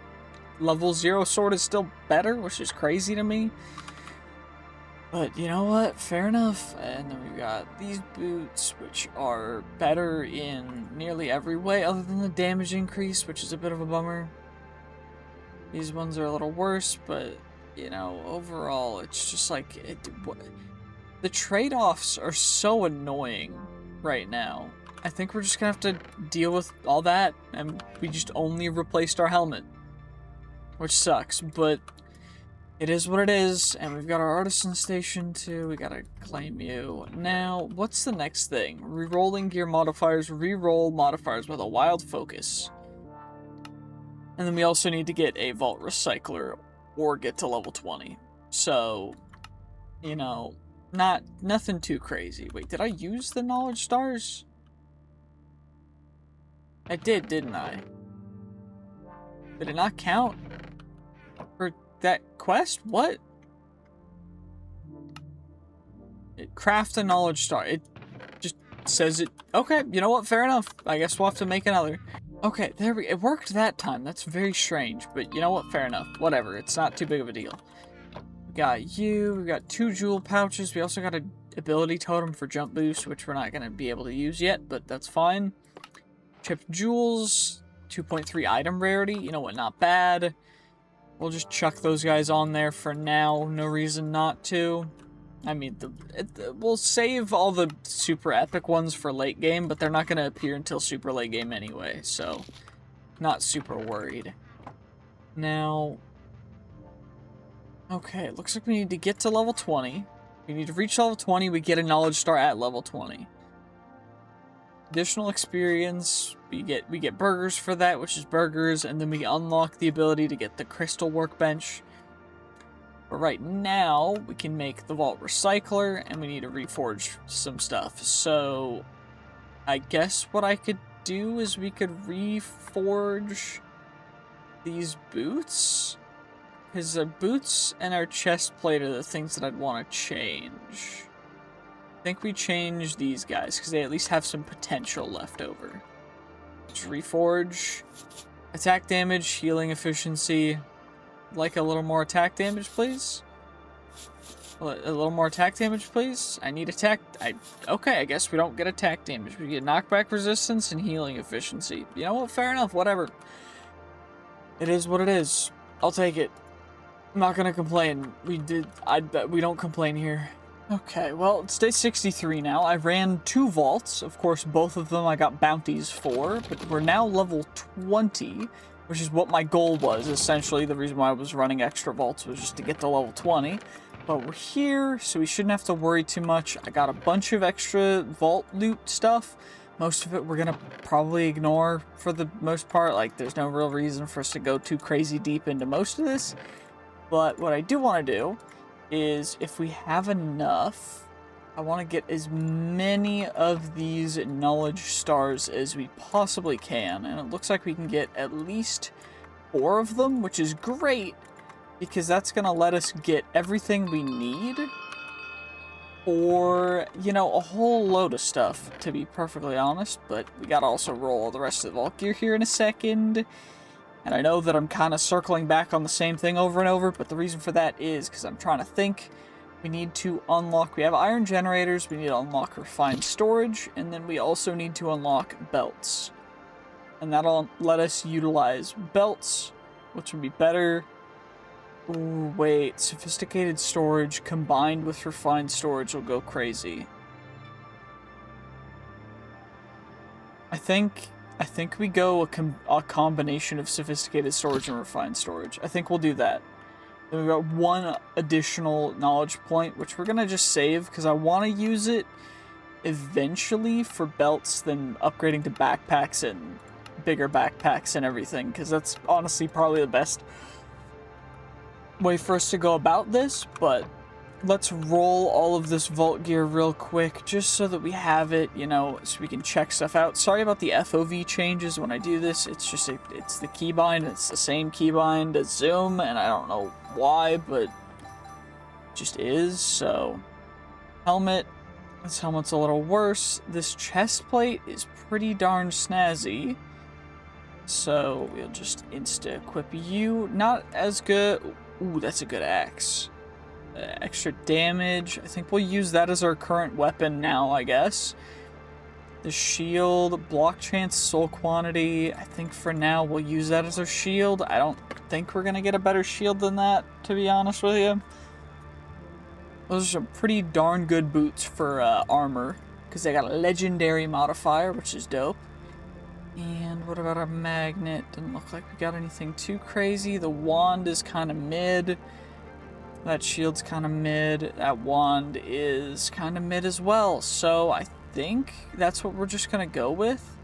level 0 sword is still better, which is crazy to me. But you know what? Fair enough. And then we've got these boots, which are better in nearly every way other than the damage increase, which is a bit of a bummer. These ones are a little worse, but, you know, overall, it's just like, the trade-offs are so annoying right now. I think we're just gonna have to deal with all that, and we just only replaced our helmet. Which sucks, but it is what it is, and we've got our artisan station too. We gotta claim you. Now, what's the next thing? Rerolling gear modifiers, reroll modifiers with a wild focus. And then we also need to get a vault recycler or get to level 20. So, you know, nothing too crazy. Wait, did I use the knowledge stars? I did, didn't I? Did it not count? For that quest? What? Craft a knowledge star. It just says it. Okay, you know what? Fair enough. I guess we'll have to make another. Okay, it worked that time. That's very strange, but you know what? Fair enough. Whatever. It's not too big of a deal. We got you. We got 2 jewel pouches. We also got an ability totem for jump boost, which we're not going to be able to use yet, but that's fine. Chipped jewels. 2.3 item rarity. You know what? Not bad. We'll just chuck those guys on there for now. No reason not to. I mean, we'll save all the super epic ones for late game, but they're not going to appear until super late game anyway, so not super worried. Now, okay, it looks like we need to get to level 20. We need to reach level 20, we get a knowledge star at level 20. Additional experience, we get burgers for that, which is burgers, and then we unlock the ability to get the crystal workbench. But right now, we can make the vault recycler, and we need to reforge some stuff. So, I guess what I could do is we could reforge these boots? Because the boots and our chest plate are the things that I'd want to change. I think we change these guys, because they at least have some potential left over. Just reforge. Attack damage, healing efficiency. Like a little more attack damage, please. A little more attack damage, please. I need attack. Okay, I guess we don't get attack damage. We get knockback resistance and healing efficiency. You know what? Fair enough. Whatever. It is what it is. I'll take it. I'm not gonna complain. We don't complain here. Okay, well, it's day 63 now. I ran 2 vaults. Of course, both of them I got bounties for, but we're now level 20. Which is what my goal was, essentially. The reason why I was running extra vaults was just to get to level 20. But we're here, so we shouldn't have to worry too much. I got a bunch of extra vault loot stuff. Most of it we're gonna probably ignore for the most part. Like, there's no real reason for us to go too crazy deep into most of this. But what I do want to do is, if we have enough, I want to get as many of these knowledge stars as we possibly can, and it looks like we can get at least 4 of them, which is great, because that's going to let us get everything we need for, you know, a whole load of stuff, to be perfectly honest, but we got to also roll all the rest of the vault gear here in a second, and I know that I'm kind of circling back on the same thing over and over, but the reason for that is because I'm trying to think. We need to unlock, we have iron generators, we need to unlock refined storage, and then we also need to unlock belts. And that'll let us utilize belts, which would be better. Ooh, wait, sophisticated storage combined with refined storage will go crazy. I think we go a combination of sophisticated storage and refined storage. I think we'll do that. Then we've got 1 additional knowledge point, which we're going to just save, because I want to use it eventually for belts than upgrading to backpacks and bigger backpacks and everything, because that's honestly probably the best way for us to go about this, but let's roll all of this vault gear real quick, just so that we have it, you know, so we can check stuff out. Sorry about the FOV changes when I do this. It's just, it's the keybind. It's the same keybind as Zoom, and I don't know why, but it just is. So, helmet. This helmet's a little worse. This chest plate is pretty darn snazzy. So, we'll just insta-equip you. Not as good. Ooh, that's a good axe. Extra damage. I think we'll use that as our current weapon now, I guess. The shield, block chance, soul quantity. I think for now we'll use that as our shield. I don't think we're gonna get a better shield than that, to be honest with you. Those are some pretty darn good boots for armor, because they got a legendary modifier, which is dope. And what about our magnet? Doesn't look like we got anything too crazy. The wand is kind of mid. That shield's kind of mid. That wand is kind of mid as well. So I think that's what we're just going to go with.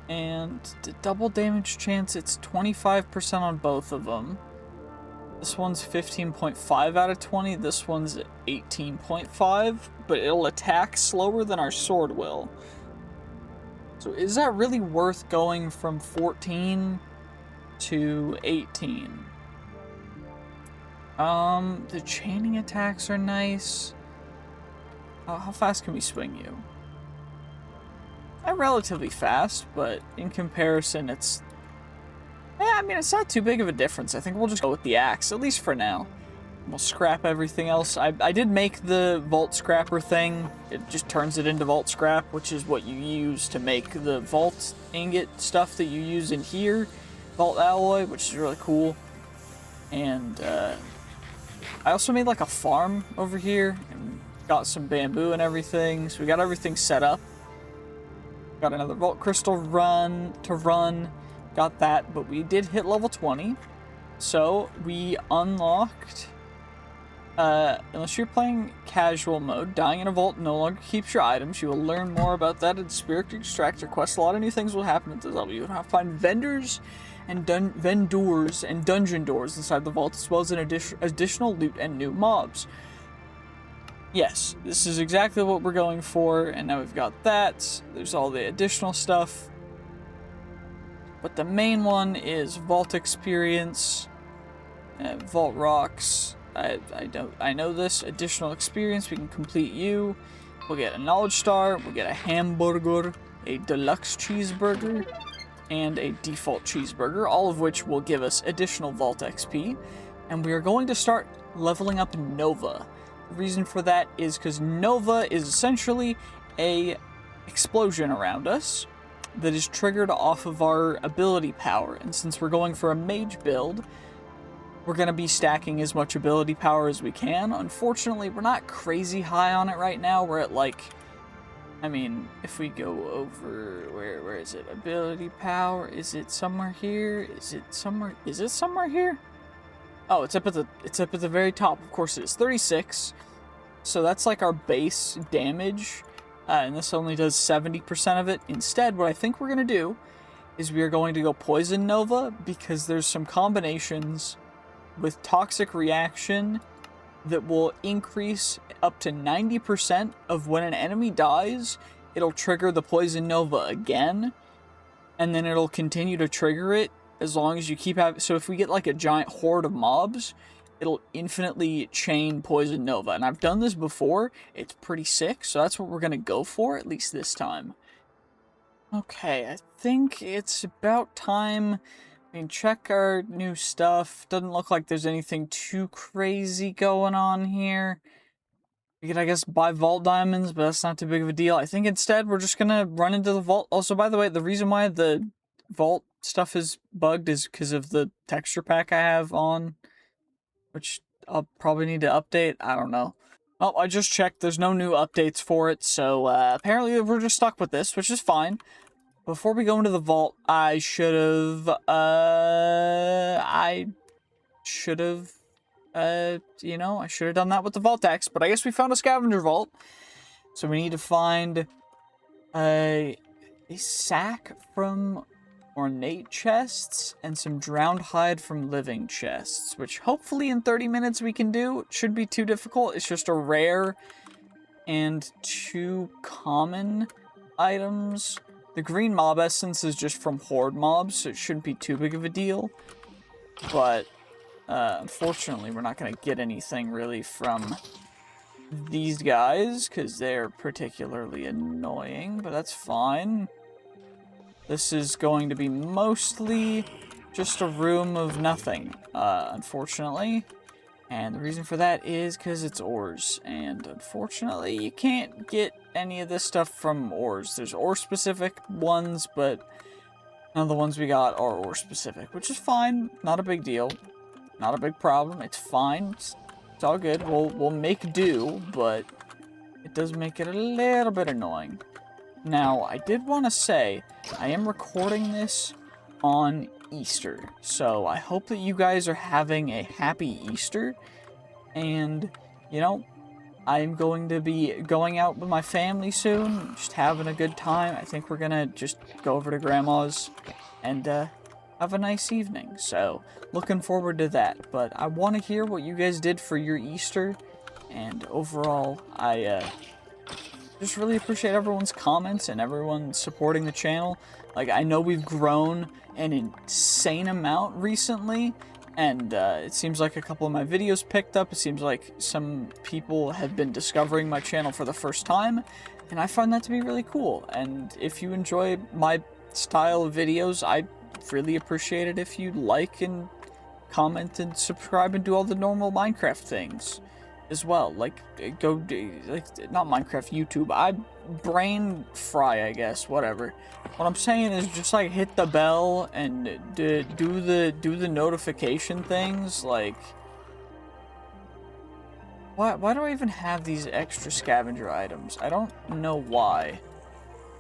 And the double damage chance, it's 25% on both of them. This one's 15.5 out of 20. This one's 18.5. But it'll attack slower than our sword will. So is that really worth going from 14 to 18? The chaining attacks are nice. How fast can we swing you? Relatively fast, but in comparison, it's... Yeah, I mean, it's not too big of a difference. I think we'll just go with the axe, at least for now. We'll scrap everything else. I did make the vault scrapper thing. It just turns it into vault scrap, which is what you use to make the vault ingot stuff that you use in here. Vault alloy, which is really cool. And, I also made like a farm over here and got some bamboo and everything. So we got everything set up. Got another vault crystal to run. Got that, but we did hit level 20. So we unlocked, unless you're playing casual mode, dying in a vault no longer keeps your items. You will learn more about that in Spirit Extractor quest. A lot of new things will happen at this level. You will have to find vendors and vendors and dungeon doors inside the vault, as well as an additional loot and new mobs. Yes, this is exactly what we're going for, and now we've got that. There's all the additional stuff. But the main one is vault experience, vault rocks. I know this. Additional experience, we can complete you. We'll get a knowledge star, we'll get a hamburger, a deluxe cheeseburger, and a default cheeseburger, all of which will give us additional vault XP. And we are going to start leveling up Nova. The reason for that is because Nova is essentially a explosion around us that is triggered off of our ability power. And since we're going for a mage build, we're going to be stacking as much ability power as we can. Unfortunately, we're not crazy high on it right now. We're at like, I mean, if we go over, where is it? Ability power, is it somewhere here? Is it somewhere here? Oh, it's up at the very top. Of course it is. 36. So that's like our base damage. And this only does 70% of it. Instead, what I think we're going to do is we are going to go Poison Nova, because there's some combinations with Toxic Reaction that will increase up to 90% of when an enemy dies. It'll trigger the Poison Nova again, and then it'll continue to trigger it as long as you keep having... So if we get like a giant horde of mobs, it'll infinitely chain Poison Nova. And I've done this before. It's pretty sick, so that's what we're going to go for, at least this time. Okay, I think it's about time. I mean, check our new stuff. Doesn't look like there's anything too crazy going on here. We could, I guess, buy vault diamonds, but that's not too big of a deal. I think instead we're just gonna run into the vault. Also, by the way, the reason why the vault stuff is bugged is because of the texture pack I have on, which I'll probably need to update. I don't know. Oh, I just checked. There's no new updates for it, so apparently we're just stuck with this, which is fine. Before we go into the vault, I should have, you know, I should have done that with the Vault X, but I guess we found a scavenger vault. So we need to find a sack from ornate chests and some drowned hide from living chests, which hopefully in 30 minutes we can do. It shouldn't be too difficult. It's just a rare and 2 common items. The green mob essence is just from horde mobs, so it shouldn't be too big of a deal. But unfortunately, we're not going to get anything really from these guys, because they're particularly annoying, but that's fine. This is going to be mostly just a room of nothing, unfortunately. And the reason for that is because it's ores. And unfortunately, you can't get any of this stuff from ores. There's ore-specific ones, but none of the ones we got are ore-specific, which is fine. Not a big deal. Not a big problem. It's fine. It's all good. We'll make do, but it does make it a little bit annoying. Now, I did want to say, I am recording this on Easter, so I hope that you guys are having a happy Easter, and, you know, I'm going to be going out with my family soon, just having a good time. I think we're gonna just go over to Grandma's and have a nice evening, so looking forward to that. But I want to hear what you guys did for your Easter, and overall, I just really appreciate everyone's comments and everyone supporting the channel. Like, I know we've grown an insane amount recently, and it seems like a couple of my videos picked up. It seems like some people have been discovering my channel for the first time, and I find that to be really cool. And if you enjoy my style of videos, I really appreciate it if you like and comment and subscribe and do all the normal Minecraft things as well. Like, go, like, not Minecraft, YouTube. I brain fry, I guess, whatever. What I'm saying is just, like, hit the bell and do the notification things. Like, why do I even have these extra scavenger items? I don't know why.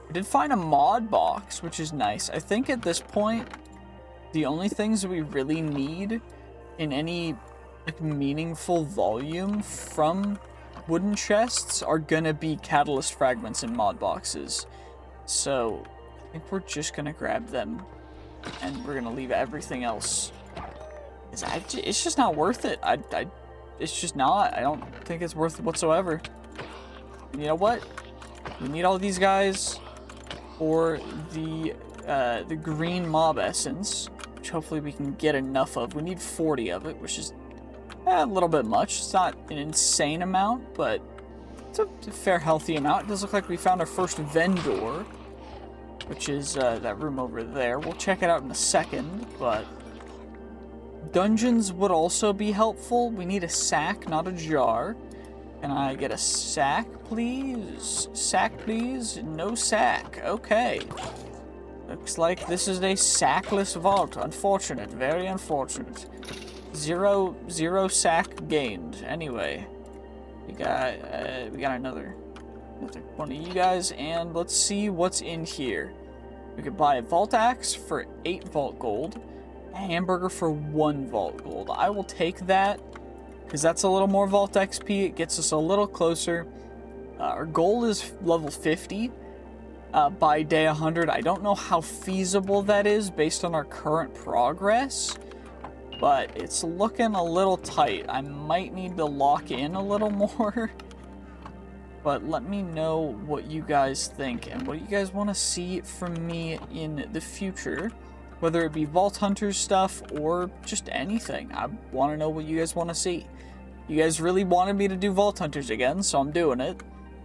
I did find a mod box, which is nice. I think at this point, the only things that we really need in any like meaningful volume from wooden chests are gonna be catalyst fragments and mod boxes. So I think we're just gonna grab them and we're gonna leave everything else. It's just not worth it. It's just not. I don't think it's worth it whatsoever. And you know what? We need all these guys for the green mob essence, which hopefully we can get enough of. We need 40 of it, which is a little bit much. It's not an insane amount, but it's a fair, healthy amount. It does look like we found our first vendor, which is that room over there. We'll check it out in a second, but dungeons would also be helpful. We need a sack, not a jar. Can I get a sack, please? Sack, please? No sack. Okay. Looks like this is a sackless vault. Unfortunate. Very unfortunate. Zero sack gained. Anyway, we got another one of you guys, and let's see what's in here. We could buy a vault axe for 8 vault gold, a hamburger for 1 vault gold. I will take that because that's a little more vault XP. It gets us a little closer. Our goal is level 50 by day 100. I don't know how feasible that is based on our current progress, but it's looking a little tight. I might need to lock in a little more. But let me know what you guys think and what you guys want to see from me in the future. Whether it be Vault Hunters stuff or just anything. I want to know what you guys want to see. You guys really wanted me to do Vault Hunters again, so I'm doing it.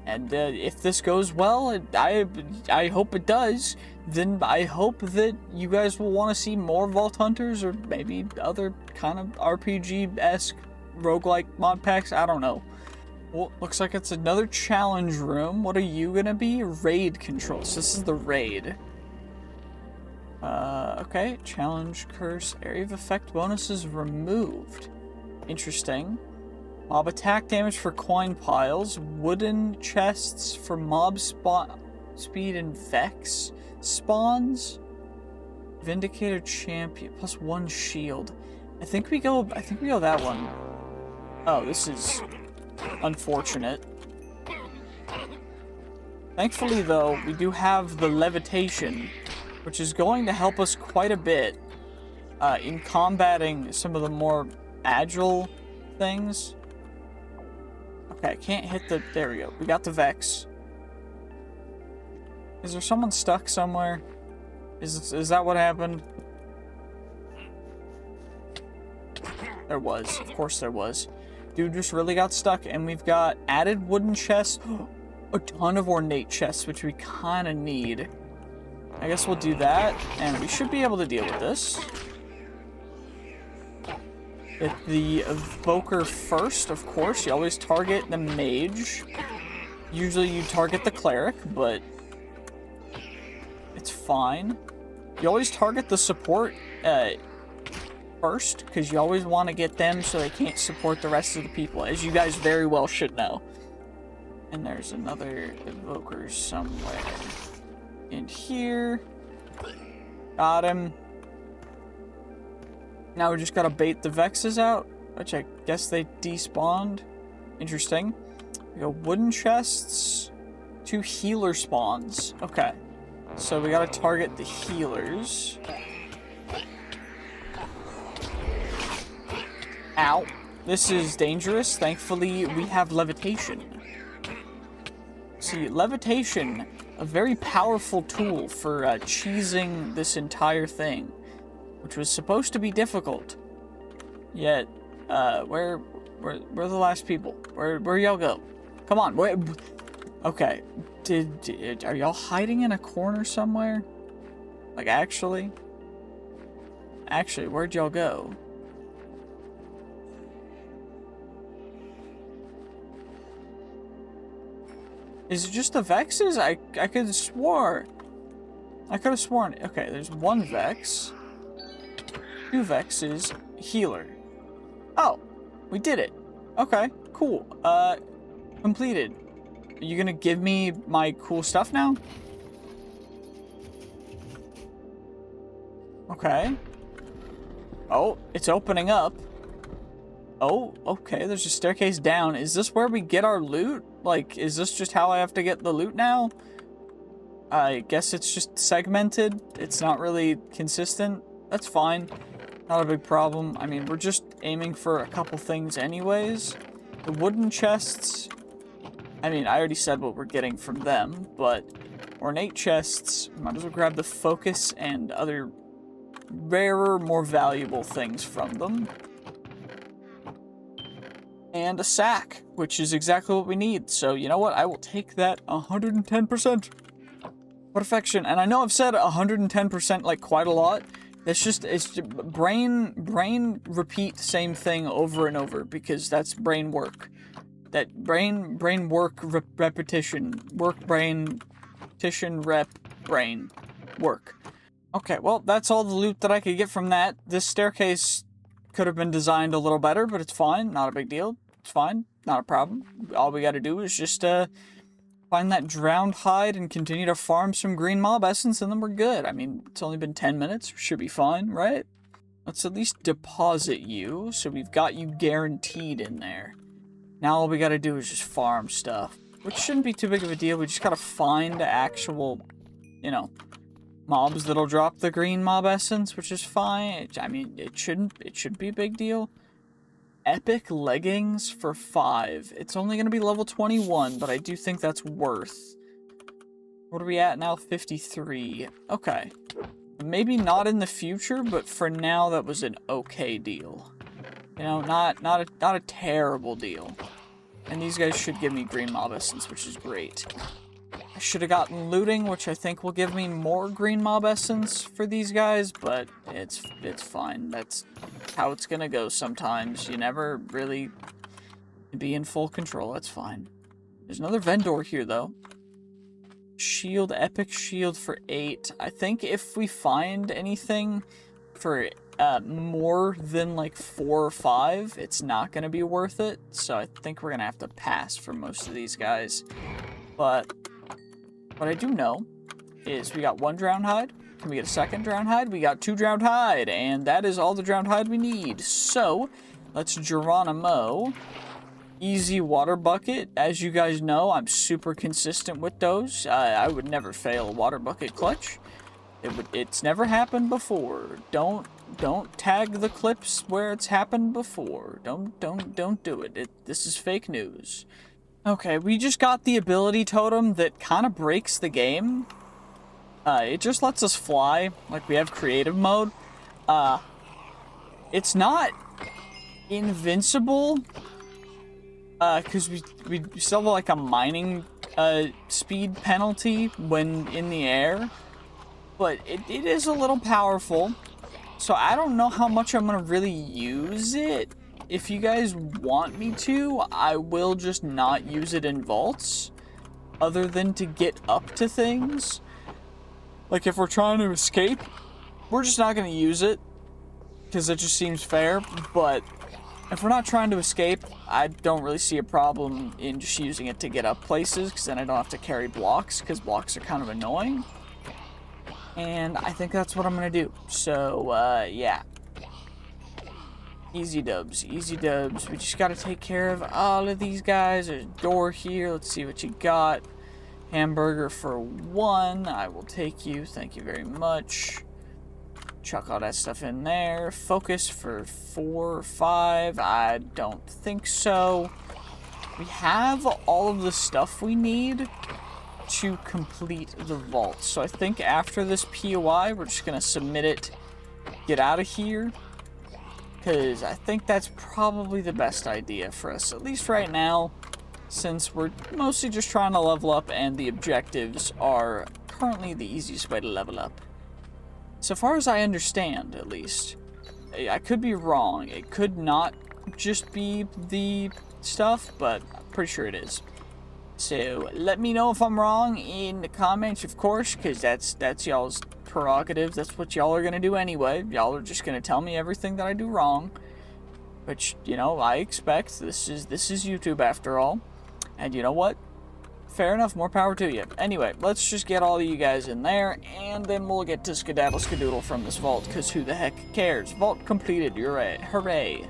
And if this goes well, I hope it does, then I hope that you guys will want to see more Vault Hunters or maybe other kind of RPG-esque roguelike mod packs. I don't know. Well, looks like it's another challenge room. What are you going to be? Raid controls. This is the raid. Okay. Challenge curse. Area of effect bonuses removed. Interesting. Mob attack damage for coin piles. Wooden chests for mob speed and vex spawns. Vindicator champion plus 1 shield. I think we go that one. Oh, this is unfortunate. Thankfully though, we do have the levitation which is going to help us quite a bit in combating some of the more agile things. Okay, I can't hit the... There we go. We got the Vex. Is there someone stuck somewhere? Is that what happened? There was. Of course there was. Dude just really got stuck, and we've got added wooden chests. A ton of ornate chests, which we kind of need. I guess we'll do that, and we should be able to deal with this. Get the Evoker first, of course. You always target the Mage. Usually you target the Cleric, but it's fine. You always target the Support first, because you always want to get them so they can't support the rest of the people, as you guys very well should know. And there's another Evoker somewhere in here. Got him. Now we just gotta bait the Vexes out, which I guess they despawned. Interesting. We got wooden chests, 2 healer spawns. Okay. So we gotta target the healers. Ow. This is dangerous. Thankfully, we have levitation. See, levitation, a very powerful tool for cheesing this entire thing, which was supposed to be difficult. Yet, where are the last people? Where y'all go? Come on, where? Okay, are y'all hiding in a corner somewhere? Like, actually, where'd y'all go? Is it just the Vexes? I could have swore. I could have sworn. Okay, there's 1 Vex. 2 Vexes. Healer. Oh, we did it. Okay, cool. Completed. Are you gonna give me my cool stuff now? Okay. Oh, it's opening up. Oh, okay, there's a staircase down. Is this where we get our loot? Like, is this just how I have to get the loot now? I guess it's just segmented. It's not really consistent. That's fine. Not a big problem. I mean, we're just aiming for a couple things anyways. The wooden chests... I mean, I already said what we're getting from them, but ornate chests, might as well grab the focus and other rarer, more valuable things from them. And a sack, which is exactly what we need. So, you know what? I will take that 110%. Perfection. And I know I've said 110% like quite a lot. It's just brain repeat the same thing over and over, because that's brain work. That brain work repetition. Work brain petition rep brain work. Okay, well, that's all the loot that I could get from that. This staircase could have been designed a little better, but it's fine. Not a big deal. It's fine. Not a problem. All we gotta do is just find that drowned hide and continue to farm some green mob essence, and then we're good. I mean, it's only been 10 minutes. Should be fine, right? Let's at least deposit you, so we've got you guaranteed in there. Now all we gotta do is just farm stuff, which shouldn't be too big of a deal. We just gotta find actual, you know, mobs that'll drop the green mob essence, which is fine. I mean, it shouldn't be a big deal. Epic leggings for 5. It's only going to be level 21, but I do think that's worth. What are we at now? 53. Okay. Maybe not in the future, but for now that was an okay deal. You know, not a terrible deal. And these guys should give me green mob essence, which is great. I should have gotten looting, which I think will give me more green mob essence for these guys, but it's fine. That's how it's gonna go sometimes. You never really be in full control. That's fine. There's another vendor here, though. Shield, epic shield for 8. I think if we find anything for more than like 4 or 5, it's not gonna be worth it. So I think we're gonna have to pass for most of these guys. But what I do know is we got 1 drowned hide. Can we get a 2nd drowned hide? We got 2 drowned hide, and that is all the drowned hide we need. So, let's Geronimo. Easy water bucket. As you guys know, I'm super consistent with those. I would never fail a water bucket clutch. It's never happened before. Don't tag the clips where it's happened before. Don't do it. This is fake news. Okay, we just got the ability totem that kind of breaks the game. It just lets us fly, like we have creative mode. It's not invincible, because we still have like a mining speed penalty when in the air, but it is a little powerful. So I don't know how much I'm gonna really use it. If you guys want me to, I will just not use it in vaults, other than to get up to things. Like if we're trying to escape, we're just not gonna use it, because it just seems fair. But if we're not trying to escape, I don't really see a problem in just using it to get up places, because then I don't have to carry blocks, because blocks are kind of annoying. And I think that's what I'm gonna do. So, yeah. Easy dubs, easy dubs. We just gotta take care of all of these guys. There's a door here. Let's see what you got. Hamburger for 1. I will take you. Thank you very much. Chuck all that stuff in there. Focus for 4 or 5. I don't think so. We have all of the stuff we need to complete the vault. So I think after this POI, we're just gonna submit it, get out of here, because I think that's probably the best idea for us, at least right now, since we're mostly just trying to level up and the objectives are currently the easiest way to level up. So far as I understand, at least. I could be wrong. It could not just be the stuff, but I'm pretty sure it is. So let me know if I'm wrong in the comments, of course, because that's y'all's prerogative. That's what y'all are gonna do anyway. Y'all are just gonna tell me everything that I do wrong, which, you know, I expect. This is YouTube after all, and you know what? Fair enough. More power to you. Anyway, let's just get all of you guys in there, and then we'll get to skedaddle skadoodle from this vault, because who the heck cares? Vault completed. Hooray!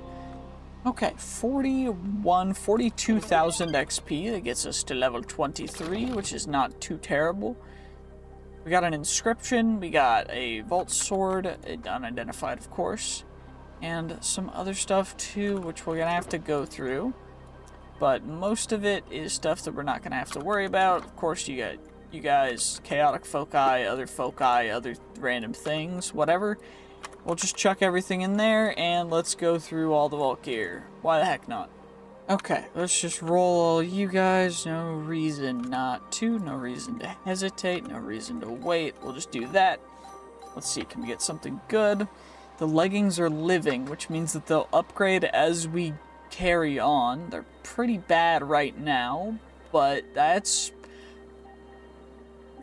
Okay, 42,000 XP. That gets us to level 23, which is not too terrible. We got an inscription. We got a vault sword, unidentified, of course, and some other stuff too, which we're gonna have to go through. But most of it is stuff that we're not gonna have to worry about. Of course, you got you guys, chaotic foci, other random things, whatever. We'll just chuck everything in there, and let's go through all the vault gear. Why the heck not? Okay, let's just roll all you guys. No reason not to. No reason to hesitate. No reason to wait. We'll just do that. Let's see, can we get something good? The leggings are living, which means that they'll upgrade as we carry on. They're pretty bad right now, but that's...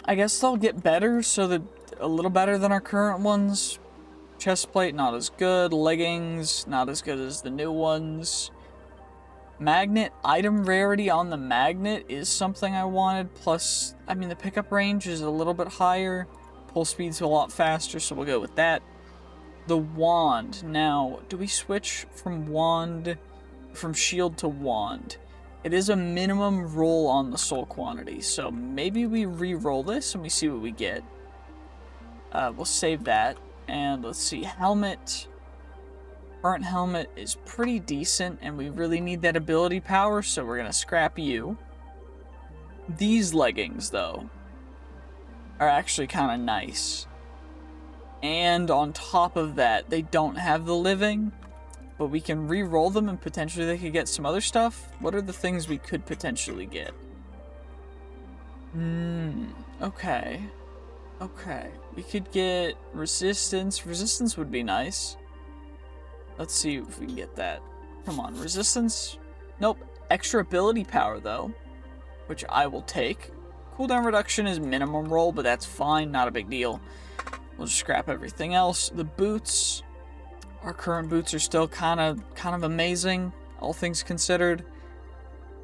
I guess they'll get better, so that a little better than our current ones. Chestplate, not as good. Leggings, not as good as the new ones. Magnet, item rarity on the magnet is something I wanted. Plus, I mean, the pickup range is a little bit higher. Pull speed's a lot faster, so we'll go with that. The wand. Now, do we switch from shield to wand? It is a minimum roll on the soul quantity, so maybe we re-roll this and we see what we get. We'll save that. And let's see, helmet. Current helmet is pretty decent, and we really need that ability power, so we're gonna scrap you. These leggings, though, are actually kind of nice. And on top of that, they don't have the living, but we can re-roll them and potentially they could get some other stuff. What are the things we could potentially get? Okay. Okay, we could get resistance. Resistance would be nice. Let's see if we can get that. Come on, resistance? Nope. Extra ability power, though, which I will take. Cooldown reduction is minimum roll, but that's fine, not a big deal. We'll just scrap everything else. The boots. Our current boots are still kind of amazing, all things considered.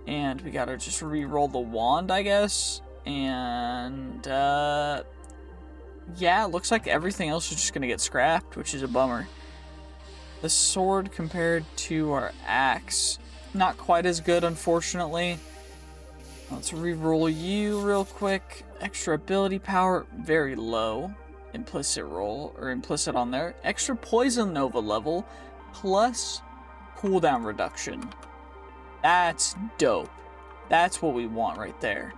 And we gotta just re-roll the wand, I guess. And, yeah, it looks like everything else is just going to get scrapped, which is a bummer. The sword compared to our axe, not quite as good, unfortunately. Let's re-roll you real quick. Extra ability power, very low. implicit roll, or implicit on there. Extra poison nova level, plus cooldown reduction. That's dope. That's what we want right there.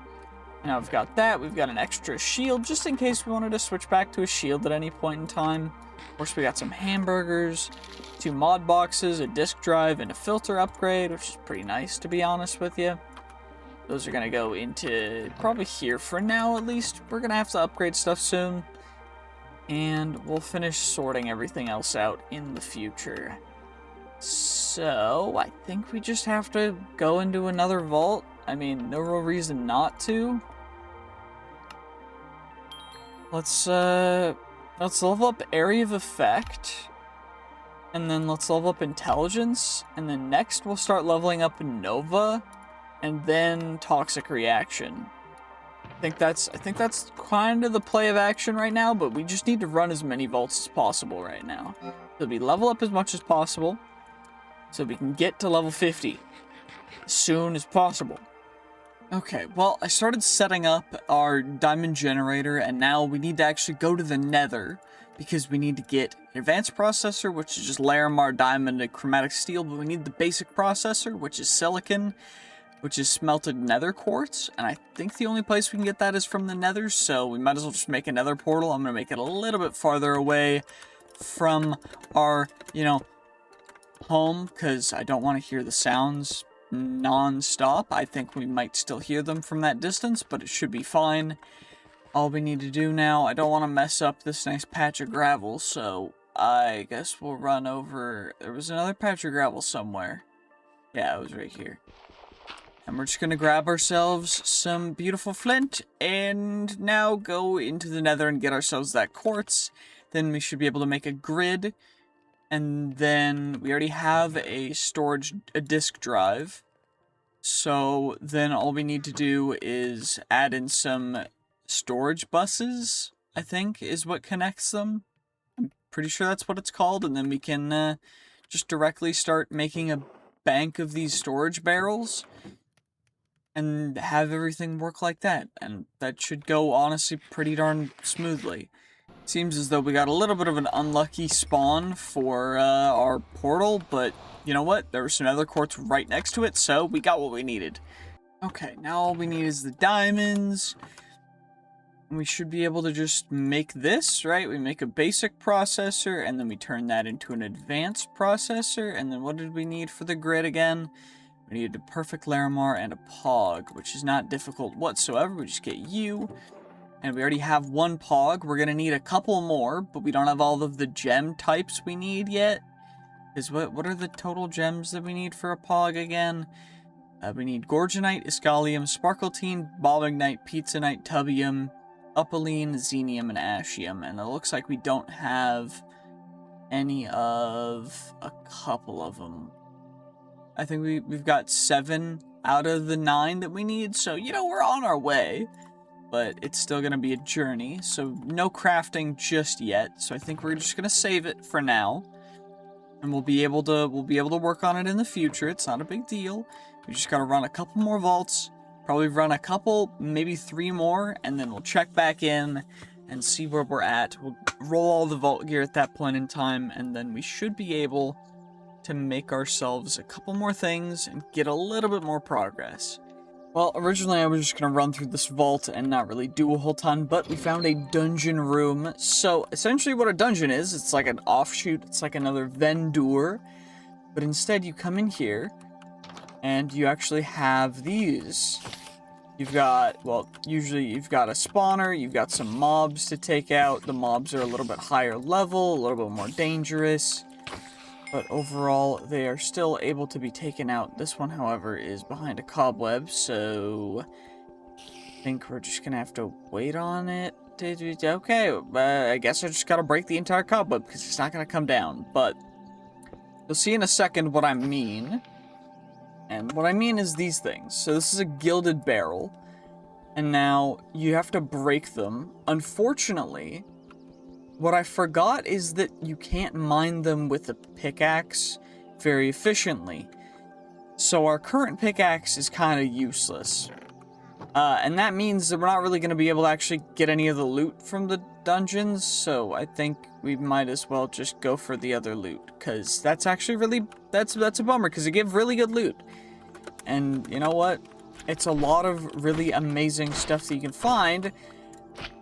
Now we've got that. We've got an extra shield, just in case we wanted to switch back to a shield at any point in time. Of course, we got some hamburgers, 2 mod boxes, a disk drive, and a filter upgrade, which is pretty nice, to be honest with you. Those are going to go into probably here for now, at least. We're going to have to upgrade stuff soon. And we'll finish sorting everything else out in the future. So, I think we just have to go into another vault. I mean, no real reason not to. Let's level up Area of Effect. And then let's level up Intelligence. And then next we'll start leveling up Nova. And then Toxic Reaction. I think that's kind of the play of action right now, but we just need to run as many vaults as possible right now. So we level up as much as possible, so we can get to level 50 as soon as possible. Okay, well, I started setting up our diamond generator, and now we need to actually go to the nether, because we need to get an advanced processor, which is just Larimar diamond and chromatic steel, but we need the basic processor, which is silicon, which is smelted nether quartz, and I think the only place we can get that is from the nether, so we might as well just make a nether portal. I'm going to make it a little bit farther away from our, home, because I don't want to hear the sounds non-stop. I think we might still hear them from that distance, but it should be fine. All we need to do now, I don't want to mess up this nice patch of gravel, so I guess we'll run over. There was another patch of gravel somewhere. Yeah, it was right here. And we're just going to grab ourselves some beautiful flint and now go into the nether and get ourselves that quartz. Then we should be able to make a grid. And then we already have a disk drive. So then all we need to do is add in some storage buses, I think, is what connects them. I'm pretty sure that's what it's called. And then we can just directly start making a bank of these storage barrels and have everything work like that, and that should go, honestly, pretty darn smoothly. Seems as though we got a little bit of an unlucky spawn for our portal, but you know what? There was some other quartz right next to it, so we got what we needed. Okay, now all we need is the diamonds. And we should be able to just make this, right? We make a basic processor, and then we turn that into an advanced processor, and then what did we need for the grid again? We needed a perfect Larimar and a Pog, which is not difficult whatsoever. We just get you. And we already have 1 Pog. We're going to need a couple more, but we don't have all of the gem types we need yet. Because what are the total gems that we need for a Pog again? We need Gorgonite, Iskalium, Sparkletine, Bobignite, Pizzanite, Tubium, Upaline, Xenium, and Ashium. And it looks like we don't have any of a couple of them. I think we've got 7 out of the 9 that we need, so, we're on our way. But it's still going to be a journey, so no crafting just yet. So I think we're just going to save it for now. And we'll be able to work on it in the future. It's not a big deal. We just got to run a couple more vaults, probably run a couple, maybe 3 more, and then we'll check back in and see where we're at. We'll roll all the vault gear at that point in time, and then we should be able to make ourselves a couple more things and get a little bit more progress. Well, originally I was just going to run through this vault and not really do a whole ton, but we found a dungeon room. So essentially what a dungeon is, it's like an offshoot, it's like another vendor, but instead you come in here and you actually have these. You've got, well, usually you've got a spawner, you've got some mobs to take out. The mobs are a little bit higher level, a little bit more dangerous. But overall, they are still able to be taken out. This one, however, is behind a cobweb, so I think we're just gonna have to wait on it. Okay, I guess I just gotta break the entire cobweb, because it's not gonna come down. But you'll see in a second what I mean. And what I mean is these things. So this is a gilded barrel, and now you have to break them. Unfortunately, what I forgot is that you can't mine them with a pickaxe very efficiently. So our current pickaxe is kind of useless. And that means that we're not really going to be able to actually get any of the loot from the dungeons, so I think we might as well just go for the other loot, because that's actually really, that's a bummer, because it gives really good loot. And you know what? It's a lot of really amazing stuff that you can find,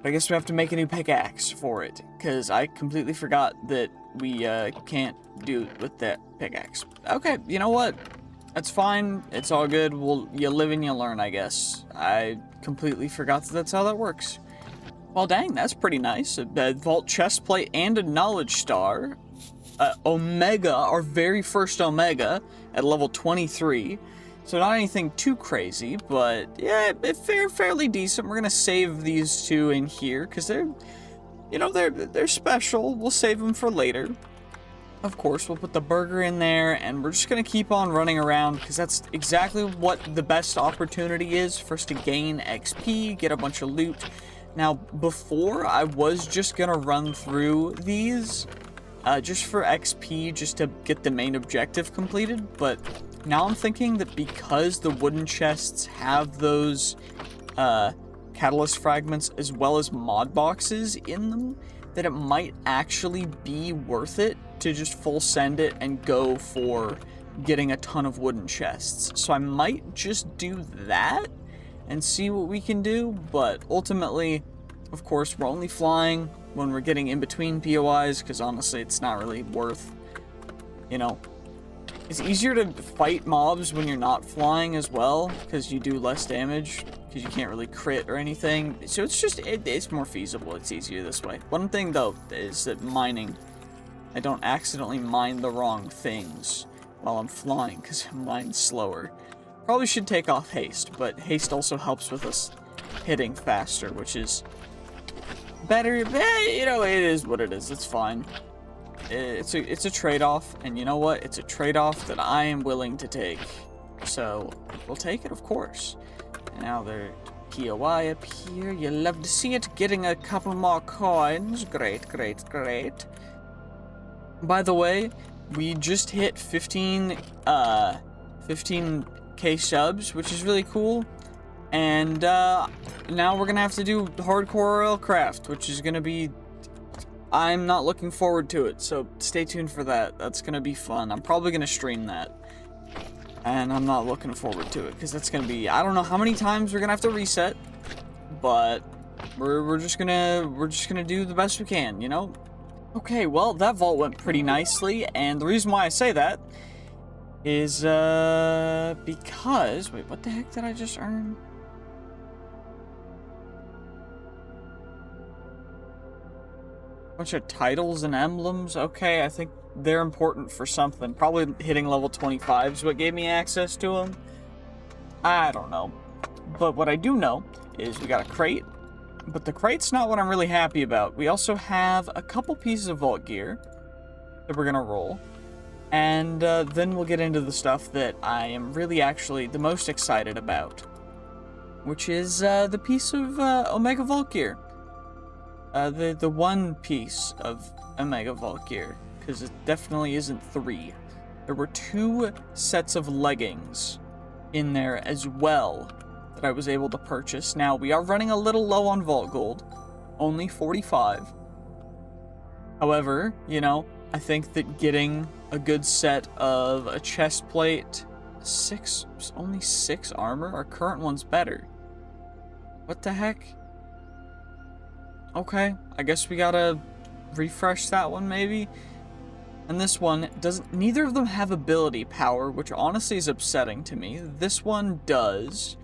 but I guess we have to make a new pickaxe for it, because I completely forgot that we can't do it with that pickaxe. Okay, you know what? That's fine. It's all good. You live and you learn, I guess. I completely forgot that that's how that works. Well, dang, that's pretty nice. A vault chest plate and a knowledge star. Omega, our very first Omega, at level 23. So not anything too crazy, but yeah, fairly decent. We're gonna save these two in here because they're, you know, they're special. We'll save them for later. Of course, we'll put the burger in there, and we're just gonna keep on running around because that's exactly what the best opportunity is for us to gain XP, get a bunch of loot. Now, before I was just gonna run through these just for XP, just to get the main objective completed, but now I'm thinking that because the wooden chests have those catalyst fragments as well as mod boxes in them, that it might actually be worth it to just full send it and go for getting a ton of wooden chests. So I might just do that and see what we can do, but ultimately, of course, we're only flying when we're getting in between POIs, because honestly, it's not really worth, you know, it's easier to fight mobs when you're not flying as well, because you do less damage, because you can't really crit or anything. So it's just, it's more feasible. It's easier this way. One thing, though, is that mining, I don't accidentally mine the wrong things while I'm flying, because I mine slower. Probably should take off haste, but haste also helps with us hitting faster, which is better. You know, it is what it is. It's fine. It's a trade-off, and you know what? It's a trade-off that I am willing to take. So we'll take it, of course. And now they're POI up here. You love to see it. Getting a couple more coins. Great, great, great. By the way, we just hit 15k subs, which is really cool. And now we're gonna have to do hardcore oil craft, which is gonna be, I'm not looking forward to it, so stay tuned for that. That's gonna be fun. I'm probably gonna stream that, and I'm not looking forward to it because that's gonna be, I don't know how many times we're gonna have to reset, but we're just gonna do the best we can, you know. Okay, well, that vault went pretty nicely, and the reason why I say that is because, wait, what the heck did I just earn? Bunch of titles and emblems. Okay, I think they're important for something. Probably hitting level 25 is what gave me access to them. I don't know. But what I do know is we got a crate, but the crate's not what I'm really happy about. We also have a couple pieces of vault gear that we're gonna roll, and then we'll get into the stuff that I am really actually the most excited about, which is the piece of Omega Vault gear. The one piece of Omega Vault gear, because it definitely isn't 3. There were 2 sets of leggings in there as well that I was able to purchase. Now, we are running a little low on Vault Gold, only 45. However, you know, I think that getting a good set of a chest plate, only 6 armor, our current one's better. What the heck? Okay, I guess we gotta refresh that one maybe. And this one doesn't, neither of them have ability power, which honestly is upsetting to me. This one does.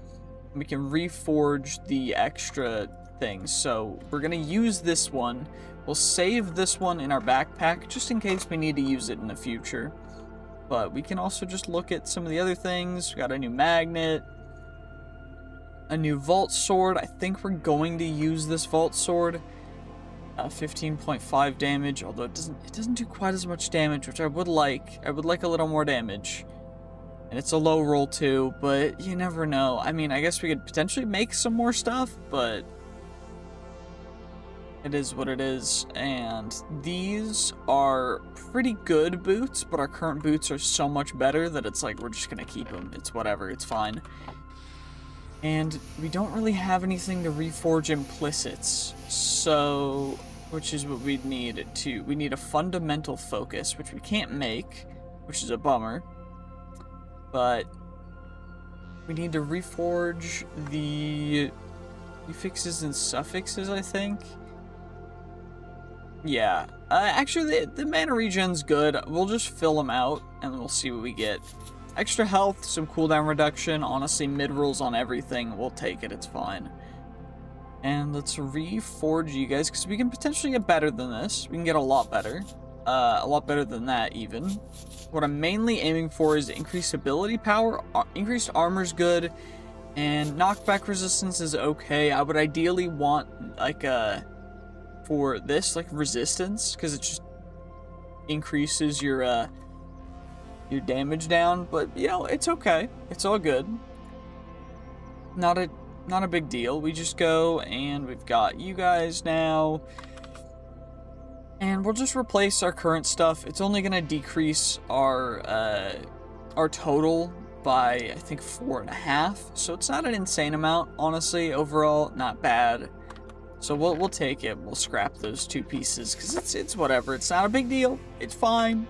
We can reforge the extra things, so we're gonna use this one. We'll save this one in our backpack just in case we need to use it in the future. But we can also just look at some of the other things. We got a new magnet, a new vault sword. I think we're going to use this vault sword. 15.5 damage, although it doesn't do quite as much damage, which I would like. I would like a little more damage. And it's a low roll too, but you never know. I mean, I guess we could potentially make some more stuff, but it is what it is. And these are pretty good boots, but our current boots are so much better that it's like we're just gonna keep them. It's whatever, it's fine. And we don't really have anything to reforge implicits, so, which is what we'd need to, we need a fundamental focus, which we can't make, which is a bummer, but we need to reforge the prefixes and suffixes, I think. Yeah, actually the mana regen's good, we'll just fill them out, and we'll see what we get. Extra health, some cooldown reduction, honestly mid-rolls on everything, we'll take it, it's fine. And let's reforge you guys, because we can potentially get better than this. We can get a lot better than that even. What I'm mainly aiming for is increased ability power, increased armor's good, and knockback resistance is okay. I would ideally want, like, for this, like, resistance, because it just increases your damage down, but, you know, it's okay. It's all good. Not a big deal. We just go, and we've got you guys now. And we'll just replace our current stuff. It's only gonna decrease our total by, I think, 4.5. So it's not an insane amount, honestly. Overall, not bad. So we'll take it. We'll scrap those 2 pieces, because it's whatever. It's not a big deal. It's fine.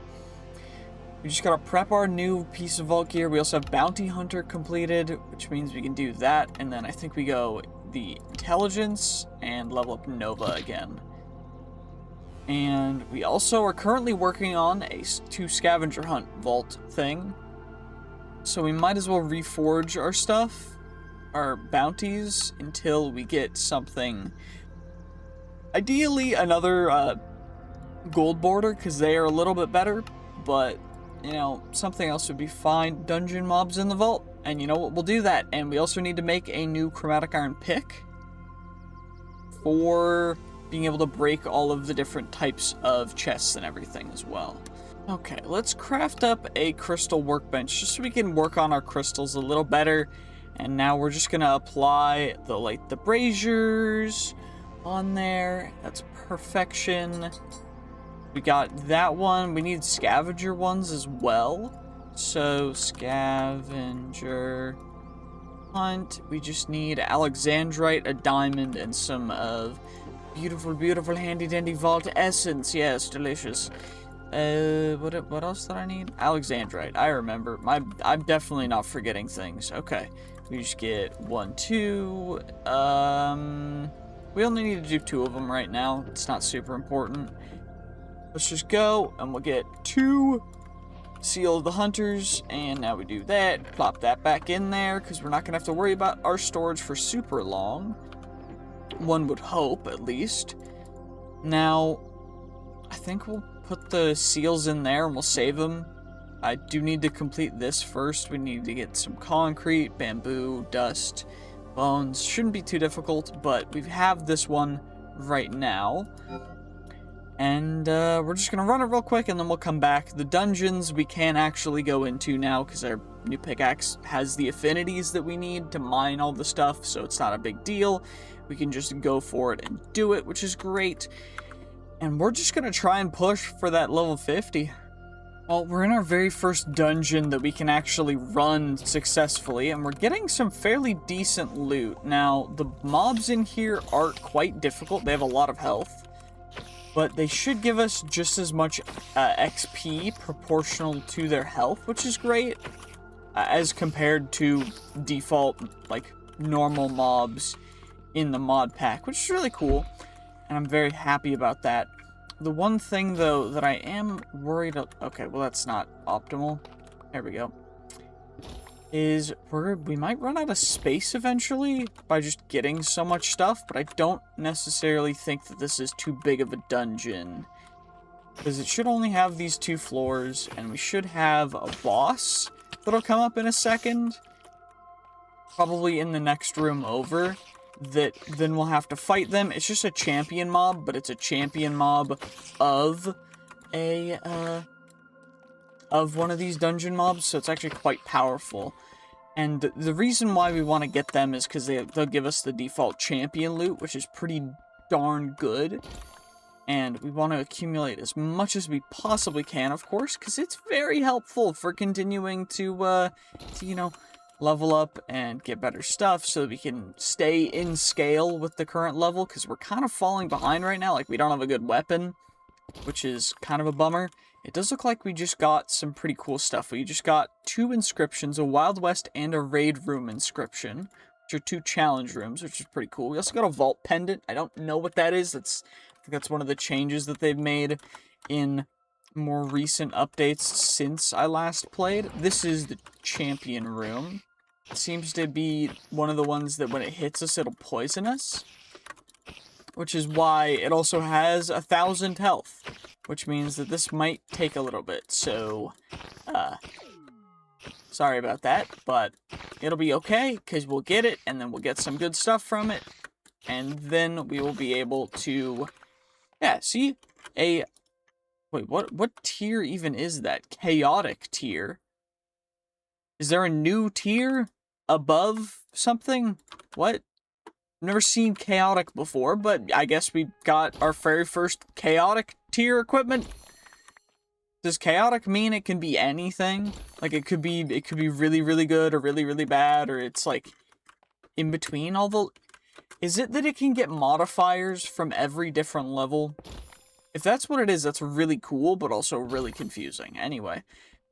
We just gotta prep our new piece of vault gear. We also have Bounty Hunter completed, which means we can do that. And then I think we go the Intelligence and level up Nova again. And we also are currently working on a 2 Scavenger Hunt vault thing. So we might as well reforge our stuff, our bounties, until we get something. Ideally, another gold border, because they are a little bit better, but, you know, something else would be fine. Dungeon mobs in the vault, and you know what, we'll do that. And we also need to make a new chromatic iron pick for being able to break all of the different types of chests and everything as well. Okay, let's craft up a crystal workbench just so we can work on our crystals a little better. And now we're just gonna apply the braziers on there. That's perfection. We got that one. We need scavenger ones as well. So scavenger hunt. We just need alexandrite, a diamond, and some of beautiful, beautiful handy dandy vault essence. Yes, delicious. What else did I need? Alexandrite. I remember. I'm definitely not forgetting things. Okay. We just get 1, 2. We only need to do 2 of them right now. It's not super important. Let's just go, and we'll get 2 Seal of the Hunters, and now we do that. Plop that back in there, because we're not going to have to worry about our storage for super long. One would hope, at least. Now, I think we'll put the seals in there, and we'll save them. I do need to complete this first. We need to get some concrete, bamboo, dust, bones. Shouldn't be too difficult, but we have this one right now. And we're just going to run it real quick, and then we'll come back. The dungeons we can actually go into now, because our new pickaxe has the affinities that we need to mine all the stuff, so it's not a big deal. We can just go for it and do it, which is great. And we're just going to try and push for that level 50. Well, we're in our very first dungeon that we can actually run successfully, and we're getting some fairly decent loot. Now, the mobs in here aren't quite difficult. They have a lot of health. But they should give us just as much XP proportional to their health, which is great, as compared to default, like, normal mobs in the mod pack, which is really cool, and I'm very happy about that. The one thing, though, that I am worried of... Okay, well, that's not optimal. There we go. Is we might run out of space eventually by just getting so much stuff, but I don't necessarily think that this is too big of a dungeon. Because it should only have these 2 floors, and we should have a boss that'll come up in a second. Probably in the next room over. That then we'll have to fight them. It's just a champion mob, but it's a champion mob of a of one of these dungeon mobs, so it's actually quite powerful. And the reason why we want to get them is because they'll give us the default champion loot, which is pretty darn good. And we want to accumulate as much as we possibly can, of course, because it's very helpful for continuing to you know, level up and get better stuff so that we can stay in scale with the current level, because we're kind of falling behind right now. Like, we don't have a good weapon, which is kind of a bummer. It does look like we just got some pretty cool stuff. We just got 2 inscriptions, a Wild West and a Raid Room inscription, which are 2 challenge rooms, which is pretty cool. We also got a Vault Pendant. I don't know what that is. I think that's one of the changes that they've made in more recent updates since I last played. This is the Champion Room. It seems to be one of the ones that when it hits us, it'll poison us, which is why it also has 1,000 health, which means that this might take a little bit. So, sorry about that, but it'll be okay, because we'll get it, and then we'll get some good stuff from it, and then we will be able to, yeah, see, wait, what tier even is that? Chaotic tier? Is there a new tier above something? What? I've never seen chaotic before, but I guess we got our very first chaotic tier equipment. Does chaotic mean it can be anything? Like, it could be really, really good or really, really bad, or it's like in between all the... Is it that it can get modifiers from every different level? If that's what it is, that's really cool, but also really confusing. Anyway,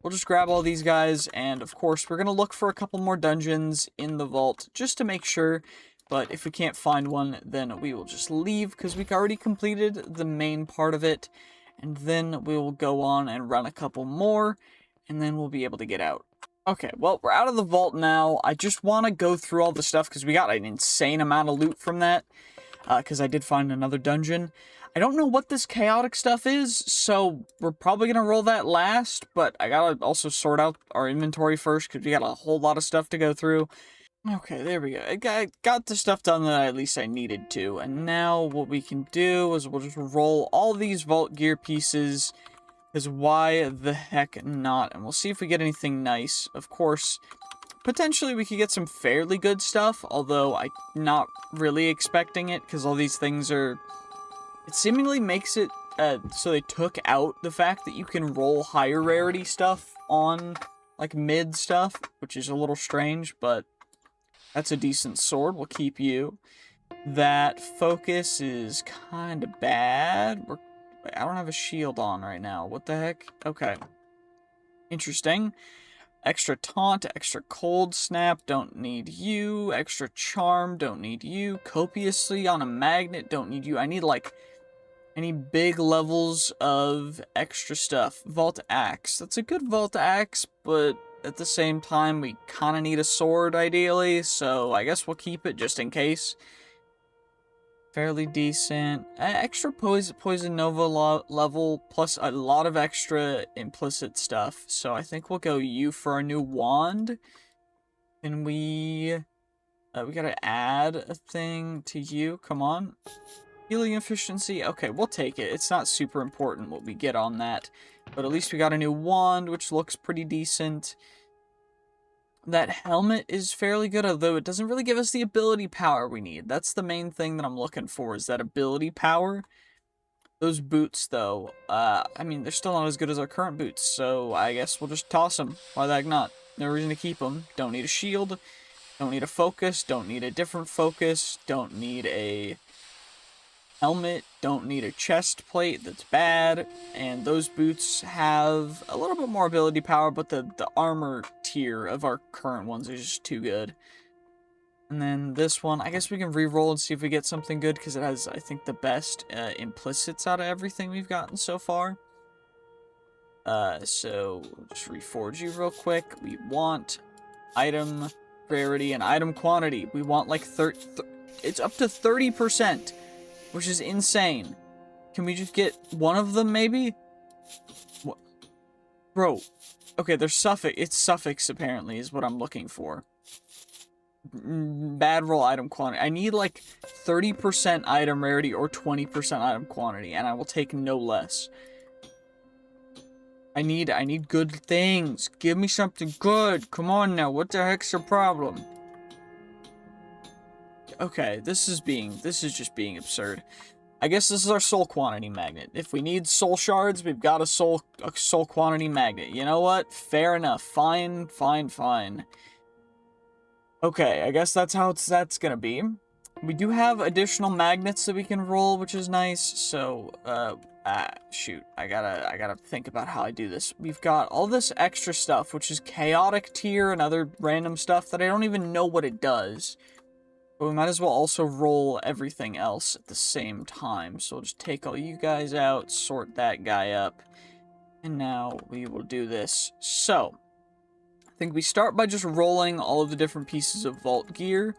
we'll just grab all these guys, and of course, we're going to look for a couple more dungeons in the vault, just to make sure, but if we can't find one, then we will just leave, because we've already completed the main part of it, and then we will go on and run a couple more, and then we'll be able to get out. Okay, well, we're out of the vault now. I just want to go through all the stuff, because we got an insane amount of loot from that, because I did find another dungeon. I don't know what this chaotic stuff is, so we're probably going to roll that last, but I gotta also sort out our inventory first, because we got a whole lot of stuff to go through. Okay, there we go. I got the stuff done that at least I needed to, and now what we can do is we'll just roll all these vault gear pieces, because why the heck not? And we'll see if we get anything nice. Of course, potentially we could get some fairly good stuff, although I'm not really expecting it, because all these things are... It seemingly makes it so they took out the fact that you can roll higher rarity stuff on, like, mid stuff, which is a little strange, but that's a decent sword. We'll keep you. That focus is kind of bad. I don't have a shield on right now. What the heck? Okay. Interesting. Extra taunt, extra cold snap, don't need you. Extra charm, don't need you. Copiously on a magnet, don't need you. I need, like, any big levels of extra stuff. Vault axe. That's a good vault axe, but at the same time, we kind of need a sword, ideally, so I guess we'll keep it just in case. Fairly decent. Extra poison nova level, plus a lot of extra implicit stuff, so I think we'll go you for our new wand. And we gotta add a thing to you. Come on. Healing efficiency. Okay, we'll take it. It's not super important what we get on that. But at least we got a new wand, which looks pretty decent. That helmet is fairly good, although it doesn't really give us the ability power we need. That's the main thing that I'm looking for, is that ability power. Those boots, though, I mean, they're still not as good as our current boots, so I guess we'll just toss them. Why the heck not? No reason to keep them. Don't need a shield. Don't need a focus. Don't need a different focus. Don't need a helmet, don't need a chest plate, that's bad, and those boots have a little bit more ability power, but the armor tier of our current ones is just too good. And then this one, I guess we can re-roll and see if we get something good, because it has, I think, the best implicits out of everything we've gotten so far. So, just reforge you real quick. We want item rarity and item quantity. We want, like, it's up to 30%. Which is insane. Can we just get one of them, maybe? What? Bro. Okay, there's suffix. It's suffix, apparently, is what I'm looking for. Bad roll item quantity. I need, like, 30% item rarity or 20% item quantity, and I will take no less. I need good things. Give me something good. Come on now. What the heck's your problem? Okay, this is just being absurd. I guess this is our soul quantity magnet. If we need soul shards, we've got a soul quantity magnet. You know what? Fair enough. Fine. Okay, I guess that's how that's gonna be. We do have additional magnets that we can roll, which is nice. So, shoot, I gotta think about how I do this. We've got all this extra stuff, which is chaotic tier and other random stuff that I don't even know what it does. But we might as well also roll everything else at the same time. So we'll just take all you guys out, sort that guy up, and now we will do this. So, I think we start by just rolling all of the different pieces of vault gear,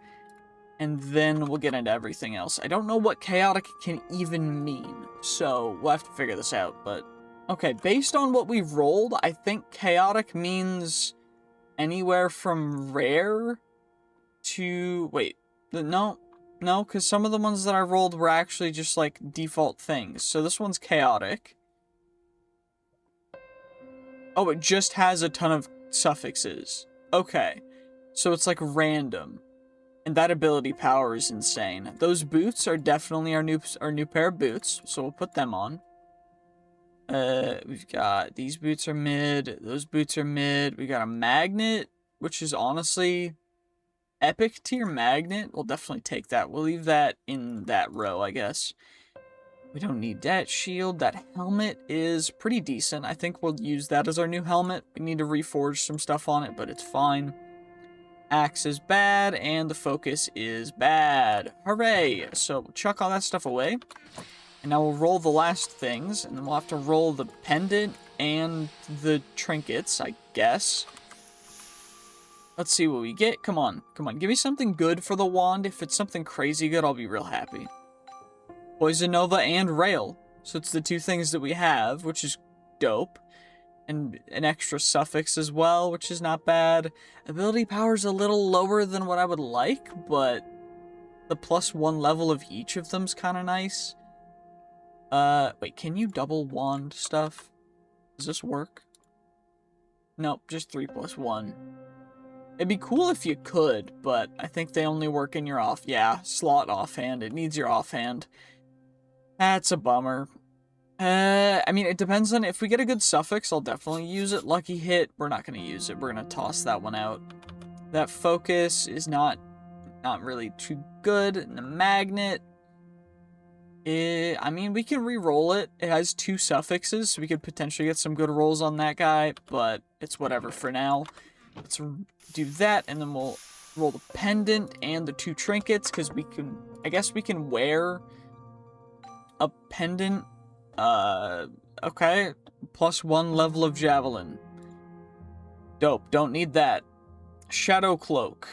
and then we'll get into everything else. I don't know what chaotic can even mean, so we'll have to figure this out, but... Okay, based on what we've rolled, I think chaotic means anywhere from rare to... Wait, no, because some of the ones that I rolled were actually just, like, default things. So this one's chaotic. Oh, it just has a ton of suffixes. Okay, so it's, like, random. And that ability power is insane. Those boots are definitely our new pair of boots, so we'll put them on. We've got... These boots are mid, those boots are mid. We got a magnet, which is honestly... Epic tier magnet, we'll definitely take that. We'll leave that in that row, I guess. We don't need that shield. That helmet is pretty decent. I think we'll use that as our new helmet. We need to reforge some stuff on it, but it's fine. Axe is bad, and the focus is bad. Hooray! So we'll chuck all that stuff away. And now we'll roll the last things, and then we'll have to roll the pendant and the trinkets, I guess. Let's see what we get. Come on. Come on. Give me something good for the wand. If it's something crazy good, I'll be real happy. Poison Nova and Rail. So it's the two things that we have, which is dope. And an extra suffix as well, which is not bad. Ability power is a little lower than what I would like, but the +1 level of each of them's kind of nice. Wait, can you double wand stuff? Does this work? Nope, just 3+1. It'd be cool if you could, but I think they only work in your slot offhand. It needs your offhand. That's a bummer. I mean, it depends on... If we get a good suffix, I'll definitely use it. Lucky hit, we're not going to use it. We're going to toss that one out. That focus is not really too good. And the magnet... I mean, we can re-roll it. It has 2 suffixes, so we could potentially get some good rolls on that guy, but it's whatever for now. Let's do that, and then we'll roll the pendant and the 2 trinkets, because we can... I guess we can wear a pendant. Okay. +1 level of javelin. Dope. Don't need that. Shadow cloak.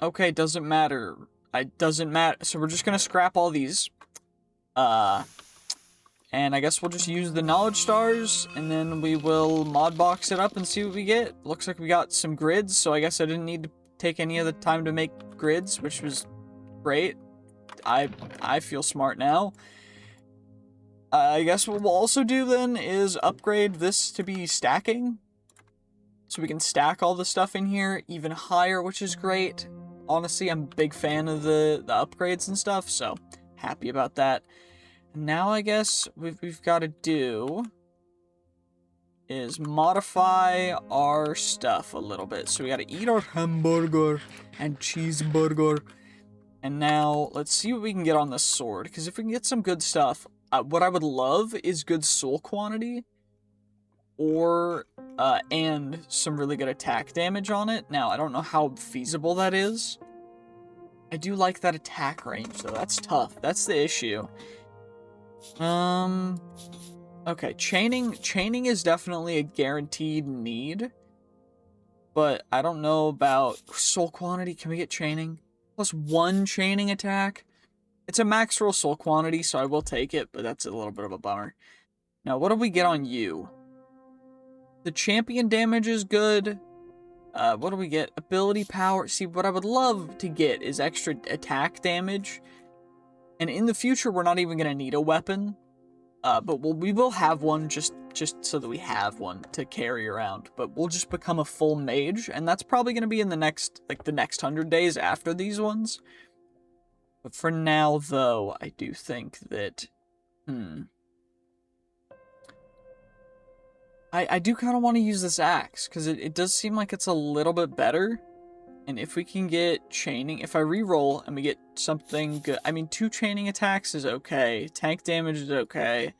Okay, doesn't matter. It doesn't matter. So we're just gonna scrap all these. And I guess we'll just use the knowledge stars, and then we will mod box it up and see what we get. Looks like we got some grids, so I guess I didn't need to take any of the time to make grids, which was great. I feel smart now. I guess what we'll also do then is upgrade this to be stacking. So we can stack all the stuff in here even higher, which is great. Honestly, I'm a big fan of the upgrades and stuff, so happy about that. Now I guess we've got to do is modify our stuff a little bit. So we got to eat our hamburger and cheeseburger. And now let's see what we can get on this sword, because if we can get some good stuff, what I would love is good soul quantity, or and some really good attack damage on it. Now I don't know how feasible that is. I do like that attack range though. That's tough. That's the issue. Okay, chaining is definitely a guaranteed need, but I don't know about soul quantity. Can we get chaining? +1 chaining attack? It's a max roll soul quantity, so I will take it, but that's a little bit of a bummer. Now, what do we get on you? The champion damage is good. What do we get? Ability power. See, what I would love to get is extra attack damage. And in the future, we're not even going to need a weapon. But we will have one just so that we have one to carry around. But we'll just become a full mage, and that's probably going to be in the next 100 days after these ones. But for now, though, I do think that... I I do kind of want to use this axe, because it does seem like it's a little bit better. And if we can get chaining, if I re-roll and we get something good, I mean, 2 chaining attacks is okay. Tank damage is okay.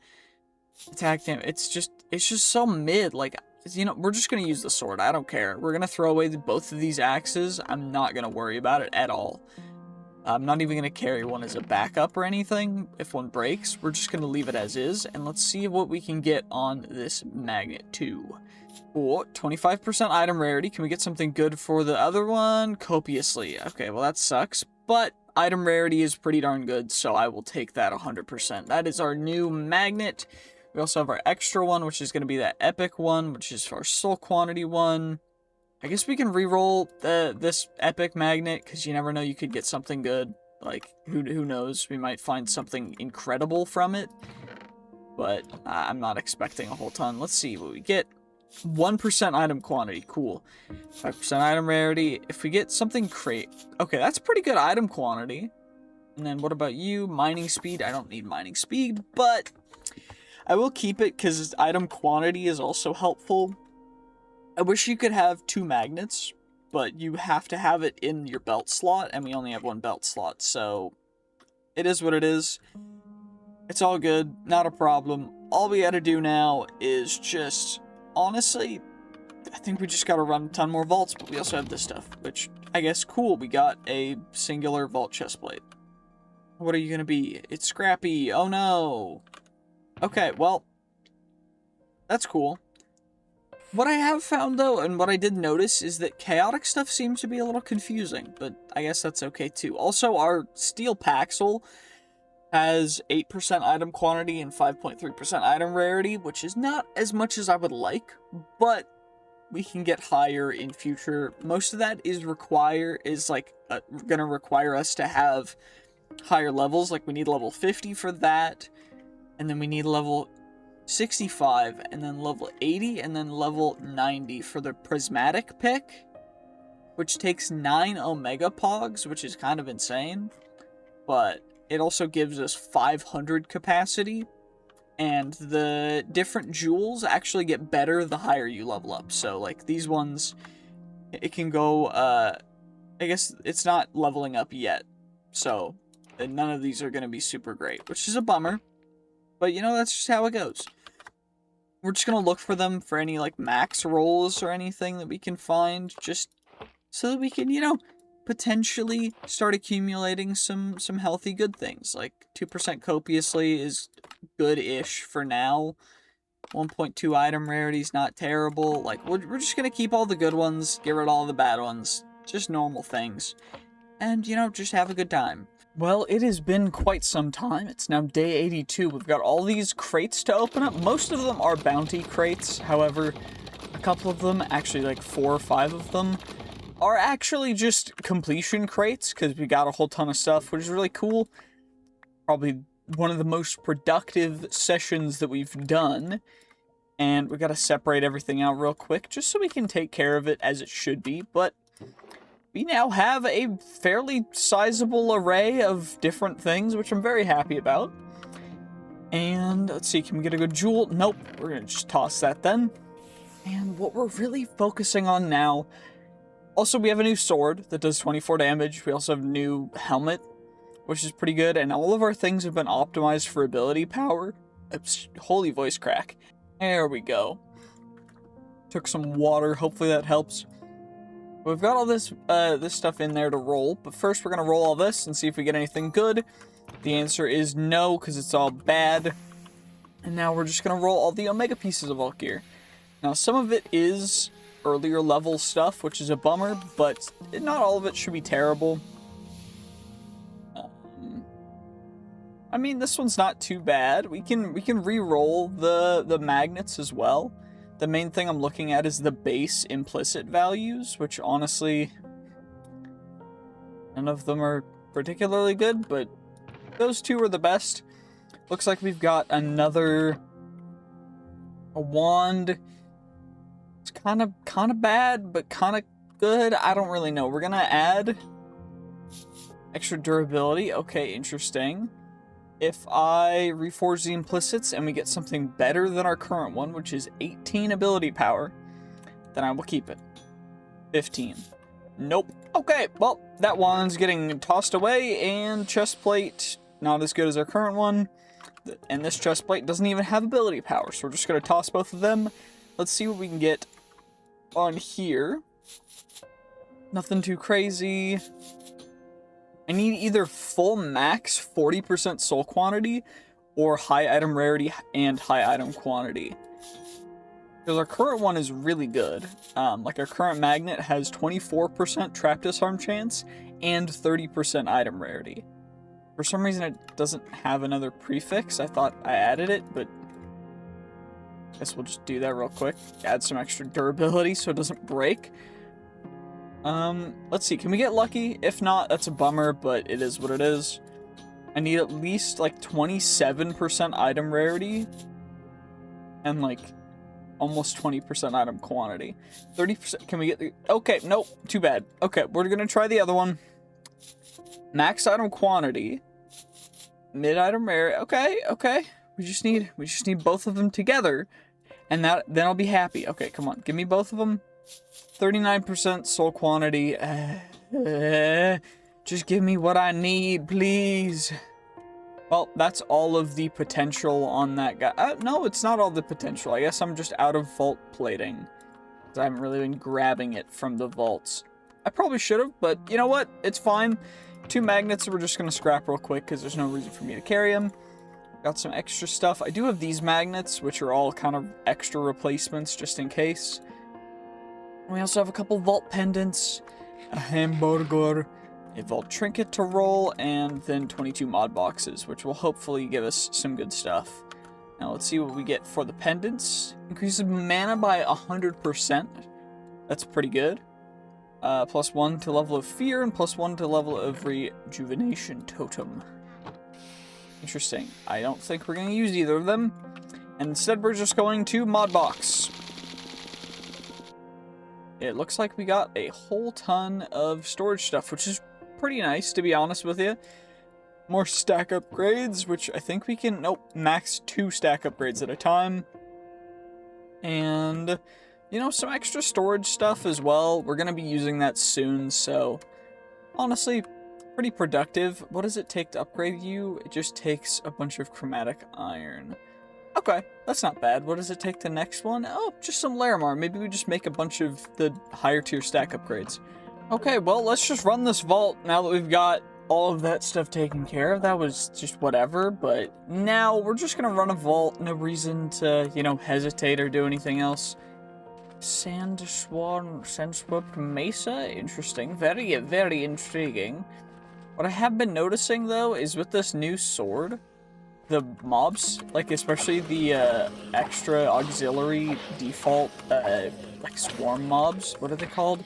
Attack damage, it's just so mid. Like, you know, we're just going to use the sword. I don't care. We're going to throw away both of these axes. I'm not going to worry about it at all. I'm not even going to carry one as a backup or anything. If one breaks, we're just going to leave it as is. And let's see what we can get on this magnet too. Oh, 25% item rarity. Can we get something good for the other one? Copiously. Okay, well that sucks. But item rarity is pretty darn good, so I will take that 100%. That is our new magnet. We also have our extra one, which is going to be that epic one, which is our soul quantity one. I guess we can re-roll this epic magnet, because you never know, you could get something good. Like, who knows? We might find something incredible from it. But I'm not expecting a whole ton. Let's see what we get. 1% item quantity. Cool. 5% item rarity. If we get something okay, that's pretty good item quantity. And then what about you? Mining speed. I don't need mining speed, but I will keep it because item quantity is also helpful. I wish you could have 2 magnets, but you have to have it in your belt slot, and we only have 1 belt slot, so it is what it is. It's all good, not a problem. All we gotta do now is just, honestly, I think we just gotta run a ton more vaults, but we also have this stuff, which, I guess, cool, we got a singular vault chestplate. What are you gonna be? It's Scrappy, oh no! Okay, well, that's cool. What I have found, though, and what I did notice, is that chaotic stuff seems to be a little confusing, but I guess that's okay, too. Also, our steel Paxel has 8% item quantity and 5.3% item rarity, which is not as much as I would like, but we can get higher in future. Most of that is gonna require us to have higher levels. Like, we need level 50 for that, and then we need level 65, and then level 80, and then level 90 for the prismatic pick, which takes 9 omega pogs, which is kind of insane, but it also gives us 500 capacity, and the different jewels actually get better the higher you level up. So, like, these ones, it can go, I guess it's not leveling up yet, so none of these are going to be super great, which is a bummer, but, you know, that's just how it goes. We're just going to look for them for any, like, max rolls or anything that we can find, just so that we can, you know, potentially start accumulating some healthy good things. Like, 2% copiously is good-ish for now. 1.2 item rarity is not terrible. Like, we're just going to keep all the good ones, get rid of all the bad ones, just normal things, and, you know, just have a good time. Well, it has been quite some time. It's now day 82. We've got all these crates to open up. Most of them are bounty crates. However, a couple of them, actually like 4 or 5 of them, are actually just completion crates, because we got a whole ton of stuff, which is really cool. Probably one of the most productive sessions that we've done. And we got to separate everything out real quick, just so we can take care of it as it should be. But we now have a fairly sizable array of different things, which I'm very happy about. And let's see, can we get a good jewel? Nope, we're going to just toss that then. And what we're really focusing on now, also we have a new sword that does 24 damage. We also have a new helmet, which is pretty good. And all of our things have been optimized for ability power. Oops, holy voice crack. There we go. Took some water, hopefully that helps. We've got all this stuff in there to roll, but first we're going to roll all this and see if we get anything good. The answer is no, because it's all bad. And now we're just going to roll all the omega pieces of alt gear. Now, some of it is earlier level stuff, which is a bummer, but not all of it should be terrible. I mean, this one's not too bad. We can re-roll the magnets as well. The main thing I'm looking at is the base implicit values, which honestly, none of them are particularly good, but those 2 are the best. Looks like we've got a wand. It's kind of bad, but kind of good. I don't really know. We're gonna add extra durability. Okay, interesting. If I reforge the implicits and we get something better than our current one, which is 18 ability power, then I will keep it. 15. Nope. Okay, well, that one's getting tossed away, and chest plate, not as good as our current one. And this chest plate doesn't even have ability power, so we're just going to toss both of them. Let's see what we can get on here. Nothing too crazy. I need either full max 40% soul quantity or high item rarity and high item quantity. Because our current one is really good. Like our current magnet has 24% trap disarm chance and 30% item rarity. For some reason it doesn't have another prefix. I thought I added it, but I guess we'll just do that real quick. Add some extra durability so it doesn't break. Let's see, can we get lucky? If not, that's a bummer, but it is what it is. I need at least like 27% item rarity and like almost 20% item quantity. 30%, can we get the, okay, nope, too bad. Okay, we're gonna try the other one. Max item quantity, mid item rarity, okay. We just need both of them together, and then I'll be happy. Okay, come on, give me both of them. 39% soul quantity. Just give me what I need, please. Well, that's all of the potential on that guy. No, it's not all the potential. I guess I'm just out of vault plating, because I haven't really been grabbing it from the vaults. I probably should have, but you know what? It's fine. 2 magnets we're just going to scrap real quick, because there's no reason for me to carry them. Got some extra stuff. I do have these magnets, which are all kind of extra replacements, just in case. We also have a couple vault pendants, a hamburger, a vault trinket to roll, and then 22 mod boxes, which will hopefully give us some good stuff. Now let's see what we get for the pendants. Increases mana by 100%. That's pretty good. +1 to level of fear, and +1 to level of rejuvenation totem. Interesting. I don't think we're going to use either of them. And instead we're just going to mod box. It looks like we got a whole ton of storage stuff, which is pretty nice, to be honest with you. More stack upgrades, which I think we can, nope, max 2 stack upgrades at a time. And, you know, some extra storage stuff as well. We're going to be using that soon, so honestly, pretty productive. What does it take to upgrade you? It just takes a bunch of chromatic iron. Okay, that's not bad. What does it take the next one? Oh, just some Larimar. Maybe we just make a bunch of the higher tier stack upgrades. Okay, well, let's just run this vault now that we've got all of that stuff taken care of. That was just whatever, but now we're just gonna run a vault. No reason to, you know, hesitate or do anything else. Sandswept Mesa? Interesting. Very, very intriguing. What I have been noticing, though, is with this new sword, the mobs, like especially the extra auxiliary default like swarm mobs, what are they called?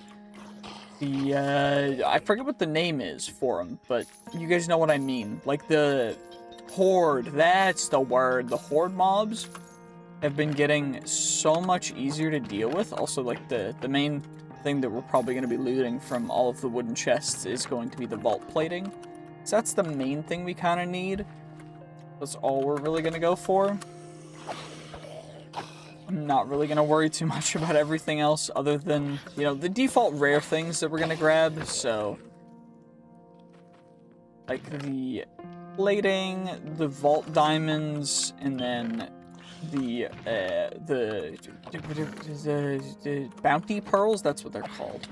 The I forget what the name is for them, but you guys know what I mean. Like the horde, that's the word. The horde mobs have been getting so much easier to deal with. Also, like the main thing that we're probably going to be looting from all of the wooden chests is going to be the vault plating. So that's the main thing we kind of need. That's all we're really going to go for. I'm not really going to worry too much about everything else other than, you know, the default rare things that we're going to grab. So, like the plating, the vault diamonds, and then the bounty pearls, that's what they're called.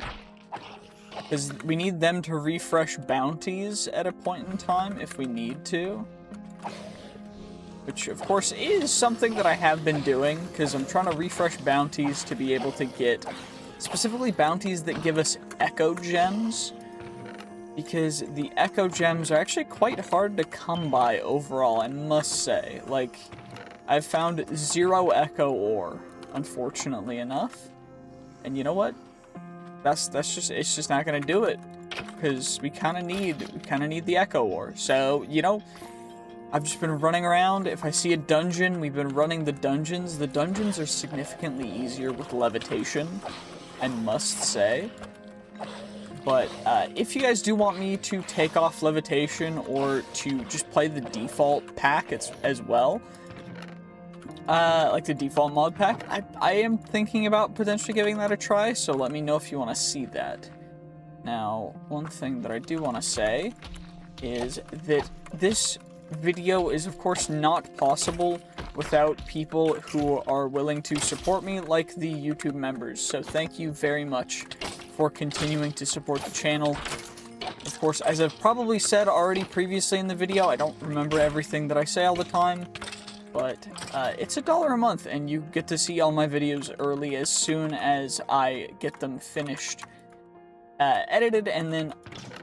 Because we need them to refresh bounties at a point in time if we need to. Which, of course, is something that I have been doing, because I'm trying to refresh bounties to be able to get, specifically bounties that give us echo gems, because the echo gems are actually quite hard to come by overall, I must say. Like, I've found 0 echo ore, unfortunately enough, and you know what? It's just not gonna do it, because we kind of need the echo ore. So, you know, I've just been running around. If I see a dungeon, we've been running the dungeons. The dungeons are significantly easier with levitation, I must say. But if you guys do want me to take off levitation or to just play the default pack as well, like the default mod pack, I am thinking about potentially giving that a try, so let me know if you want to see that. Now, one thing that I do want to say is that this video is of course not possible without people who are willing to support me, like the YouTube members. So thank you very much for continuing to support the channel. Of course, as I've probably said already previously in the video, I don't remember everything that I say all the time, but it's $1 a month, and you get to see all my videos early as soon as I get them finished, edited, and then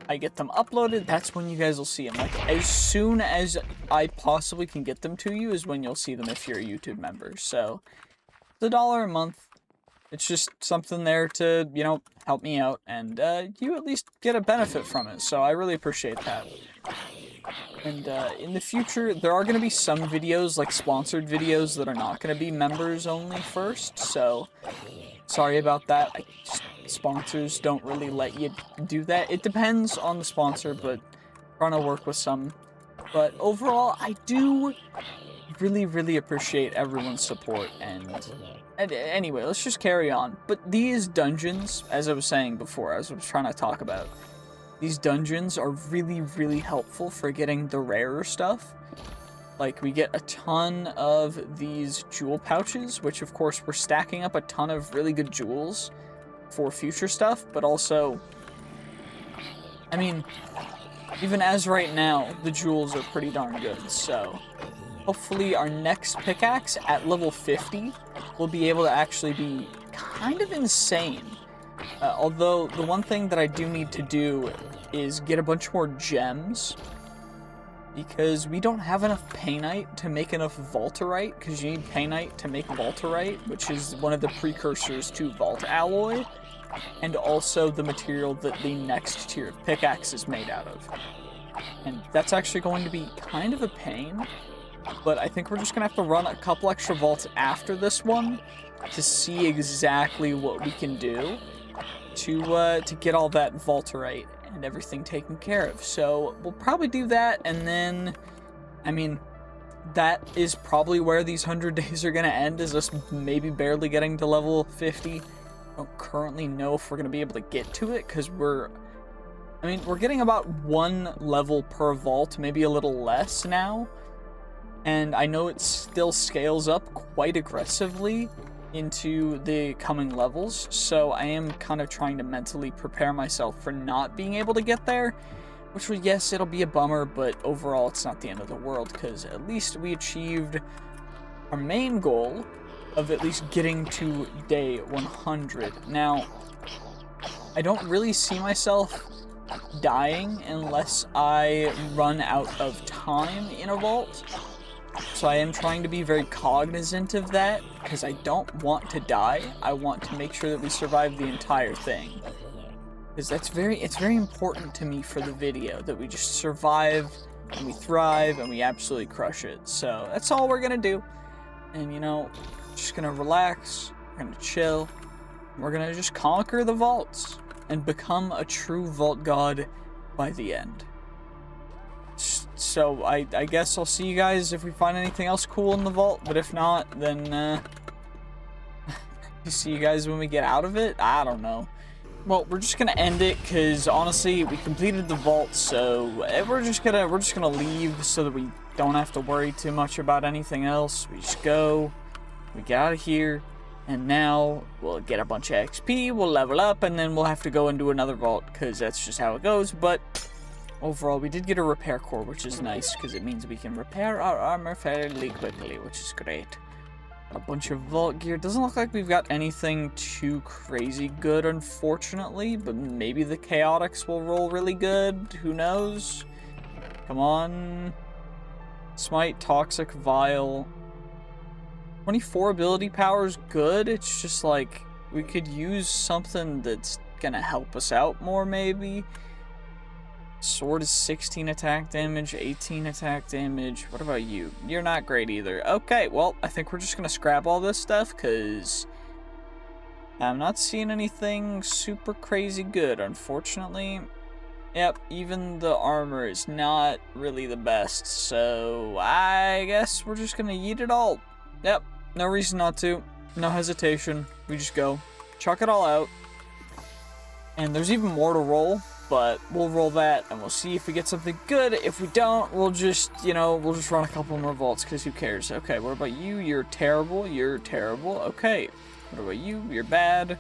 I get them uploaded. That's when you guys will see them. Like, as soon as I possibly can get them to you is when you'll see them if you're a YouTube member. So, it's $1 a month. It's just something there to, you know, help me out, and you at least get a benefit from it, so I really appreciate that. And in the future, there are going to be some videos, like sponsored videos, that are not going to be members only first, so sorry about that. Sponsors don't really let you do that. It depends on the sponsor, but I'm trying to work with some. But overall, I do really appreciate everyone's support, and anyway, let's just carry on. But these dungeons, as I was saying before, as I was trying to talk about, these dungeons are really helpful for getting the rarer stuff. Like, we get a ton of these jewel pouches, which of course we're stacking up a ton of really good jewels for future stuff, but also, I mean, even as right now, the jewels are pretty darn good, so hopefully our next pickaxe at level 50 will be able to actually be kind of insane. Although, the one thing that I do need to do is get a bunch more gems, because we don't have enough painite to make enough vaulterite, because you need painite to make vaulterite, which is one of the precursors to vault alloy, and also the material that the next tier of pickaxe is made out of. And that's actually going to be kind of a pain, but I think we're just going to have to run a couple extra vaults after this one to see exactly what we can do to get all that vaulterite and everything taken care of. So we'll probably do that, and then, I mean, that is probably where these 100 days are going to end, is us maybe barely getting to level 50. I don't currently know if we're going to be able to get to it, because we're getting about 1 level per vault, maybe a little less now. And I know it still scales up quite aggressively into the coming levels, so I am kind of trying to mentally prepare myself for not being able to get there, which will, yes, it'll be a bummer, but overall it's not the end of the world, because at least we achieved our main goal of at least getting to day 100. Now, I don't really see myself dying unless I run out of time in a vault. So I am trying to be very cognizant of that, because I don't want to die. I want to make sure that we survive the entire thing, because it's very important to me for the video that we just survive and we thrive and we absolutely crush it. So that's all we're gonna do, and you know, just gonna relax, we're gonna chill, we're gonna just conquer the vaults and become a true vault god by the end. So I guess I'll see you guys if we find anything else cool in the vault, but if not, then see you guys when we get out of it. I don't know. Well, we're just gonna end it, because honestly, we completed the vault, so we're just gonna leave so that we don't have to worry too much about anything else. We just go, we get out of here, and now we'll get a bunch of XP, we'll level up, and then we'll have to go and do another vault, because that's just how it goes. But overall, we did get a repair core, which is nice, because it means we can repair our armor fairly quickly, which is great. Got a bunch of vault gear. Doesn't look like we've got anything too crazy good, unfortunately, but maybe the chaotics will roll really good. Who knows? Come on. Smite, Toxic, Vile. 24 ability power is good. It's just like, we could use something that's gonna help us out more, maybe. Sword is 16 attack damage, 18 attack damage. What about you? You're not great either. Okay, well, I think we're just gonna scrap all this stuff, because I'm not seeing anything super crazy good, unfortunately. Yep, even the armor is not really the best, so I guess we're just gonna yeet it all. Yep, no reason not to. No hesitation. We just go. Chuck it all out. And there's even more to roll, but we'll roll that and we'll see if we get something good. If we don't, we'll just, we'll just run a couple more vaults because who cares? Okay, what about you? You're terrible. You're terrible. Okay. What about you? You're bad.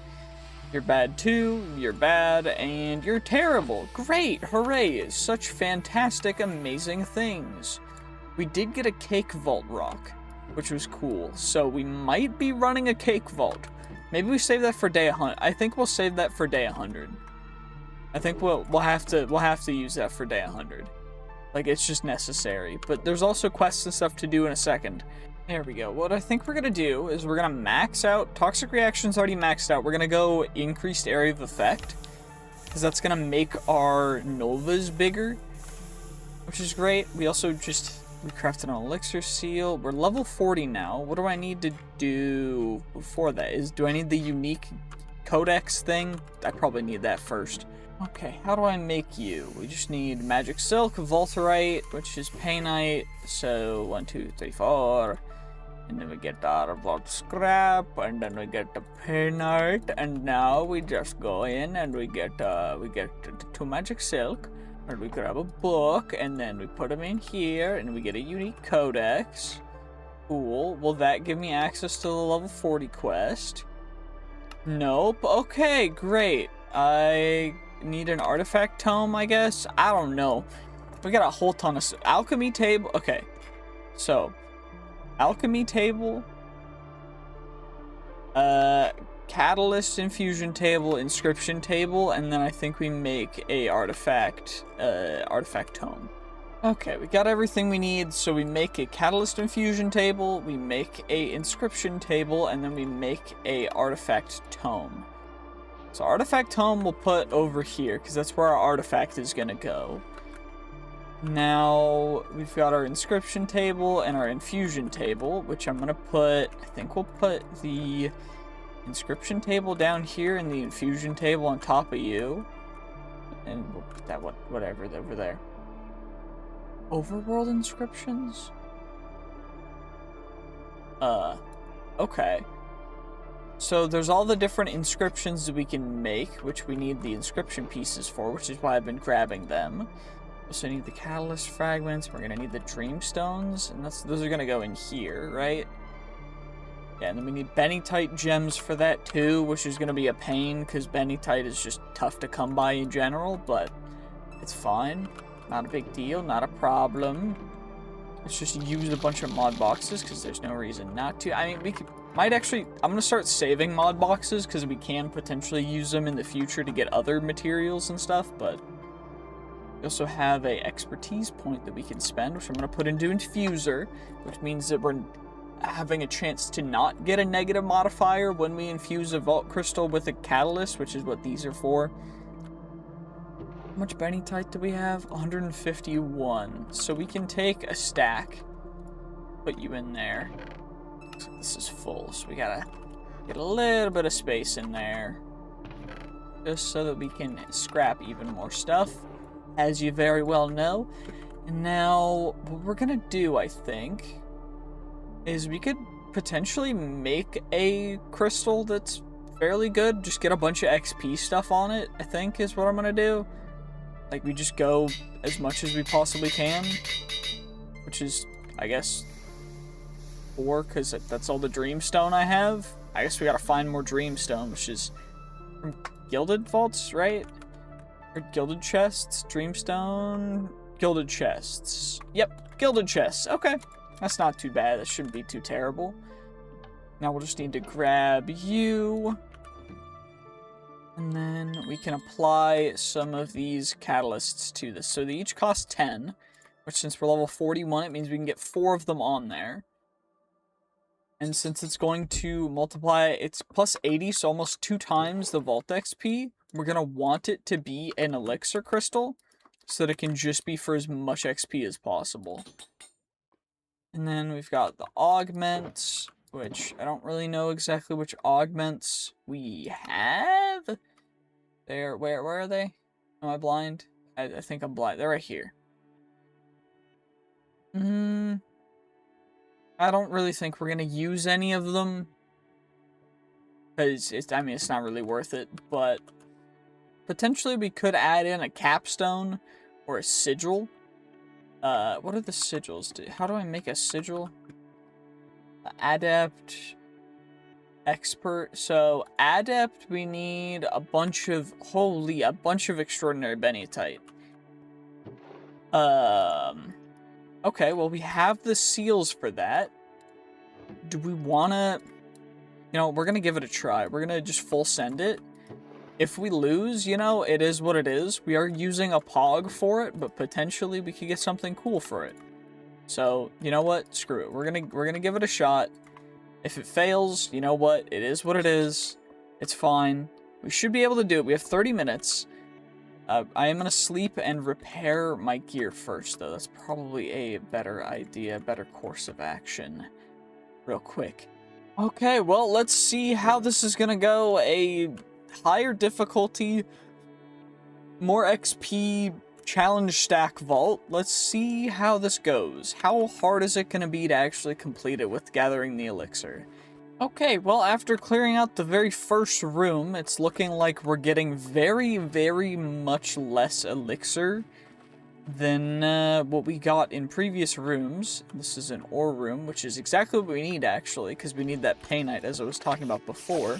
You're bad too. You're bad. And you're terrible. Great. Hooray. Such fantastic, amazing things. We did get a cake vault rock, which was cool. So we might be running a cake vault. Maybe we save that for day 100. I think we'll save that for day 100. I think we'll have to use that for day 100. Like, it's just necessary. But there's also quests and stuff to do in a second. There we go. What I think we're gonna do is we're gonna max out. Toxic reaction's already maxed out. We're gonna go increased area of effect, because that's gonna make our novas bigger, which is great. We also we crafted an elixir seal. We're level 40 now. What do I need to do before that? Do I need the unique codex thing? I probably need that first. Okay, how do I make you? We just need magic silk, vaulterite, which is painite. So 1, 2, 3, 4. And then we get our vault scrap, and then we get the painite, and now we just go in and we get 2 magic silk. And we grab a book, and then we put them in here, and we get a unique codex. Cool. Will that give me access to the level 40 quest? Nope. Okay, great. I need an artifact tome, I guess? I don't know. We got a whole ton of... Alchemy table. Okay. So, alchemy table. Catalyst infusion table, inscription table, and then I think we make a artifact tome. Okay, we got everything we need, so we make a catalyst infusion table, we make a inscription table, and then we make a artifact tome. So artifact tome we'll put over here, because that's where our artifact is gonna go. Now, we've got our inscription table and our infusion table, which I'm gonna put, I think we'll put the inscription table down here and the infusion table on top of you. And we'll put that whatever over there. Overworld inscriptions? Okay. So there's all the different inscriptions that we can make, which we need the inscription pieces for, which is why I've been grabbing them. We also need the catalyst fragments. We're gonna need the dreamstones, and those are gonna go in here, right? Yeah, and then we need bennytite gems for that too, which is going to be a pain because bennytite is just tough to come by in general, but it's fine. Not a big deal, not a problem. Let's just use a bunch of mod boxes because there's no reason not to. I mean, I'm going to start saving mod boxes because we can potentially use them in the future to get other materials and stuff, but we also have a expertise point that we can spend, which I'm going to put into infuser, which means that we're having a chance to not get a negative modifier when we infuse a vault crystal with a catalyst, which is what these are for. How much bennytite do we have? 151. So we can take a stack, put you in there. Looks like this is full, so we gotta get a little bit of space in there, just so that we can scrap even more stuff, as you very well know. And now, what we're gonna do, I think, is we could potentially make a crystal that's fairly good. Just get a bunch of XP stuff on it, I think, is what I'm gonna do. Like, we just go as much as we possibly can, which is, I guess, 4, because that's all the dreamstone I have. I guess we gotta find more dreamstone, which is from gilded vaults, right? Or gilded chests, dreamstone, gilded chests. Yep, gilded chests, okay. That's not too bad. That shouldn't be too terrible. Now we'll just need to grab you. And then we can apply some of these catalysts to this. So they each cost 10, which since we're level 41, it means we can get 4 of them on there. And since it's going to multiply, it's plus 80, so almost 2 times the Vault XP, we're going to want it to be an elixir crystal so that it can just be for as much XP as possible. And then we've got the augments, which I don't really know exactly which augments we have. There, where are they? Am I blind? I think I'm blind. They're right here. I don't really think we're gonna use any of them. Because, I mean, it's not really worth it, but potentially we could add in a capstone or a sigil. What are the sigils? How do I make a sigil? Adept, expert. So, adept, we need a bunch of extraordinary benitite. Okay, well, we have the seals for that. Do we wanna... You know, we're gonna give it a try. We're gonna just full send it. If we lose, you know, it is what it is. We are using a pog for it, but potentially we could get something cool for it. So, you know what? Screw it. We're gonna give it a shot. If it fails, you know what? It is what it is. It's fine. We should be able to do it. We have 30 minutes. I am gonna sleep and repair my gear first, though. That's probably a better idea, better course of action. Real quick. Okay, well, let's see how this is gonna go. A higher difficulty, more XP challenge stack vault. Let's see how this goes. How hard is it gonna be to actually complete it with gathering the elixir? Okay, well, after clearing out the very first room, it's looking like we're getting very, very much less elixir than what we got in previous rooms. This is an ore room, which is exactly what we need, actually, because we need that painite, as I was talking about before.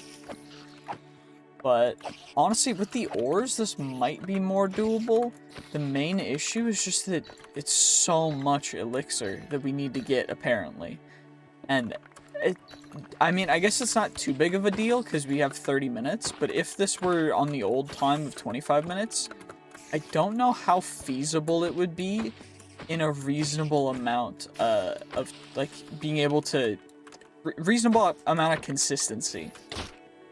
But, honestly, with the ores, this might be more doable. The main issue is just that it's so much elixir that we need to get, apparently. And, I mean, I guess it's not too big of a deal, because we have 30 minutes, but if this were on the old time of 25 minutes... I don't know how feasible it would be in a reasonable amount of, like, being able to... reasonable amount of consistency.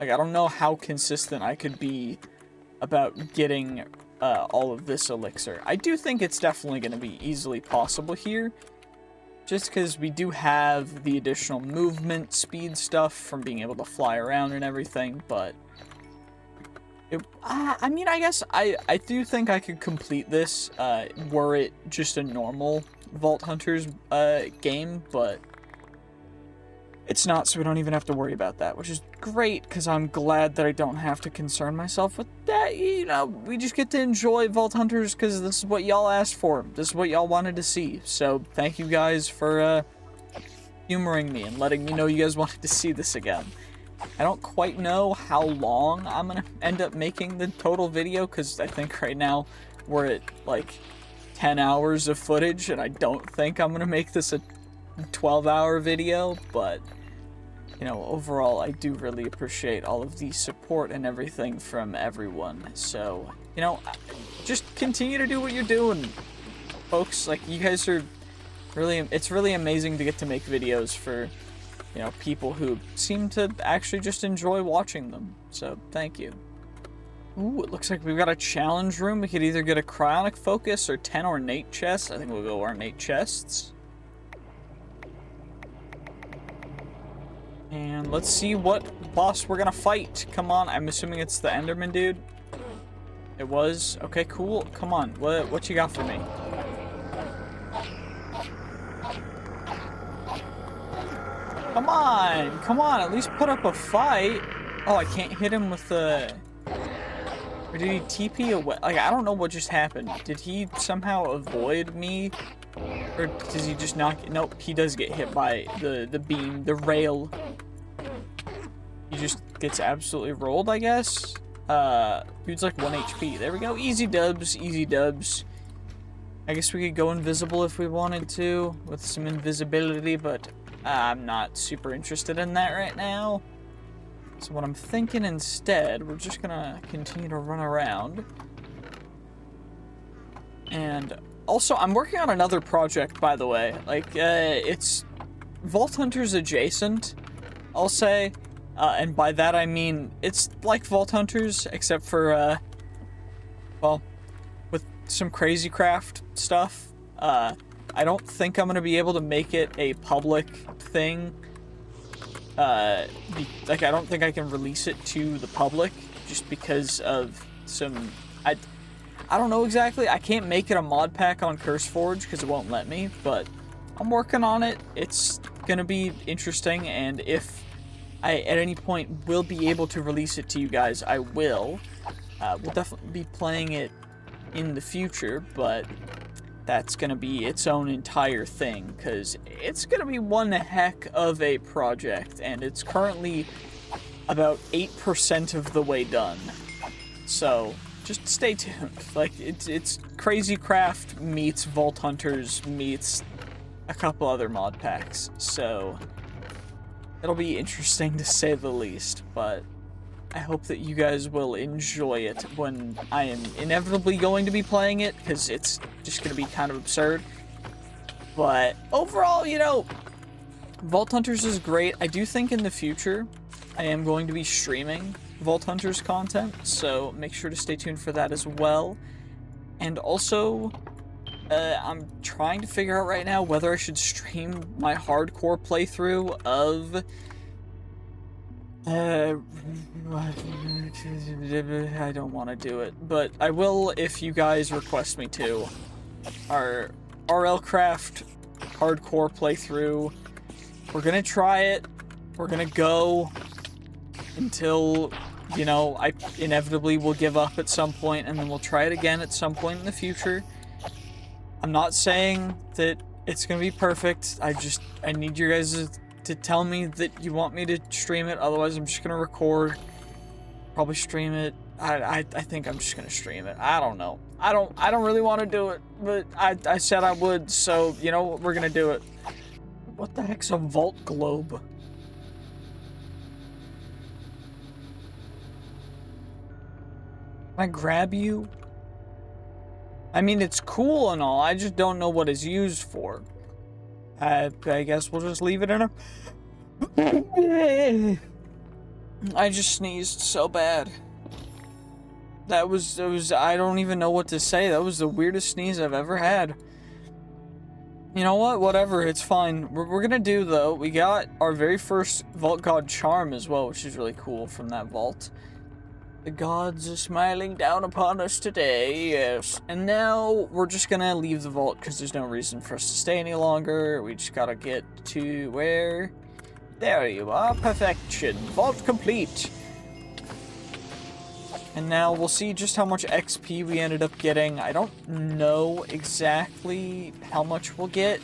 Like, I don't know how consistent I could be about getting all of this elixir. I do think it's definitely going to be easily possible here. Just because we do have the additional movement speed stuff from being able to fly around and everything, but... I mean, I guess I do think I could complete this were it just a normal Vault Hunters game, but it's not, so we don't even have to worry about that, which is great, because I'm glad that I don't have to concern myself with that. You know, we just get to enjoy Vault Hunters because this is what y'all asked for. This is what y'all wanted to see. So thank you guys for humoring me and letting me know you guys wanted to see this again. I don't quite know how long I'm going to end up making the total video, because I think right now we're at, like, 10 hours of footage, and I don't think I'm going to make this a 12-hour video, but, you know, overall, I do really appreciate all of the support and everything from everyone, so, you know, just continue to do what you're doing, folks. Like, you guys are really, it's really amazing to get to make videos for... you know, people who seem to actually just enjoy watching them. So, thank you. Ooh, it looks like we've got a challenge room. We could either get a cryonic focus or 10 ornate chests. I think we'll go ornate chests. And let's see what boss we're gonna fight. Come on, I'm assuming it's the Enderman dude. It was. Okay, cool. Come on, what you got for me? Come on, at least put up a fight. Oh, I can't hit him with the... Or did he TP away? Like, I don't know what just happened. Did he somehow avoid me? Or does he just not... Nope, he does get hit by the beam, the rail. He just gets absolutely rolled, I guess. Dude's like 1 HP. There we go. Easy dubs, easy dubs. I guess we could go invisible if we wanted to, with some invisibility, but... I'm not super interested in that right now. So what I'm thinking instead, we're just gonna continue to run around. And also, I'm working on another project, by the way. Like, it's Vault Hunters adjacent, I'll say. And by that I mean, it's like Vault Hunters, except for, well, with some crazy craft stuff. I don't think I'm going to be able to make it a public thing like, I don't think I can release it to the public just because of some, I don't know exactly. I can't make it a mod pack on CurseForge because it won't let me, but I'm working on it. It's gonna be interesting, and if I, at any point, will be able to release it to you guys, I will. We'll definitely be playing it in the future, but that's gonna be its own entire thing, because it's gonna be one heck of a project, and it's currently about 8% of the way done. So, just stay tuned. Like, it's Crazy Craft meets Vault Hunters meets a couple other mod packs, so it'll be interesting to say the least, but I hope that you guys will enjoy it when I am inevitably going to be playing it, because it's just going to be kind of absurd. But overall, you know, Vault Hunters is great. I do think in the future I am going to be streaming Vault Hunters content, so make sure to stay tuned for that as well. And also, I'm trying to figure out right now whether I should stream my hardcore playthrough of I don't want to do it, but I will if you guys request me to. Our RLCraft hardcore playthrough. We're gonna try it. We're gonna go until, you know, I inevitably will give up at some point, and then we'll try it again at some point in the future. I'm not saying that it's gonna be perfect. I need you guys to tell me that you want me to stream it, otherwise I'm just gonna record, probably stream it. I think I'm just gonna stream it. I don't know. I don't really want to do it, but I said I would, so you know, we're gonna do it. What the heck's a vault globe? Can I grab you? I mean, it's cool and all, I just don't know what it's used for. I guess we'll just leave it in a... I just sneezed so bad. That was, I don't even know what to say. That was the weirdest sneeze I've ever had. You know what? Whatever, it's fine. We're gonna do, though, we got our very first Vault God charm as well, which is really cool from that vault. The gods are smiling down upon us today, yes. And now we're just gonna leave the vault because there's no reason for us to stay any longer. We just gotta get to where? There you are, perfection. Vault complete. And now we'll see just how much XP we ended up getting. I don't know exactly how much we'll get,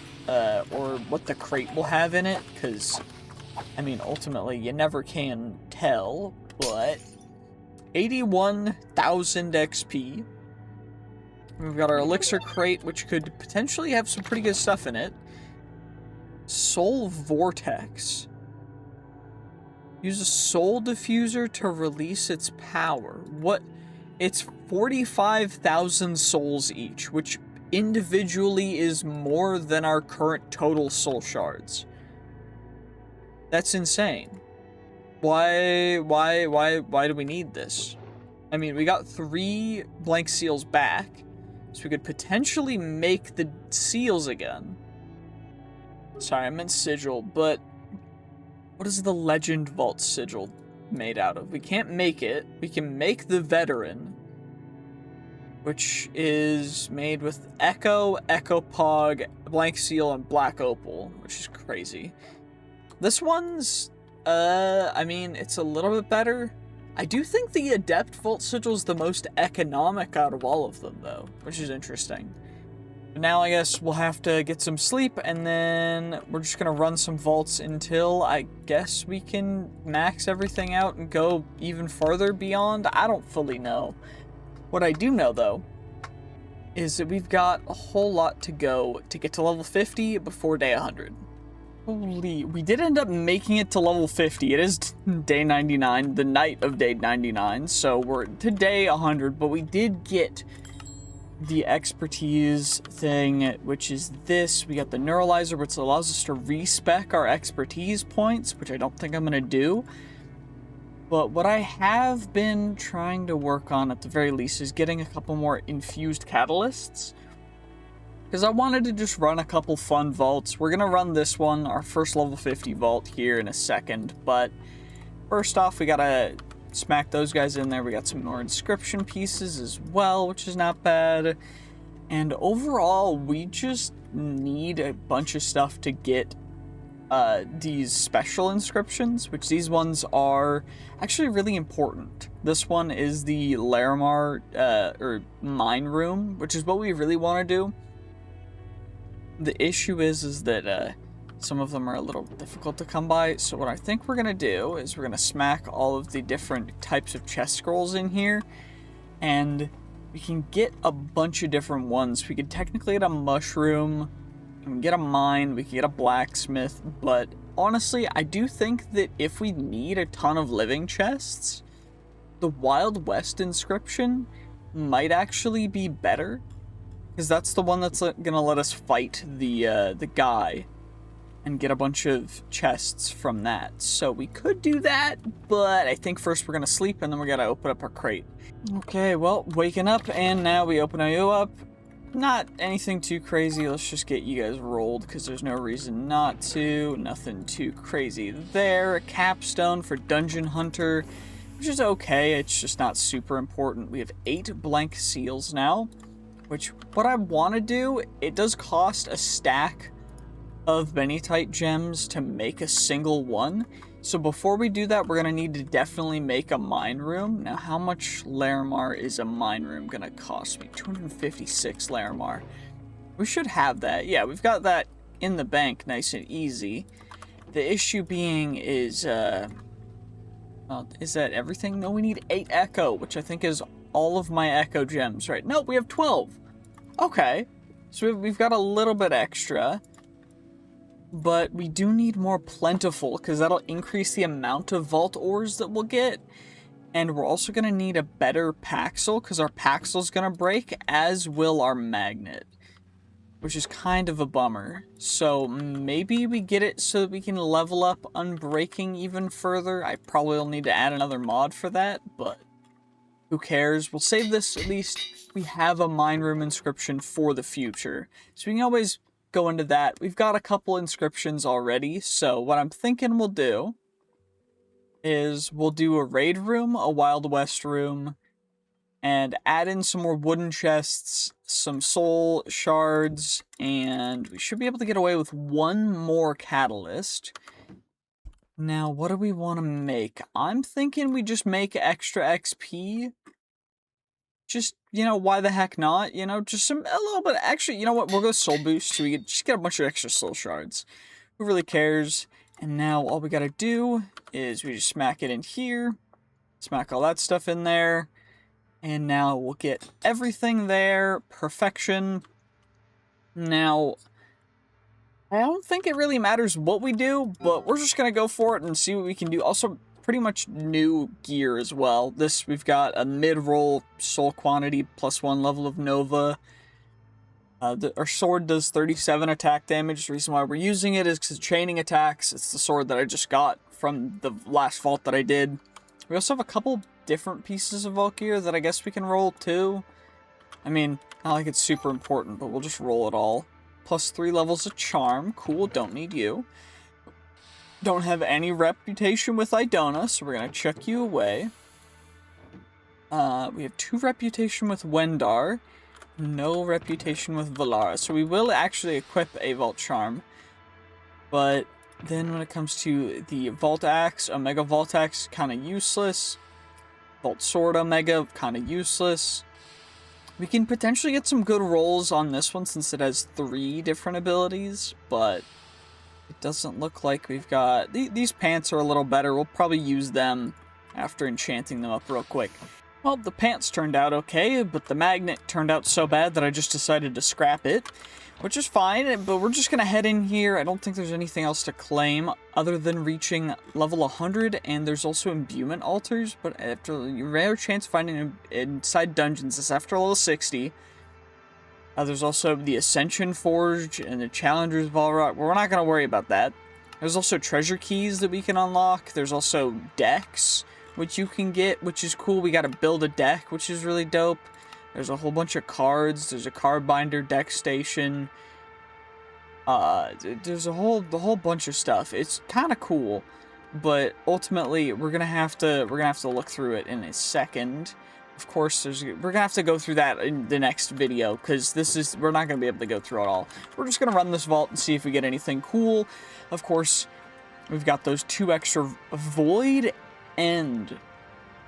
or what the crate will have in it, because, I mean, ultimately, you never can tell, but 81,000 XP. We've got our elixir crate, which could potentially have some pretty good stuff in it. Soul Vortex. Use a soul diffuser to release its power. What? It's 45,000 souls each, which individually is more than our current total soul shards. That's insane. Why do we need this? I mean, we got 3 blank seals back, so we could potentially make the seals again. Sorry, I meant sigil, but what is the Legend Vault sigil made out of? We can't make it. We can make the Veteran, which is made with Echo, Echopog, Blank Seal, and Black Opal, which is crazy. This one's, I mean, it's a little bit better. I do think the Adept Vault sigil is the most economic out of all of them, though, which is interesting. But now I guess we'll have to get some sleep, and then we're just gonna run some vaults until I guess we can max everything out and go even further beyond. I don't fully know. What I do know, though, is that we've got a whole lot to go to get to level 50 before day 100. Holy, we did end up making it to level 50. It is day 99, the night of day 99, so we're to day 100, but we did get the expertise thing, which is this. We got the neuralizer, which allows us to respec our expertise points, which I don't think I'm gonna do. But what I have been trying to work on at the very least is getting a couple more infused catalysts. because I wanted to just run a couple fun vaults. We're going to run this one, our first level 50 vault here in a second, but first off, we got to smack those guys in there. We got some more inscription pieces as well, which is not bad. And overall, we just need a bunch of stuff to get these special inscriptions, which these ones are actually really important. This one is the Larimar, or mine room, which is what we really want to do. The issue is that some of them are a little difficult to come by, so what I think we're going to do is we're going to smack all of the different types of chest scrolls in here, and we can get a bunch of different ones. We could technically get a mushroom, we can get a mine, we can get a blacksmith, but honestly, I do think that if we need a ton of living chests, the Wild West inscription might actually be better, because that's the one that's going to let us fight the guy and get a bunch of chests from that. So we could do that, but I think first we're going to sleep and then we got to open up our crate. Okay, well, waking up, and now we open you up. Not anything too crazy. Let's just get you guys rolled because there's no reason not to. Nothing too crazy there. A capstone for Dungeon Hunter, which is okay. It's just not super important. We have 8 blank seals now, which what I want to do, it does cost a stack of Benitite gems to make a single one. So before we do that, we're going to need to definitely make a mine room. Now, how much Larimar is a mine room going to cost me? 256 Larimar. We should have that. Yeah, we've got that in the bank nice and easy. The issue being is that everything? No, we need 8 Echo, which I think is all of my Echo gems, right? No, we have 12. Okay, so we've got a little bit extra. But we do need more plentiful, because that'll increase the amount of vault ores that we'll get. And we're also going to need a better Paxel, because our Paxel's going to break, as will our magnet. Which is kind of a bummer. So maybe we get it so that we can level up Unbreaking even further. I probably will need to add another mod for that, but who cares? We'll save this, at least we have a mine room inscription for the future. So we can always go into that. We've got a couple inscriptions already, so what I'm thinking we'll do is we'll do a raid room, a Wild West room, and add in some more wooden chests, some soul shards, and we should be able to get away with one more catalyst. Now, what do we want to make? I'm thinking we just make extra XP. Just, you know, why the heck not? You know, just a little bit. Actually, you know what? We'll go soul boost so we can just get a bunch of extra soul shards. Who really cares? And now all we gotta do is we just smack it in here. Smack all that stuff in there. And now we'll get everything there. Perfection. Now, I don't think it really matters what we do, but we're just gonna go for it and see what we can do. Also, pretty much new gear as well. This, we've got a mid-roll soul quantity +1 level of Nova. Our sword does 37 attack damage. The reason why we're using it is because chaining attacks. It's the sword that I just got from the last vault that I did. We also have a couple different pieces of vault gear that I guess we can roll too. I mean, not like it's super important, but we'll just roll it all. +3 levels of charm. Cool, don't need you. Don't have any reputation with Idona, so we're going to chuck you away. We have 2 reputation with Wendar, no reputation with Valara. So we will actually equip a Vault Charm. But then when it comes to the Vault Axe, Omega Vault Axe, kind of useless. Vault Sword Omega, kind of useless. We can potentially get some good rolls on this one since it has 3 different abilities, but it doesn't look like we've got... These pants are a little better. We'll probably use them after enchanting them up real quick. Well, the pants turned out okay, but the magnet turned out so bad that I just decided to scrap it, which is fine, but we're just going to head in here. I don't think there's anything else to claim other than reaching level 100, and there's also imbuement altars, but after your rare chance of finding them inside dungeons, it's after level 60. There's also the Ascension Forge and the Challengers of Valrock. We're not going to worry about that. There's also treasure keys that we can unlock. There's also decks, which you can get, which is cool. We got to build a deck, which is really dope. There's a whole bunch of cards. There's a card binder, deck station. There's the whole bunch of stuff. It's kind of cool, but ultimately we're gonna have to look through it in a second. Of course, we're gonna have to go through that in the next video, because we're not gonna be able to go through it all. We're just gonna run this vault and see if we get anything cool. Of course, we've got those 2 extra void and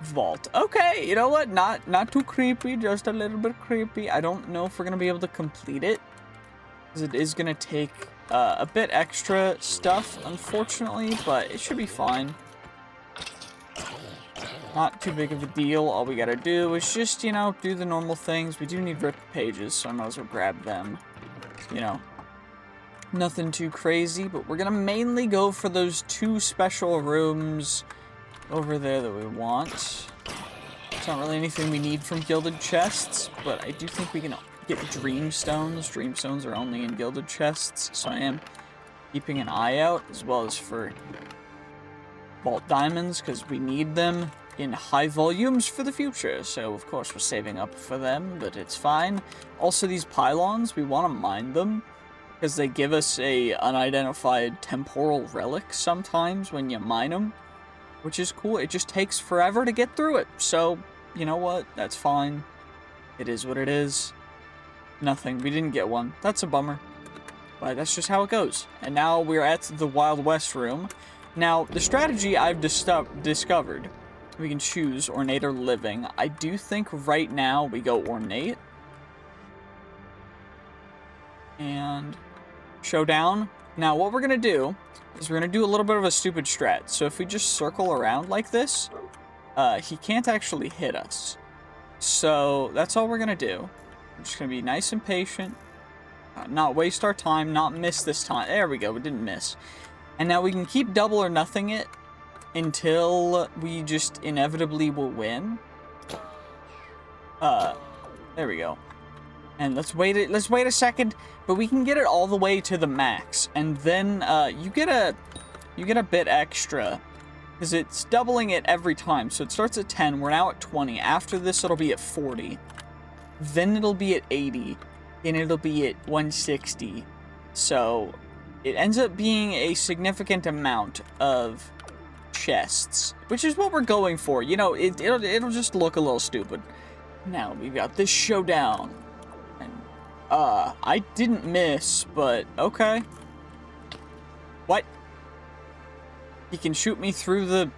vault. Okay, you know what? Not too creepy, just a little bit creepy. I don't know if we're gonna be able to complete it, because it is gonna take a bit extra stuff, unfortunately, but it should be fine. Not too big of a deal. All we gotta do is just, you know, do the normal things. We do need ripped pages, so I might as well grab them. You know, nothing too crazy, but we're gonna mainly go for those 2 special rooms over there that we want. It's not really anything we need from gilded chests, but I do think we can get dreamstones. Dreamstones are only in gilded chests, so I am keeping an eye out, as well as for vault diamonds, because we need them in high volumes for the future. So of course we're saving up for them, but it's fine. Also, these pylons, we want to mine them, because they give us a unidentified temporal relic sometimes when you mine them, which is cool. It just takes forever to get through it, so you know what, that's fine. It is what it is. Nothing, we didn't get one. That's a bummer, but that's just how it goes. And now we're at the Wild West room. Now, the strategy I've discovered, we can choose ornate or living. I do think right now we go ornate. And showdown. Now, what we're going to do is we're going to do a little bit of a stupid strat. So if we just circle around like this, he can't actually hit us. So that's all we're going to do. We're just going to be nice and patient. Not waste our time, not miss this time. There we go, we didn't miss. And now we can keep double or nothing it until we just inevitably will win. There we go. And let's wait a second, but we can get it all the way to the max, and then you get a bit extra, because it's doubling it every time. So it starts at 10, we're now at 20. After this, it'll be at 40. Then it'll be at 80, and it'll be at 160. So it ends up being a significant amount of chests, which is what we're going for. You know, it'll just look a little stupid. Now we've got this showdown, and I didn't miss, but okay. What? He can shoot me through the...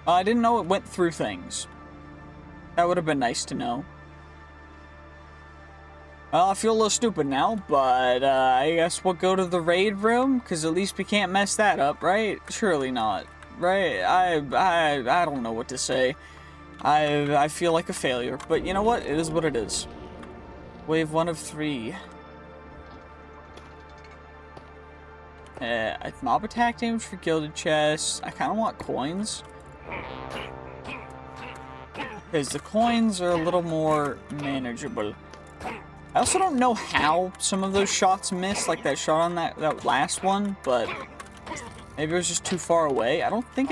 I didn't know it went through things. That would have been nice to know. Well, I feel a little stupid now, but I guess we'll go to the raid room, because at least we can't mess that up, right? Surely not, right? I don't know what to say. I feel like a failure, but you know what? It is what it is. Wave 1 of 3. Mob attack damage for gilded chests. I kind of want coins, because the coins are a little more manageable. I also don't know how some of those shots missed, like that shot on that last one, but maybe it was just too far away. I don't think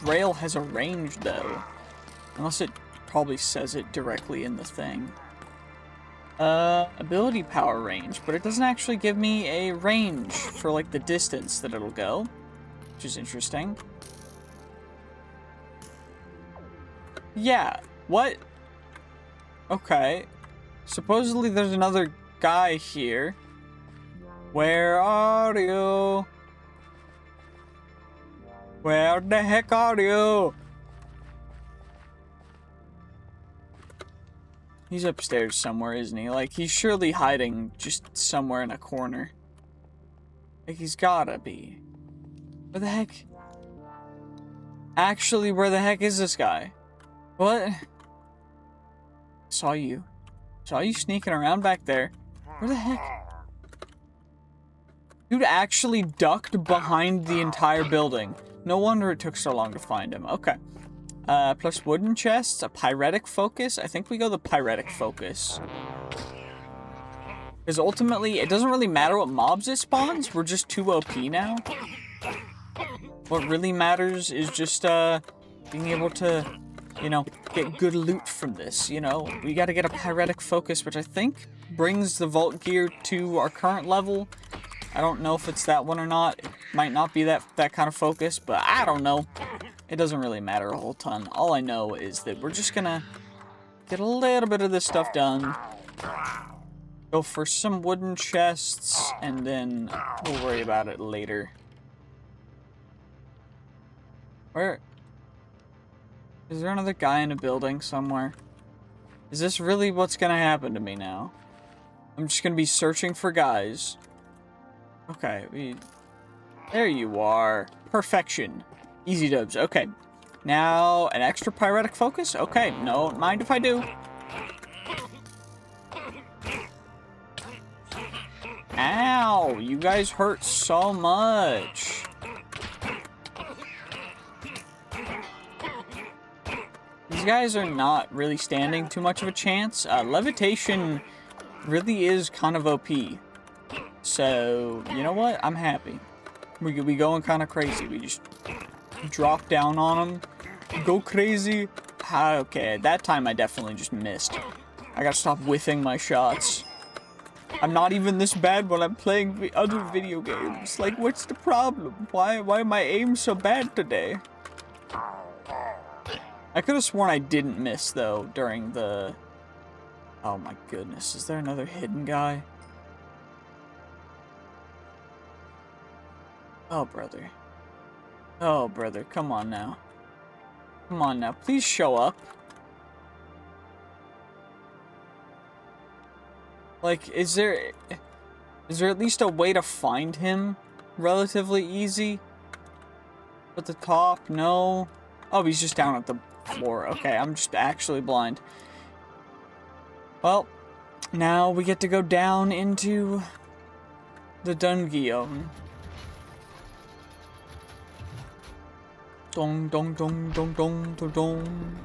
Braille has a range though, unless it probably says it directly in the thing. Ability power range, but it doesn't actually give me a range for like the distance that it'll go, which is interesting. Yeah, what? Okay. Supposedly there's another guy here. Where are you? Where the heck are you? He's upstairs somewhere, isn't he? Like, he's surely hiding just somewhere in a corner. Like, he's gotta be. Where the heck? Actually, where the heck is this guy? What? Saw you sneaking around back there. Where the heck? Dude actually ducked behind the entire building. No wonder it took so long to find him. Okay. Plus wooden chests, a pyretic focus. I think we go the pyretic focus. Because ultimately, it doesn't really matter what mobs it spawns. We're just too OP now. What really matters is just, being able to you know, get good loot from this, you know. We gotta get a pyretic focus, which I think brings the vault gear to our current level. I don't know if it's that one or not. It might not be that kind of focus, but I don't know. It doesn't really matter a whole ton. All I know is that we're just gonna get a little bit of this stuff done. Go for some wooden chests, and then we'll worry about it later. Where? Is there another guy in a building somewhere? Is this really what's gonna happen to me now? I'm just gonna be searching for guys. Okay, there you are. Perfection. Easy dubs. Okay. Now, an extra pyretic focus? Okay, no, mind if I do. Ow! You guys hurt so much. These guys are not really standing too much of a chance. Levitation really is kind of OP. So, you know what? I'm happy. We going kind of crazy. We just drop down on them. Go crazy. Okay, that time I definitely just missed. I gotta stop whiffing my shots. I'm not even this bad when I'm playing other video games. Like, what's the problem? Why am my aim so bad today? I could have sworn I didn't miss, though, during the... Oh my goodness, is there another hidden guy? Oh, brother. Oh, brother, come on now. Come on now, please show up. Like, is there at least a way to find him relatively easy? At the top, no. Oh, he's just down at the floor. Okay, I'm just actually blind. Well, now we get to go down into the dungeon. Dong, dong, dong, dong, dong, dong, dong.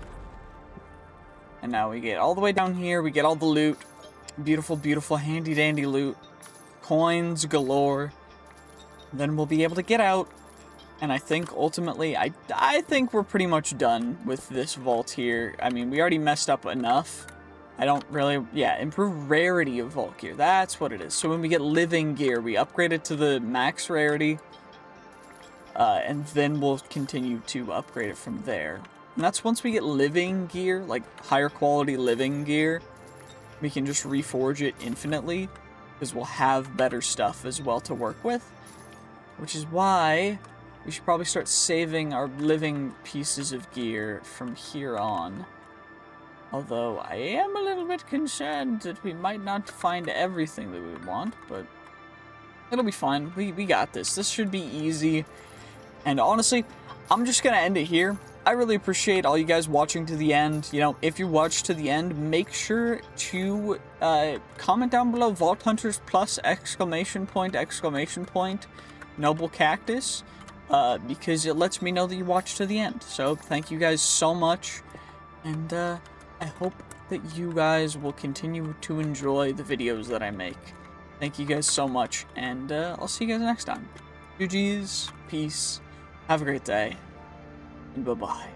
And now we get all the way down here. We get all the loot. Beautiful, beautiful, handy dandy loot. Coins galore. Then we'll be able to get out. And I think ultimately, I think we're pretty much done with this vault here. I mean, we already messed up enough. I don't really, yeah, improve rarity of vault gear. That's what it is. So when we get living gear, we upgrade it to the max rarity. And then we'll continue to upgrade it from there. And that's once we get living gear, like higher quality living gear, we can just reforge it infinitely, because we'll have better stuff as well to work with. Which is why we should probably start saving our living pieces of gear from here on. Although I am a little bit concerned that we might not find everything that we want, but it'll be fine. We got this. This should be easy. And honestly, I'm just going to end it here. I really appreciate all you guys watching to the end. You know, if you watched to the end, make sure to comment down below Vault Hunters plus exclamation point, NobleCactus, because it lets me know that you watched to the end. So thank you guys so much, and I hope that you guys will continue to enjoy the videos that I make. Thank you guys so much, and I'll see you guys next time. GG's, peace, have a great day, and bye-bye.